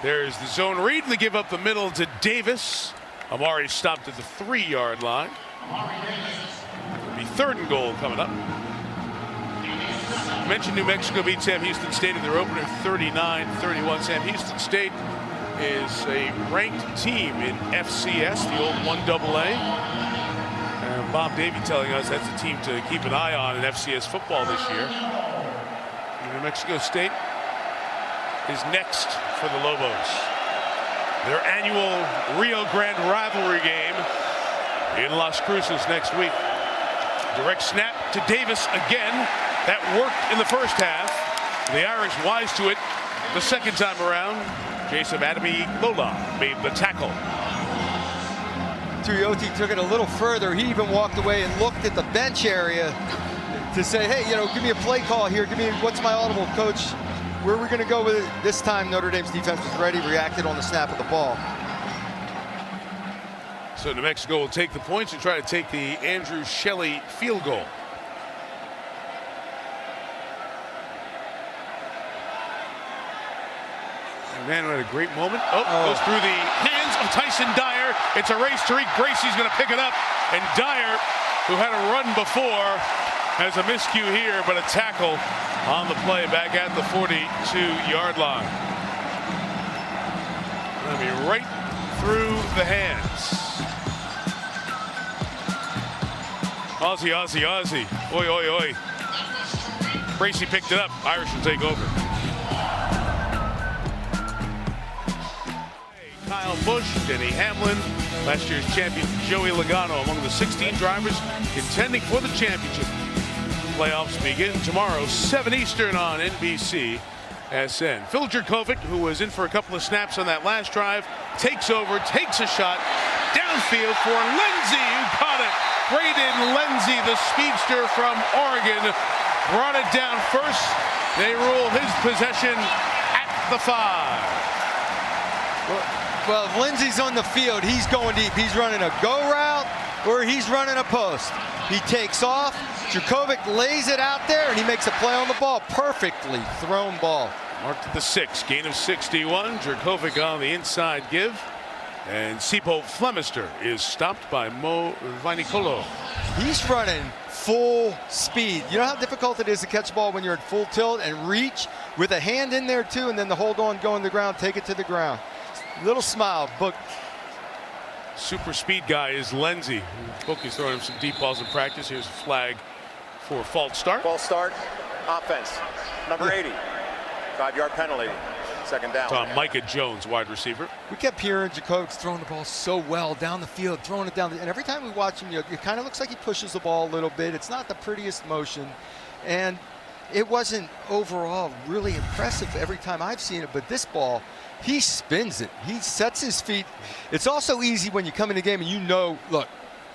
There's the zone read, and they give up the middle to Davis. Amari stopped at the 3-yard line. It'll be 3rd and goal coming up. I mentioned New Mexico beat Sam Houston State in their opener 39-31. Sam Houston State is a ranked team in FCS, the old 1AA. And Bob Davey telling us that's a team to keep an eye on in FCS football this year. New Mexico State is next for the Lobos. Their annual Rio Grande rivalry game in Las Cruces next week. Direct snap to Davis again. That worked in the first half. The Irish wise to it the second time around. Jason Adami Lola made the tackle. Tuioti took it a little further. He even walked away and looked at the bench area to say, hey, you know, give me a play call here. Give me, what's my audible, coach? Where are we going to go with it? This time, Notre Dame's defense was ready, reacted on the snap of the ball. So New Mexico will take the points and try to take the Andrew Shelley field goal. Man had a great moment. Goes through the hands of Tyson Dyer. It's a race. Tariq Bracy's going to pick it up. And Dyer, who had a run before, has a miscue here, but a tackle on the play back at the 42-yard line. I mean, right through the hands. Aussie, Aussie, Aussie. Oi, oi, oi. Bracy picked it up. Irish will take over. Kyle Busch, Denny Hamlin, last year's champion Joey Logano among the 16 drivers contending for the championship. Playoffs begin tomorrow, 7 Eastern on NBC SN. Phil Jerkovic, who was in for a couple of snaps on that last drive, takes over, takes a shot downfield for Lindsey, who caught it. Braden Lindsey, the speedster from Oregon, brought it down first. They rule his possession at the 5. Well, if Lindsey's on the field, he's going deep. He's running a go route or he's running a post. He takes off. Jerkovic lays it out there, and he makes a play on the ball. Perfectly thrown ball. Marked at the 6, gain of 61. Jerkovic on the inside give. And Sipo Flemister is stopped by Mo Vainicolo. He's running full speed. You know how difficult it is to catch a ball when you're at full tilt and reach with a hand in there too, and then the hold on, go on the ground, take it to the ground. Little smile, Book. Super speed guy is Lindsey. Book is throwing him some deep balls in practice. Here's a flag for a false start. False start, offense. Number 80, 5-yard penalty, second down. Micah Jones, wide receiver. We kept hearing Jerkovic throwing the ball so well down the field, throwing it down. And every time we watch him, it kind of looks like he pushes the ball a little bit. It's not the prettiest motion. And it wasn't overall really impressive every time I've seen it. But this ball, he spins it. He sets his feet. It's also easy when you come in the game and you know, look,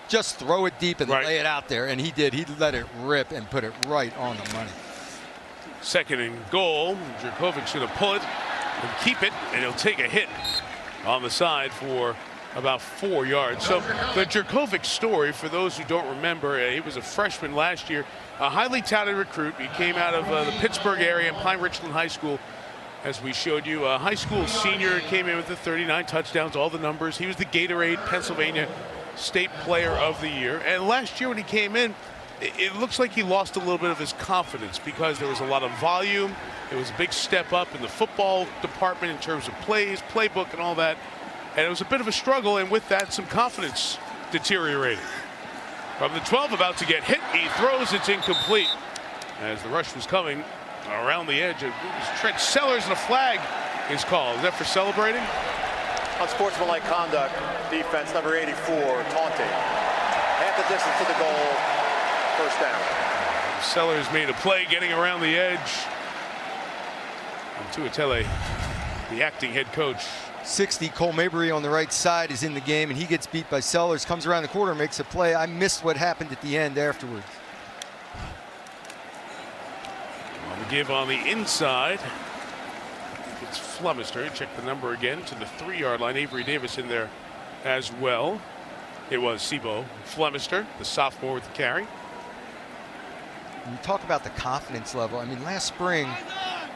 just throw it deep and lay it out there. And he did. He let it rip and put it right on the money. Second and goal. Jerkovic's going to pull it and keep it, and he'll take a hit on the side for about 4 yards. So the Jurkovec story, for those who don't remember, he was a freshman last year, a highly touted recruit. He came out of the Pittsburgh area in Pine Richland High School, as we showed you. A high school senior, came in with the 39 touchdowns, all the numbers. He was the Gatorade Pennsylvania State Player of the Year. And last year when he came in, it looks like he lost a little bit of his confidence because there was a lot of volume. It was a big step up in the football department in terms of plays, playbook, and all that. And it was a bit of a struggle, and with that, some confidence deteriorated. From the 12, about to get hit, he throws, it's incomplete. As the rush was coming around the edge, it was Trent Sellers, and a flag is called. Is that for celebrating? Unsportsmanlike conduct, defense number 84, taunting. Half the distance to the goal, first down. Sellers made a play getting around the edge. And Tuatele, the acting head coach. 60, Cole Mabry on the right side is in the game, and he gets beat by Sellers, comes around the corner, makes a play. I missed what happened at the end afterwards. On the give on the inside, it's Flemister. Check the number again to the 3-yard line. Avery Davis in there as well. It was Sibo Flemister, the sophomore, with the carry. You talk about the confidence level. I mean, last spring,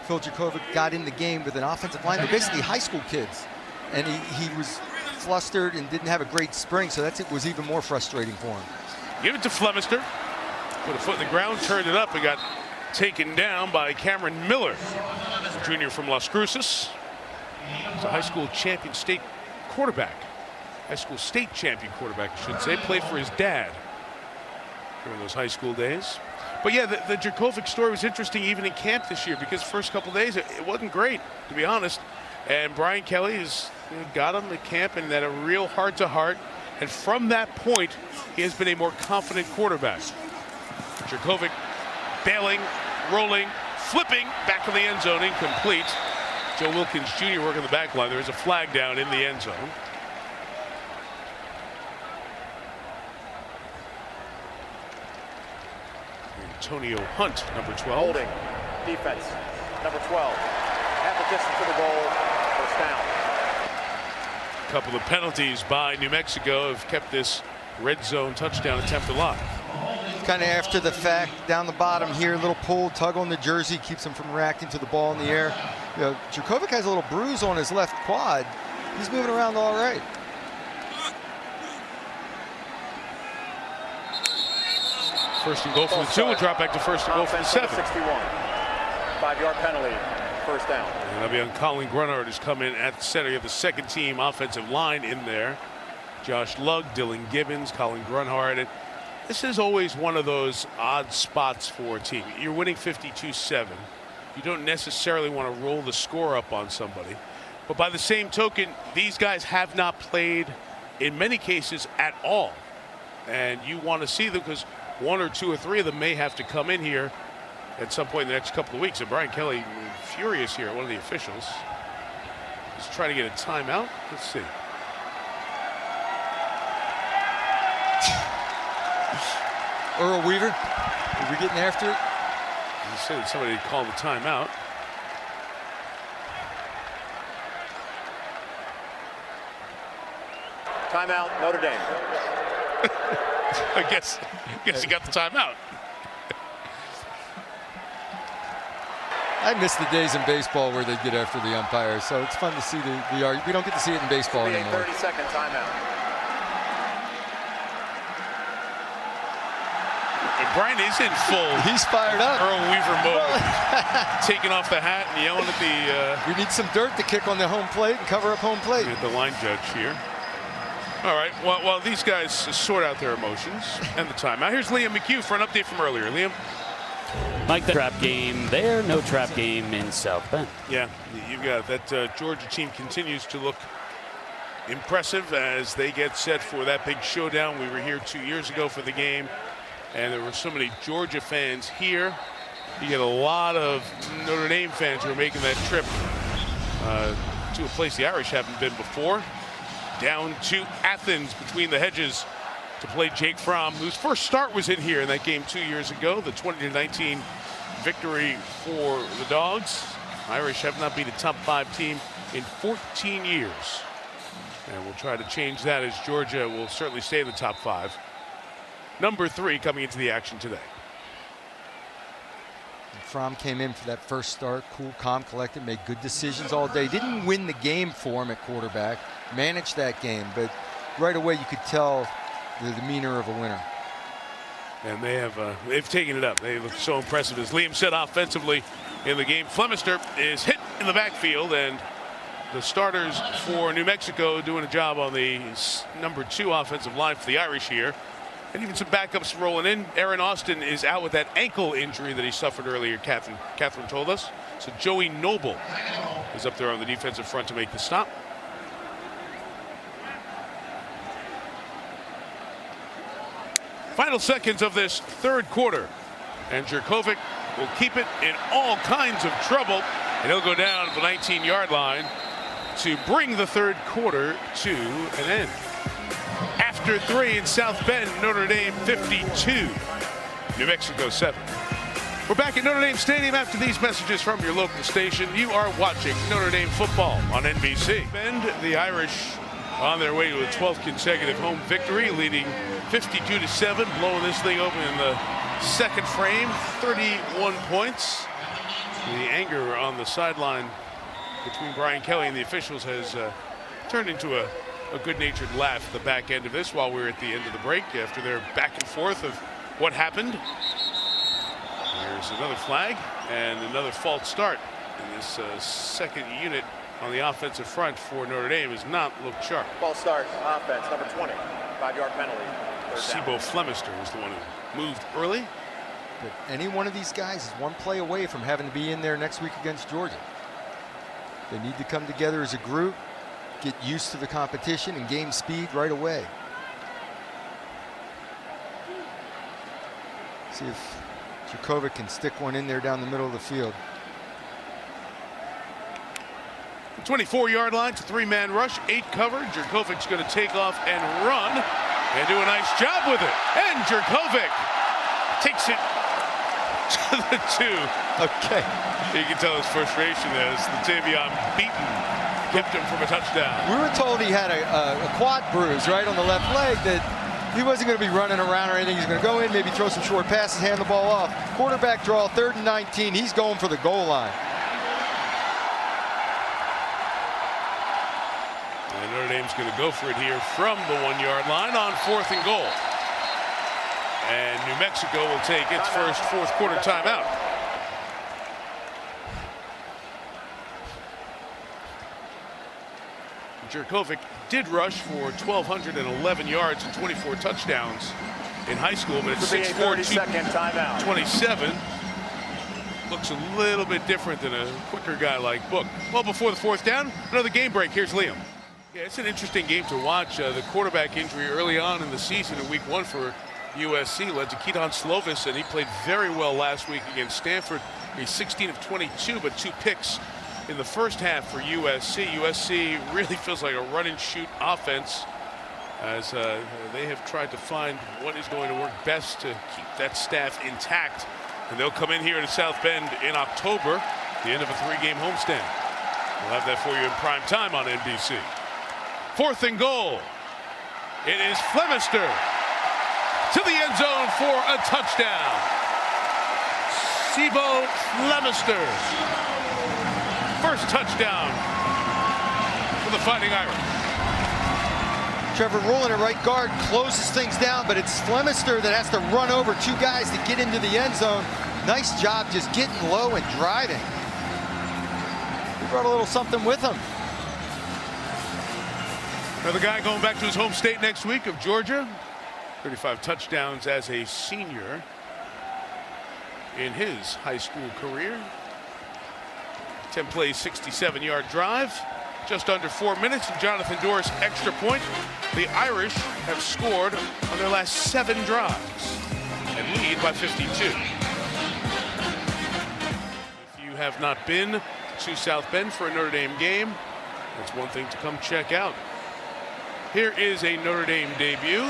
Phil Jurkovec got in the game with an offensive line. They're basically high school kids. And he was flustered and didn't have a great spring, so it was even more frustrating for him. Give it to Flemister. Put a foot in the ground, turned it up, and got taken down by Cameron Miller, a junior from Las Cruces. He's a high school champion state quarterback. High school state champion quarterback, I should say. Played for his dad during those high school days. But yeah, the Jurkovec story was interesting even in camp this year, because the first couple days it wasn't great, to be honest. And Brian Kelly has got him at camp and had a real heart-to-heart. And from that point, he has been a more confident quarterback. Jurkovec bailing, rolling, flipping, back in the end zone, incomplete. Joe Wilkins Jr. working the back line. There is a flag down in the end zone. Antonio Hunt, number 12. Holding, defense, number 12. Half the distance to the goal, first down. A couple of penalties by New Mexico have kept this red zone touchdown attempt alive. Kind of after the fact, down the bottom here, little pull, tug on the jersey, keeps him from reacting to the ball in the air. You know, Jurkovec has a little bruise on his left quad. He's moving around all right. First and goal for the 2, and drop back to first and goal for the 7. 61. 5-yard penalty, first down. And that'll be on Colin Grunhard, who's come in at center. You have the second team offensive line in there. Josh Lugg, Dylan Gibbons, Colin Grunhard. And this is always one of those odd spots for a team. You're winning 52-7. You don't necessarily want to roll the score up on somebody. But by the same token, these guys have not played, in many cases, at all. And you want to see them because 1 or 2 or 3 of them may have to come in here at some point in the next couple of weeks. And Brian Kelly, furious here, one of the officials. He's trying to get a timeout. Let's see. Earl Weaver, are we getting after it? He said somebody called the timeout. Timeout, Notre Dame. I guess he got the timeout. I miss the days in baseball where they get after the umpires, so it's fun to see we don't get to see it in baseball anymore. 30-second timeout. Brian is in full. He's fired up. Earl Weaver mode. Taking off the hat and yelling at the. We need some dirt to kick on the home plate and cover up home plate. At the line judge here. All right. While these guys sort out their emotions and the timeout, here's Liam McHugh for an update from earlier. Liam. Mike, the trap game there, no trap game in South Bend. Yeah, you've got it. That Georgia team continues to look impressive as they get set for that big showdown. We were here 2 years ago for the game. And there were so many Georgia fans here. You get a lot of Notre Dame fans who are making that trip to a place the Irish haven't been before. Down to Athens between the hedges to play Jake Fromm, whose first start was in here in that game 2 years ago. The 20-19 victory for the Dogs. Irish have not been a top 5 team in 14 years. And we'll try to change that as Georgia will certainly stay in the top 5. Number 3 coming into the action today. Fromm came in for that first start, cool, calm, collected, made good decisions all day. Didn't win the game for him at quarterback, managed that game, but right away you could tell the demeanor of a winner. And they've taken it up. They look so impressive. As Liam said, offensively in the game, Flemister is hit in the backfield, and the starters for New Mexico doing a job on the number 2 offensive line for the Irish here. And even some backups rolling in. Aaron Austin is out with that ankle injury that he suffered earlier, Catherine told us. So Joey Noble is up there on the defensive front to make the stop. Final seconds of this third quarter. And Jurkovic will keep it in all kinds of trouble. And he'll go down to the 19-yard line to bring the third quarter to an end. After 3 in South Bend, Notre Dame 52, New Mexico 7. We're back at Notre Dame Stadium after these messages from your local station. You are watching Notre Dame football on NBC. Bend, the Irish on their way to a 12th consecutive home victory, leading 52-7, blowing this thing open in the second frame, 31 points. The anger on the sideline between Brian Kelly and the officials has turned into a good-natured laugh at the back end of this while we're at the end of the break after their back and forth of what happened. There's another flag and another false start. And this second unit on the offensive front for Notre Dame has not looked sharp. False start, offense, number 20, 5-yard penalty. Sibo Flemister was the one who moved early. But any one of these guys is one play away from having to be in there next week against Georgia. They need to come together as a group, get used to the competition, and gain speed right away. See if Jurkovic can stick one in there down the middle of the field. The 24-yard line, it's a 3-man rush, 8 covered. Jurkovic's going to take off and run and do a nice job with it. And Jurkovic takes it to the 2. Okay. You can tell his frustration as the Tavion Beaton kept him from a touchdown. We were told he had a quad bruise right on the left leg, that he wasn't going to be running around or anything. He's going to go in, maybe throw some short passes, hand the ball off. Quarterback draw, 3rd and 19. He's going for the goal line. And Notre Dame's going to go for it here from the 1-yard line on 4th and goal. And New Mexico will take its first fourth quarter timeout. Jurkovic did rush for 1,211 yards and 24 touchdowns in high school, but it's 6'4", 227. Looks a little bit different than a quicker guy like Book. Well, before the 4th down, another game break. Here's Liam. Yeah, it's an interesting game to watch. The quarterback injury early on in the season in week 1 for USC led to Keaton Slovis, and he played very well last week against Stanford. He's 16 of 22, but 2 picks in the first half for USC. USC really feels like a run-and-shoot offense as they have tried to find what is going to work best to keep that staff intact. And they'll come in here to South Bend in October, the end of a 3-game homestand. We'll have that for you in prime time on NBC. 4th and goal. It is Flemister to the end zone for a touchdown. Sibo Flemister. First touchdown for the Fighting Irish. Trevor Rulin at right guard closes things down, but it's Flemister that has to run over 2 guys to get into the end zone. Nice job just getting low and driving. He brought a little something with him. Another guy going back to his home state next week of Georgia. 35 touchdowns as a senior in his high school career. 10 plays, 67-yard drive. Just under 4 minutes, and Jonathan Doris extra point. The Irish have scored on their last 7 drives and lead by 52. If you have not been to South Bend for a Notre Dame game, that's one thing to come check out. Here is a Notre Dame debut.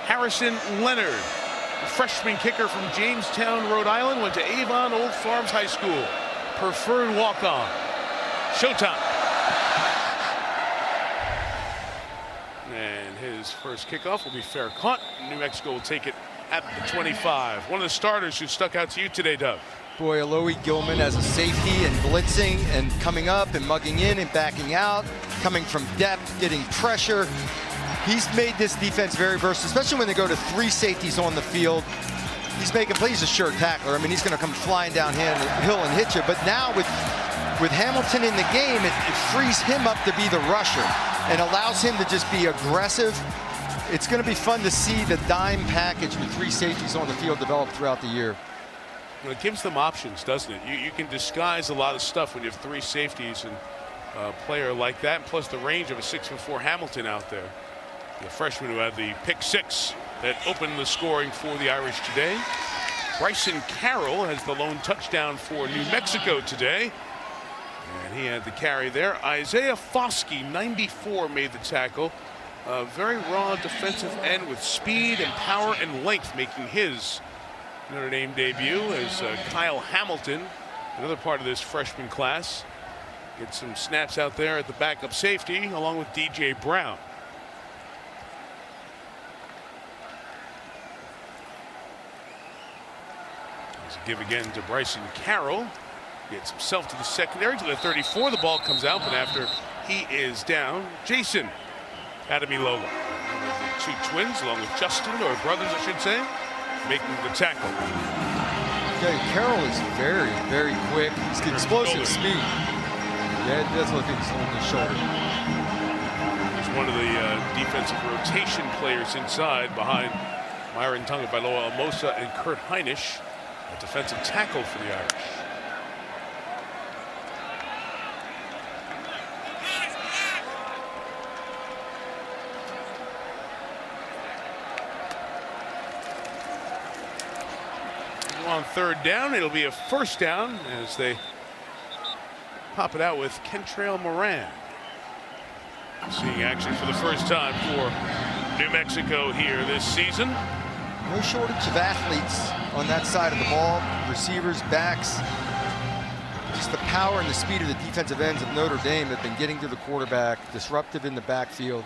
Harrison Leonard, a freshman kicker from Jamestown, Rhode Island, went to Avon Old Farms High School. Preferred walk-on. Showtime. his first kickoff will be fair caught. New Mexico will take it at the 25. One of the starters who stuck out to you today, Doug. Boy, Alohi Gilman as a safety and blitzing and coming up and mugging in and backing out, coming from depth, getting pressure. He's made this defense very versatile, especially when they go to 3 safeties on the field. He's making plays. He's a sure tackler. I mean, he's going to come flying downhill and hit you. But now with Hamilton in the game, it frees him up to be the rusher and allows him to just be aggressive. It's going to be fun to see the dime package with 3 safeties on the field develop throughout the year. Well, it gives them options, doesn't it? You can disguise a lot of stuff when you have 3 safeties and a player like that, plus the range of a 6'4" Hamilton out there. The freshman who had the pick 6 that opened the scoring for the Irish today. Bryson Carroll has the lone touchdown for New Mexico today. And he had the carry there. Isaiah Foskey, 94, made the tackle. A very raw defensive end with speed and power and length, making his Notre Dame debut as Kyle Hamilton, another part of this freshman class, gets some snaps out there at the backup safety along with DJ Brown. There's a give again to Bryson Carroll. Gets himself to the secondary to the 34. The ball comes out, but after he is down, Jason Ademilola, the 2 twins, along with Justin, or brothers, I should say, making the tackle. Yeah, Carroll is very, very quick. He's got explosive speed. Yeah, it does look like he's on the shoulder. He's one of the defensive rotation players inside, behind Myron Tagovailoa Amosa and Kurt Heinisch, a defensive tackle for the Irish. On 3rd down, it'll be a 1st down as they pop it out with Kentrail Moran. Seeing action for the first time for New Mexico here this season. No shortage of athletes on that side of the ball, receivers, backs. Just the power and the speed of the defensive ends of Notre Dame have been getting to the quarterback, disruptive in the backfield.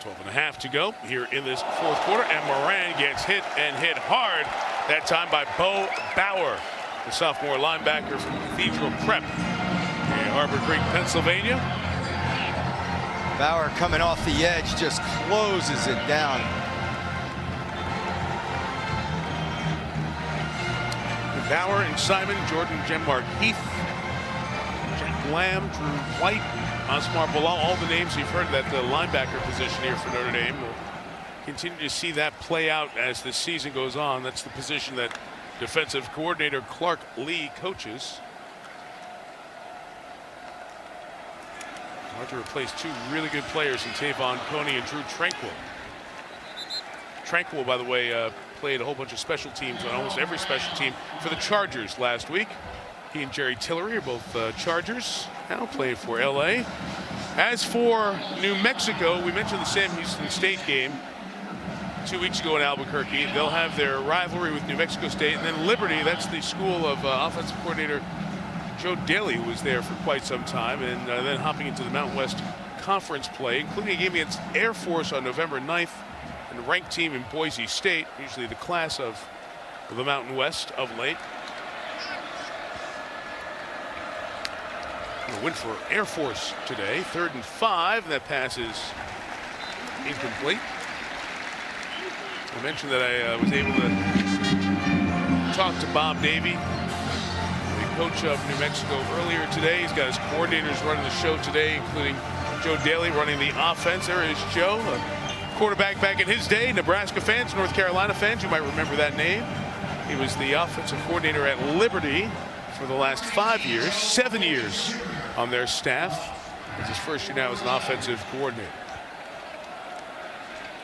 12.5 to go here in this 4th quarter, and Moran gets hit and hit hard, that time by Bo Bauer, the sophomore linebacker from Cathedral Prep in Harbor Creek, Pennsylvania. Bauer coming off the edge just closes it down. Bauer and Simon, Jordan Genmark Heath, Jack Lamb, Drew White, Osmar Bilal, all the names you've heard at the linebacker position here for Notre Dame. We'll continue to see that play out as the season goes on. That's the position that defensive coordinator Clark Lee coaches. Hard to replace 2 really good players in Tavon Coney and Drew Tranquil. Tranquil, by the way, played a whole bunch of special teams on almost every special team for the Chargers last week. He and Jerry Tillery are both Chargers, now playing for LA. As for New Mexico, we mentioned the Sam Houston State game 2 weeks ago in Albuquerque. They'll have their rivalry with New Mexico State, and then Liberty, that's the school of offensive coordinator Joe Daly, who was there for quite some time, and then hopping into the Mountain West Conference play, including a game against Air Force on November 9th, and a ranked team in Boise State, usually the class of the Mountain West of late. A win for Air Force today. 3rd and 5. That pass is incomplete. I mentioned that I was able to talk to Bob Davie, the coach of New Mexico, earlier today. He's got his coordinators running the show today, including Joe Daly running the offense. There is Joe, a quarterback back in his day. Nebraska fans, North Carolina fans, you might remember that name. He was the offensive coordinator at Liberty for the last 5 years, 7 years on their staff. It's his first year now as an offensive coordinator.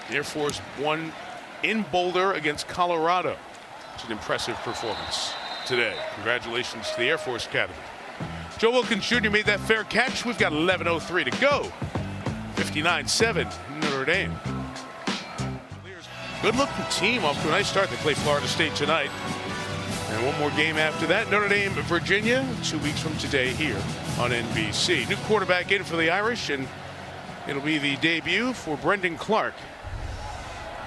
The Air Force won in Boulder against Colorado. It's an impressive performance today. Congratulations to the Air Force Academy. Joe Wilkins Jr. made that fair catch. We've got 11:03 to go. 59-7 Notre Dame. Good looking team off to a nice start. They play Florida State tonight. And one more game after that, Notre Dame, Virginia, 2 weeks from today here on NBC. New quarterback in for the Irish, and it'll be the debut for Brendan Clark,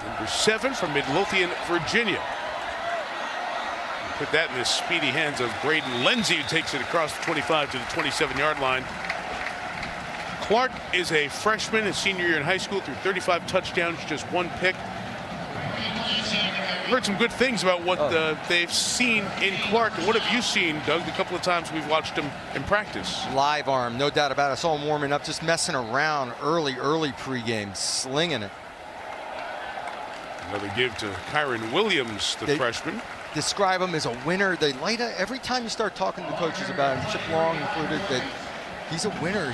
number 7 from Midlothian, Virginia. Put that in the speedy hands of Braden Lindsay, who takes it across the 25 to the 27-yard line. Clark is a freshman, his senior year in high school, threw 35 touchdowns, just 1 pick. Heard some good things about what they've seen in Clark. And what have you seen, Doug, the couple of times we've watched him in practice? Live arm, no doubt about it. I saw him warming up, just messing around early pregame, slinging it. Another give to Kyron Williams, the freshman. Describe him as a winner. They light up every time you start talking to coaches about him, Chip Long included, that he's a winner.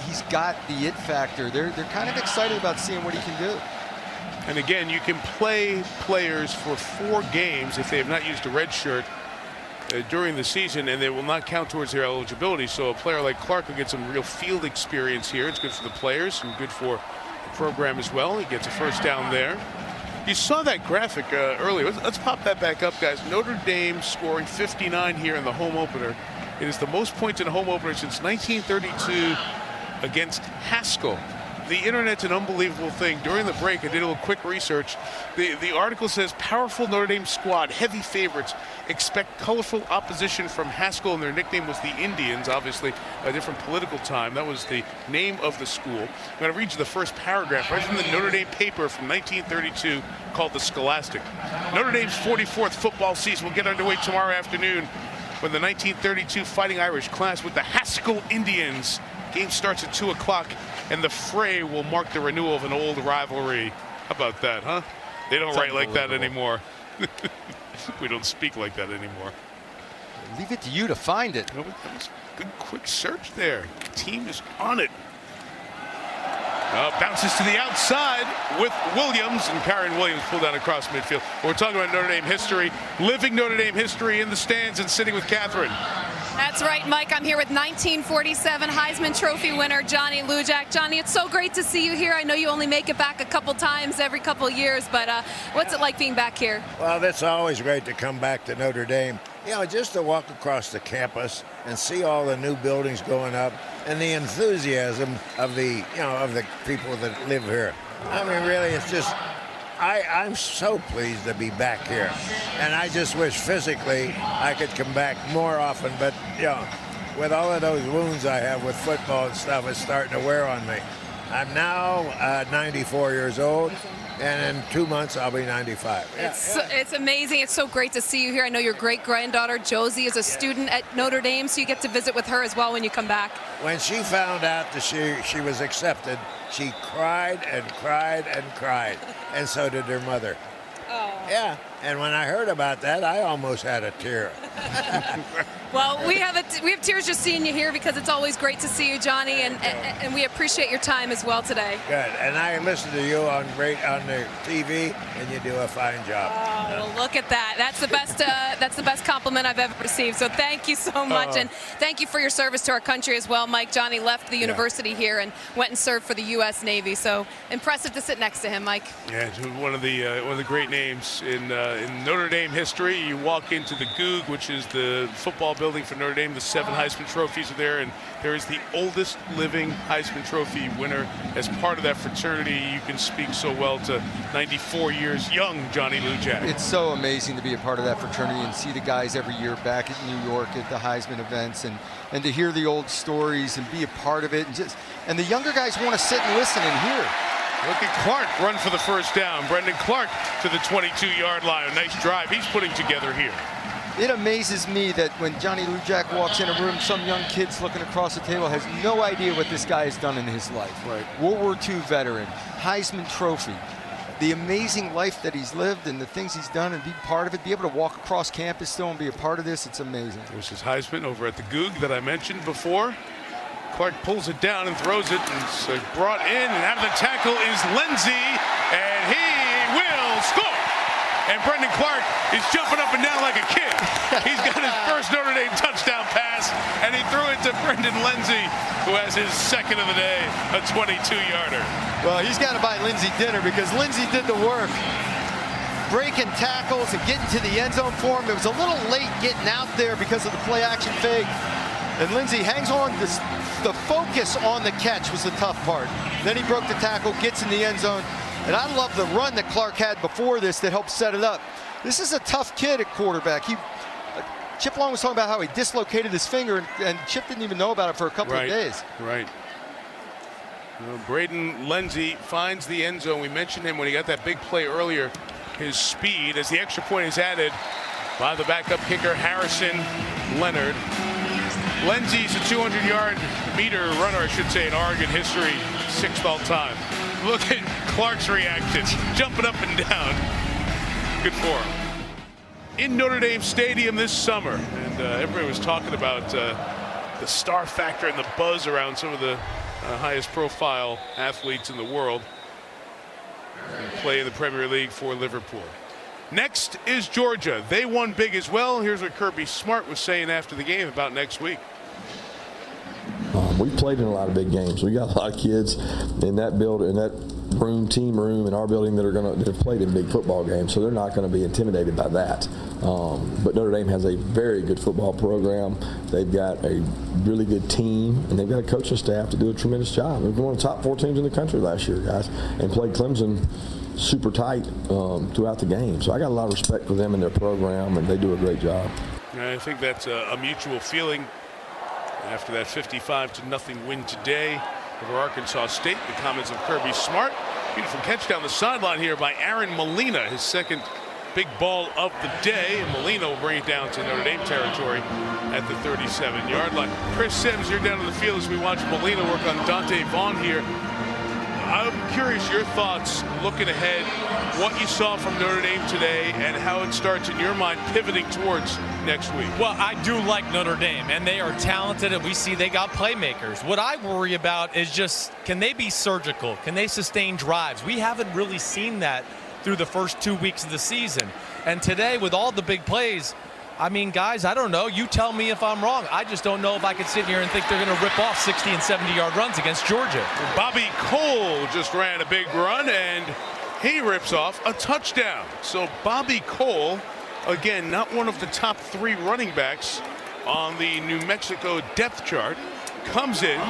He's got the it factor. They're kind of excited about seeing what he can do. And again, you can play players for 4 games if they have not used a red shirt during the season, and they will not count towards their eligibility. So a player like Clark will get some real field experience here. It's good for the players and good for the program as well. He gets a first down there. You saw that graphic earlier. Let's pop that back up, guys. Notre Dame scoring 59 here in the home opener. It is the most points in a home opener since 1932 against Haskell. The internet's an unbelievable thing. During the break, I did a little quick research. The article says, powerful Notre Dame squad, heavy favorites, expect colorful opposition from Haskell, and their nickname was the Indians, obviously a different political time. That was the name of the school. I'm going to read you the first paragraph right from the Notre Dame paper from 1932 called The Scholastic. Notre Dame's 44th football season will get underway tomorrow afternoon when the 1932 Fighting Irish clash with the Haskell Indians. Game starts at 2 o'clock. And the fray will mark the renewal of an old rivalry. How about that, huh? They don't write like that anymore. We don't speak like that anymore. Leave it to you to find it. That was a good quick search there. The team is on it. Bounces to the outside with Williams, and Kyron Williams pulled down across midfield. We're talking about Notre Dame history, living Notre Dame history in the stands and sitting with Catherine. That's right, Mike. I'm here with 1947 Heisman Trophy winner Johnny Lujack. Johnny, it's so great to see you here. I know you only make it back a couple times every couple years, but what's it like being back here? Well, it's always great to come back to Notre Dame. You know, just to walk across the campus and see all the new buildings going up and the enthusiasm of the people that live here. I mean, really, it's just, I'm so pleased to be back here. And I just wish physically I could come back more often, but, you know, with all of those wounds I have with football and stuff, it's starting to wear on me. I'm now 94 years old, and in 2 months I'll be 95. It's amazing. It's so great to see you here. I know your great-granddaughter Josie is a student at Notre Dame, so you get to visit with her as well when you come back. When she found out that she was accepted, she cried and cried and cried, and so did her mother. Oh. Yeah, and when I heard about that, I almost had a tear. Well, we have tears just seeing you here because it's always great to see you, Johnny, and we appreciate your time as well today. Good, and I listen to you on the TV, and you do a fine job. Oh, well, look at that. That's the best compliment I've ever received. So thank you so much, and thank you for your service to our country as well, Mike. Johnny left the university here and went and served for the U.S. Navy. So impressive to sit next to him, Mike. Yeah, one of the great names in Notre Dame history. You walk into the Goog, which is the football building for Notre Dame. The 7 Heisman trophies are there, and there is the oldest living Heisman Trophy winner. As part of that fraternity, you can speak so well to 94 years young Johnny Lujack. It's so amazing to be a part of that fraternity and see the guys every year back at New York at the Heisman events, and to hear the old stories and be a part of it, and the younger guys want to sit and listen and hear. Look at Clark run for the first down. Brendan Clark to the 22-yard line. A nice drive he's putting together here. It amazes me that when Johnny Lujack walks in a room, some young kid's looking across the table, has no idea what this guy has done in his life. Right. World War II veteran, Heisman Trophy, the amazing life that he's lived and the things he's done, and be part of it, be able to walk across campus still and be a part of this, it's amazing. There's his Heisman over at the Goog that I mentioned before. Clark pulls it down and throws it, and it's brought in, and out of the tackle is Lindsay, and he will score. And Brendan Clark is jumping up and down like a kid. He's got his first Notre Dame touchdown pass, and he threw it to Brendan Lindsay, who has his second of the day, a 22-yarder. Well, he's got to buy Lindsay dinner because Lindsay did the work. breaking tackles and getting to the end zone for him. It was a little late getting out there because of the play action fake. And Lindsey hangs on. The focus on the catch was the tough part. Then he broke the tackle, gets in the end zone. And I love the run that Clark had before this that helped set it up. This is a tough kid at quarterback. Chip Long was talking about how he dislocated his finger, and Chip didn't even know about it for a couple of days. Right. Braden Lindsey finds the end zone. We mentioned him when he got that big play earlier. His speed, as the extra point is added by the backup kicker, Harrison Leonard. Lindsey's a 200-yard meter runner, I should say, in Oregon history, 6th all time. Look at Clark's reaction, jumping up and down. Good for him. In Notre Dame Stadium this summer, and everybody was talking about the star factor and the buzz around some of the highest profile athletes in the world who play in the Premier League for Liverpool. Next is Georgia. They won big as well. Here's what Kirby Smart was saying after the game about next week. We played in a lot of big games. We got a lot of kids in that building, in that team room in our building that have played in big football games, so they're not going to be intimidated by that. But Notre Dame has a very good football program. They've got a really good team, and they've got a coaching staff to do a tremendous job. They've been one of the top 4 teams in the country last year, guys, and played Clemson super tight throughout the game. So I got a lot of respect for them and their program, and they do a great job. I think that's a mutual feeling after that 55-0 win today over Arkansas State. The comments of Kirby Smart. Beautiful catch down the sideline here by Aaron Molina, his second big ball of the day. And Molina will bring it down to Notre Dame territory at the 37-yard line. Chris Sims, you're down in the field as we watch Molina work on Dante Vaughn here. I'm curious your thoughts looking ahead, what you saw from Notre Dame today and how it starts in your mind pivoting towards next week. Well, I do like Notre Dame, and they are talented, and we see they got playmakers. What I worry about is just, can they be surgical? Can they sustain drives? We haven't really seen that through the first 2 weeks of the season. And today, with all the big plays, I mean, guys, I don't know. You tell me if I'm wrong. I just don't know if I could sit here and think they're going to rip off 60 and 70-yard runs against Georgia. Bobby Cole just ran a big run, and he rips off a touchdown. So Bobby Cole, again, not one of the top 3 running backs on the New Mexico depth chart, comes in,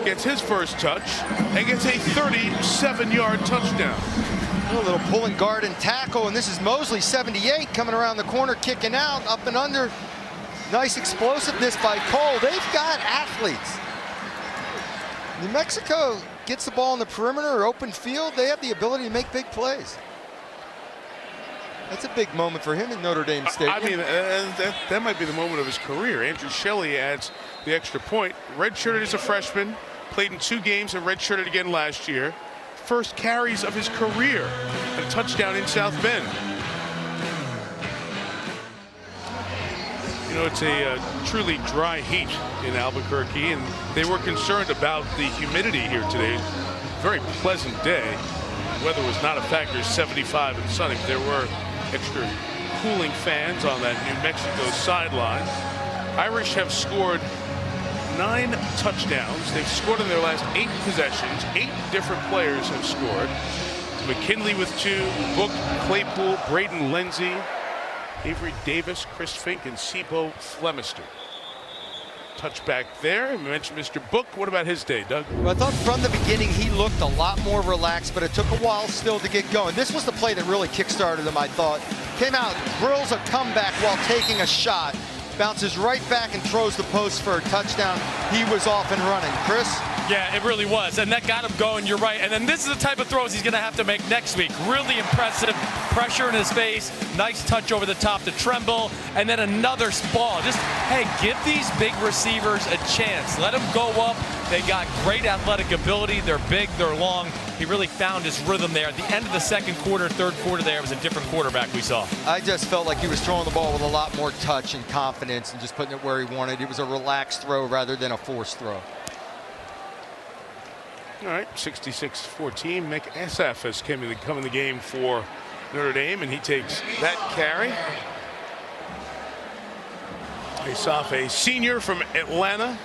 gets his first touch, and gets a 37-yard touchdown. A little pulling guard and tackle, and this is Mosley, 78, coming around the corner, kicking out, up and under. Nice explosiveness by Cole. They've got athletes. New Mexico gets the ball in the perimeter or open field. They have the ability to make big plays. That's a big moment for him in Notre Dame Stadium. I mean, that might be the moment of his career. Andrew Shelley adds the extra point. Redshirted as a freshman, played in 2 games and redshirted again last year. First carries of his career, a touchdown in South Bend. You know, it's a truly dry heat in Albuquerque, and they were concerned about the humidity here today. Very pleasant day. Weather was not a factor, 75 and sunny, but there were extra cooling fans on that New Mexico sideline. Irish have scored 9 touchdowns. They've scored in their last 8 possessions. 8 different players have scored. McKinley with 2, Book, Claypool, Braden Lindsey, Avery Davis, Chris Fink, and Sibo Flemister. Touchback there. We mentioned Mr. Book. What about his day, Doug? Well, I thought from the beginning he looked a lot more relaxed, but it took a while still to get going. This was the play that really kick-started him, I thought. Came out, drills a comeback while taking a shot. Bounces right back and throws the post for a touchdown. He was off and running. Chris? Yeah, it really was, and that got him going. You're right. And then this is the type of throws he's going to have to make next week. Really impressive. Pressure in his face. Nice touch over the top to Tremble. And then another ball. Just, hey, give these big receivers a chance. Let them go up. They got great athletic ability. They're big. They're long. He really found his rhythm there. At the end of the second quarter, third quarter there, it was a different quarterback we saw. I just felt like he was throwing the ball with a lot more touch and confidence and just putting it where he wanted. It was a relaxed throw rather than a forced throw. All right, 66-14. Mick Asaf has come in the game for Notre Dame, and he takes that carry. Asaf, a senior from Atlanta.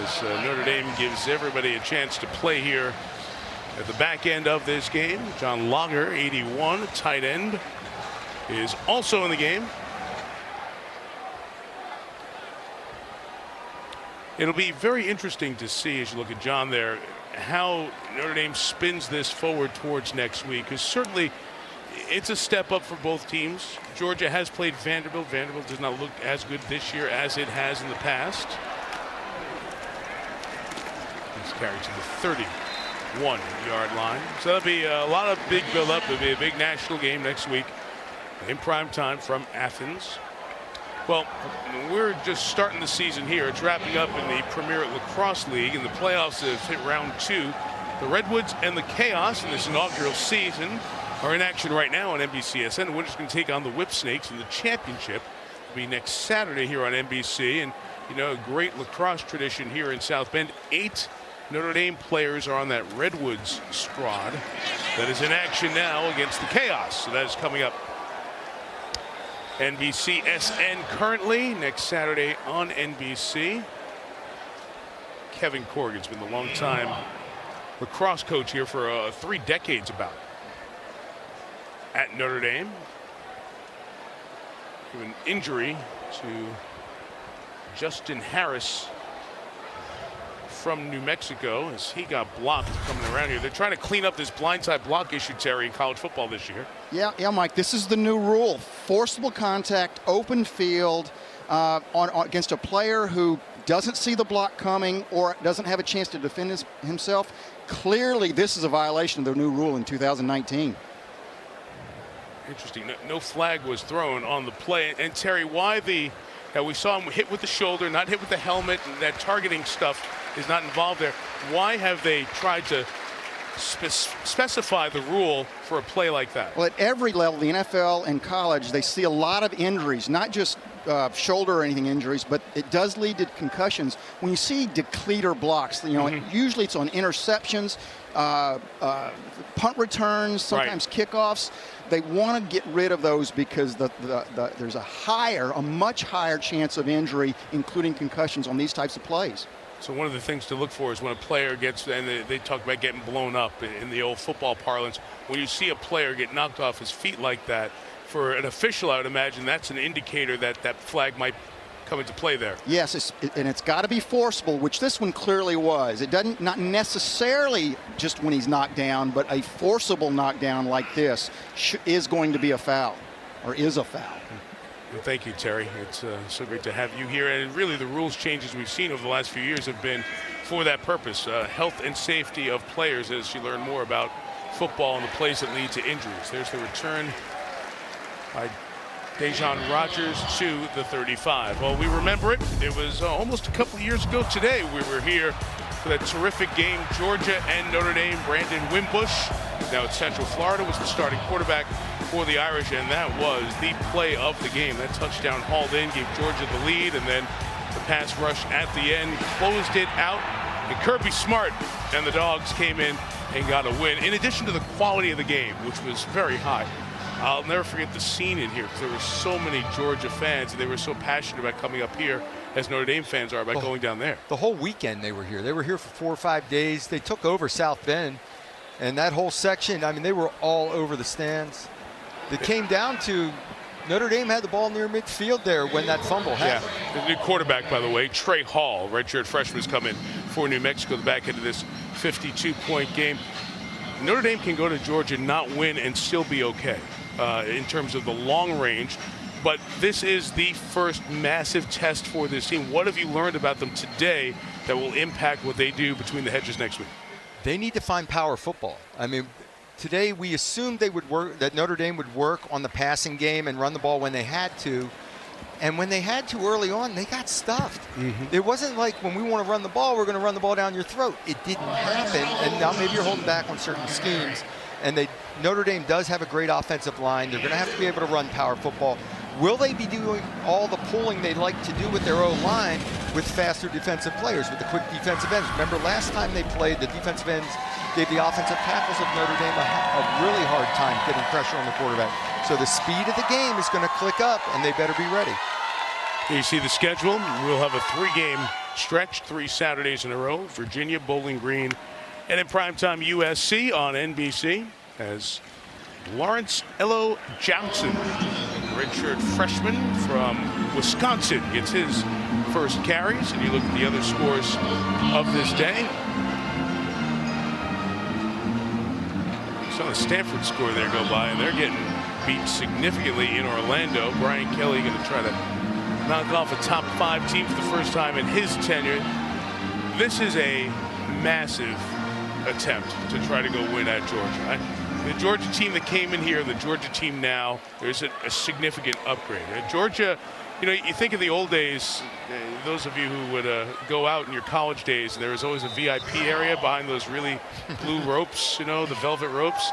As Notre Dame gives everybody a chance to play here At the back end of this game, John Lager, 81, tight end, is also in the game. It'll be very interesting to see, as you look at John there, how Notre Dame spins this forward towards next week. Because certainly it's a step up for both teams. Georgia has played Vanderbilt. Vanderbilt does not look as good this year as it has in the past. He's carried to the 31-yard line. So that'll be a lot of big build-up. It'll be a big national game next week in prime time from Athens. Well, we're just starting the season here. It's wrapping up in the Premier Lacrosse League, and the playoffs have hit round 2. The Redwoods and the Chaos in this inaugural season are in action right now on NBCSN. The winner's going to take on the Whip Snakes in the championship. It'll be next Saturday here on NBC. And, you know, a great lacrosse tradition here in South Bend. 8 Notre Dame players are on that Redwoods squad that is in action now against the Chaos. So that is coming up NBCSN currently, next Saturday on NBC. Kevin Corrigan's been the longtime lacrosse coach here for 3 decades about at Notre Dame. An injury to Justin Harris from New Mexico as he got blocked coming around here. They're trying to clean up this blindside block issue, Terry, in college football this year. Yeah, Mike, this is the new rule. Forcible contact, open field against a player who doesn't see the block coming or doesn't have a chance to defend himself. Clearly, this is a violation of the new rule in 2019. Interesting. No flag was thrown on the play. And Terry, why we saw him hit with the shoulder, not hit with the helmet, and that targeting stuff is not involved there. Why have they tried to specify the rule for a play like that? Well, at every level, the NFL and college, they see a lot of injuries, not just shoulder or anything injuries, but it does lead to concussions. When you see depleter blocks, you know, usually it's on interceptions, punt returns, sometimes kickoffs. They want to get rid of those because there's a much higher chance of injury, including concussions, on these types of plays. So one of the things to look for is when a player gets, and they talk about getting blown up in the old football parlance, when you see a player get knocked off his feet like that, for an official, I would imagine that's an indicator that that flag might come into play there. Yes, and it's got to be forcible, which this one clearly was. It doesn't, not necessarily just when he's knocked down, but a forcible knockdown like this is going to be a foul, or is a foul. Well, thank you, Terry. It's so great to have you here. And really, the rules changes we've seen over the last few years have been for that purpose. Health and safety of players as you learn more about football and the plays that lead to injuries. There's the return by Dejon Rogers to the 35. Well, we remember it. It was almost a couple of years ago today we were here for that terrific game, Georgia and Notre Dame. Brandon Wimbush, now at Central Florida, was the starting quarterback for the Irish, and that was the play of the game. That touchdown hauled in, gave Georgia the lead, and then the pass rush at the end closed it out. And Kirby Smart and the Dogs came in and got a win, in addition to the quality of the game, which was very high. I'll never forget the scene in here because there were so many Georgia fans, and they were so passionate about coming up here as Notre Dame fans are about going down there. The whole weekend they were here. They were here for 4 or 5 days. They took over South Bend, and that whole section, I mean, they were all over the stands. It came down to Notre Dame had the ball near midfield there when that fumble happened. Yeah, the new quarterback, by the way, Trey Hall, redshirt freshman, has come in for New Mexico, the back end of this 52-point game. Notre Dame can go to Georgia, not win, and still be okay in terms of the long range. But this is the first massive test for this team. What have you learned about them today that will impact what they do between the hedges next week? They need to find power football. I mean, today we assumed they would work, that Notre Dame would work on the passing game and run the ball when they had to. And when they had to early on, they got stuffed. It wasn't like when we want to run the ball, we're going to run the ball down your throat. It didn't happen. And now maybe you're holding back on certain schemes. And Notre Dame does have a great offensive line. They're going to have to be able to run power football. Will they be doing all the pulling they'd like to do with their O-line with faster defensive players, with the quick defensive ends? Remember last time they played, the defensive ends gave the offensive tackles of Notre Dame a really hard time getting pressure on the quarterback. So the speed of the game is going to click up, and they better be ready. You see the schedule. We'll have a 3-game stretch, 3 Saturdays in a row. Virginia, Bowling Green, And in primetime, USC on NBC as Lawrence Elo Johnson, redshirt freshman from Wisconsin, gets his first carries. And you look at the other scores of this day. Saw the Stanford score there go by, and they're getting beat significantly in Orlando. Brian Kelly going to try to knock off a top 5 team for the first time in his tenure. This is a massive attempt to try to go win at Georgia. The Georgia team that came in here, the Georgia team now, there's a significant upgrade. Georgia, you know, you think of the old days, those of you who would go out in your college days, there was always a VIP area behind those really blue ropes, you know, the velvet ropes.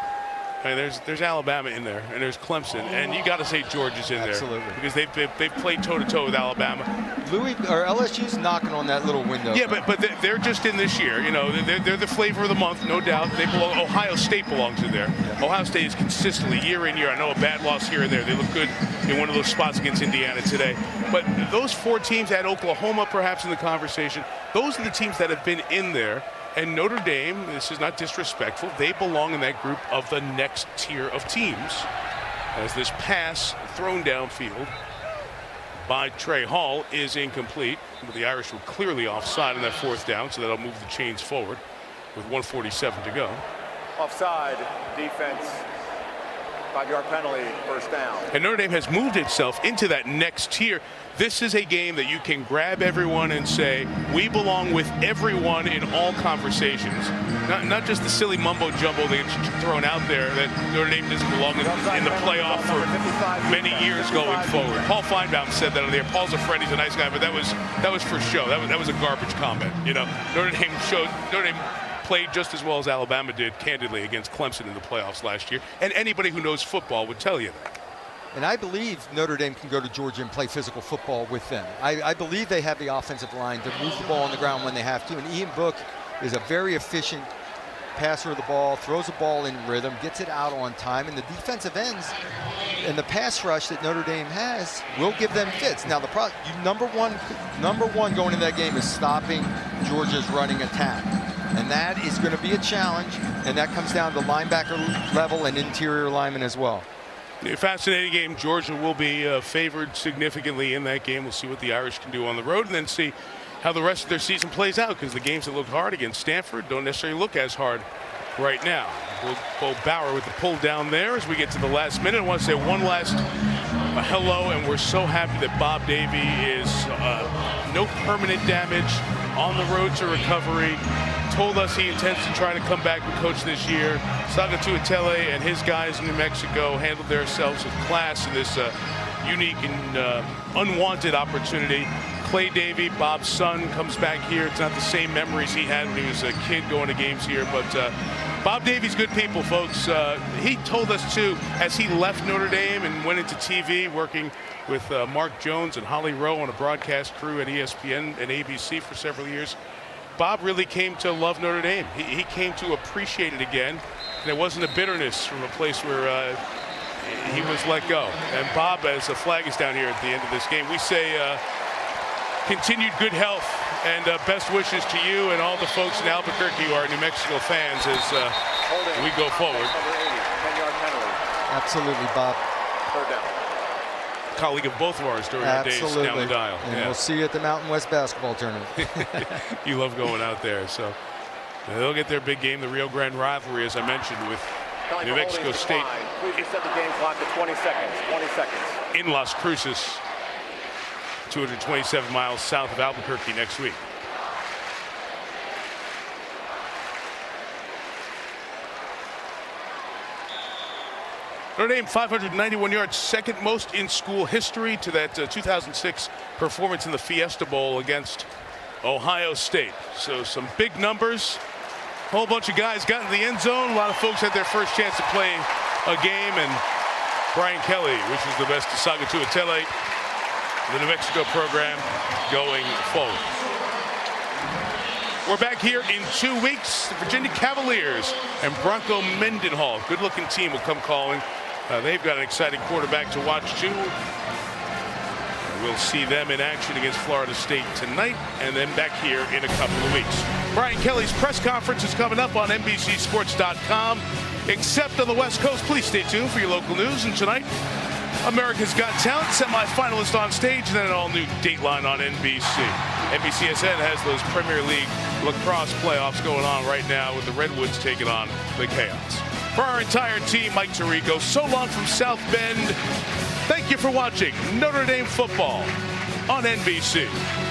I mean, there's Alabama in there, and there's Clemson, and you got to say Georgia's in there because they've played toe-to-toe with Alabama. LSU's knocking on that little window. Yeah, but they're just in this year. You know, they're the flavor of the month, no doubt. They belong. Ohio State belongs in there. Yeah. Ohio State is consistently year in year. I know a bad loss here and there. They look good in one of those spots against Indiana today. But those 4 teams, add Oklahoma perhaps in the conversation. Those are the teams that have been in there. And Notre Dame, this is not disrespectful, they belong in that group of the next tier of teams. As this pass thrown downfield by Trey Hall is incomplete. But the Irish were clearly offside on that 4th down, so that'll move the chains forward with 1:47 to go. Offside, defense, 5-yard penalty, first down. And Notre Dame has moved itself into that next tier. This is a game that you can grab everyone and say, we belong with everyone in all conversations. Not just the silly mumbo jumbo that gets thrown out there that Notre Dame doesn't belong in the playoff for many years going forward. Paul Feinbaum said that on the air. Paul's a friend, he's a nice guy, but that was for show. That was a garbage comment. You know, Notre Dame played just as well as Alabama did, candidly, against Clemson in the playoffs last year. And anybody who knows football would tell you that. And I believe Notre Dame can go to Georgia and play physical football with them. I believe they have the offensive line to move the ball on the ground when they have to. And Ian Book is a very efficient passer of the ball, throws the ball in rhythm, gets it out on time. And the defensive ends and the pass rush that Notre Dame has will give them fits. Now, number one going in that game is stopping Georgia's running attack. And that is going to be a challenge. And that comes down to linebacker level and interior linemen as well. A fascinating game. Georgia will be favored significantly in that game. We'll see what the Irish can do on the road and then see how the rest of their season plays out, because the games that look hard against Stanford don't necessarily look as hard right now. Bo Bauer with the pull down there as we get to the last minute. I want to say one last hello, and we're so happy that Bob Davie is no permanent damage, on the road to recovery. Told us he intends to try to come back and coach this year. Sagatuatele and his guys in New Mexico handled themselves with class in this unique and unwanted opportunity. Clay Davie, Bob's son, comes back here. It's not the same memories he had when he was a kid going to games here, but Bob Davie's good people, folks. He told us, too, as he left Notre Dame and went into TV, working with Mark Jones and Holly Rowe on a broadcast crew at ESPN and ABC for several years, Bob really came to love Notre Dame. He came to appreciate it again. And it wasn't a bitterness from a place where he was let go. And Bob, as the flag is down here at the end of this game, we say continued good health and best wishes to you and all the folks in Albuquerque who are New Mexico fans as we go forward. 10-yard penalty. Absolutely, Bob. Third down. Colleague of both of ours during our days down the dial. And we'll see you at the Mountain West basketball tournament. You love going out there. So they'll get their big game, the Rio Grande rivalry, as I mentioned, with New Mexico State. Please reset the game clock to 20 seconds. 20 seconds. In Las Cruces, 227 miles south of Albuquerque next week. Notre Dame, 591 yards, second most in school history to that 2006 performance in the Fiesta Bowl against Ohio State. So some big numbers. A whole bunch of guys got in the end zone. A lot of folks had their first chance to play a game, and Brian Kelly wishes the best to Sagatuatele, the New Mexico program, going forward. We're back here in 2 weeks. The Virginia Cavaliers and Bronco Mendenhall, good-looking team, will come calling. They've got an exciting quarterback to watch, too. We'll see them in action against Florida State tonight and then back here in a couple of weeks. Brian Kelly's press conference is coming up on NBCSports.com. Except on the West Coast, please stay tuned for your local news. And tonight, America's Got Talent semifinalist on stage, and then an all-new Dateline on NBC. NBCSN has those Premier League lacrosse playoffs going on right now with the Redwoods taking on the Chaos. For our entire team, Mike Tirico, so long from South Bend. Thank you for watching Notre Dame football on NBC.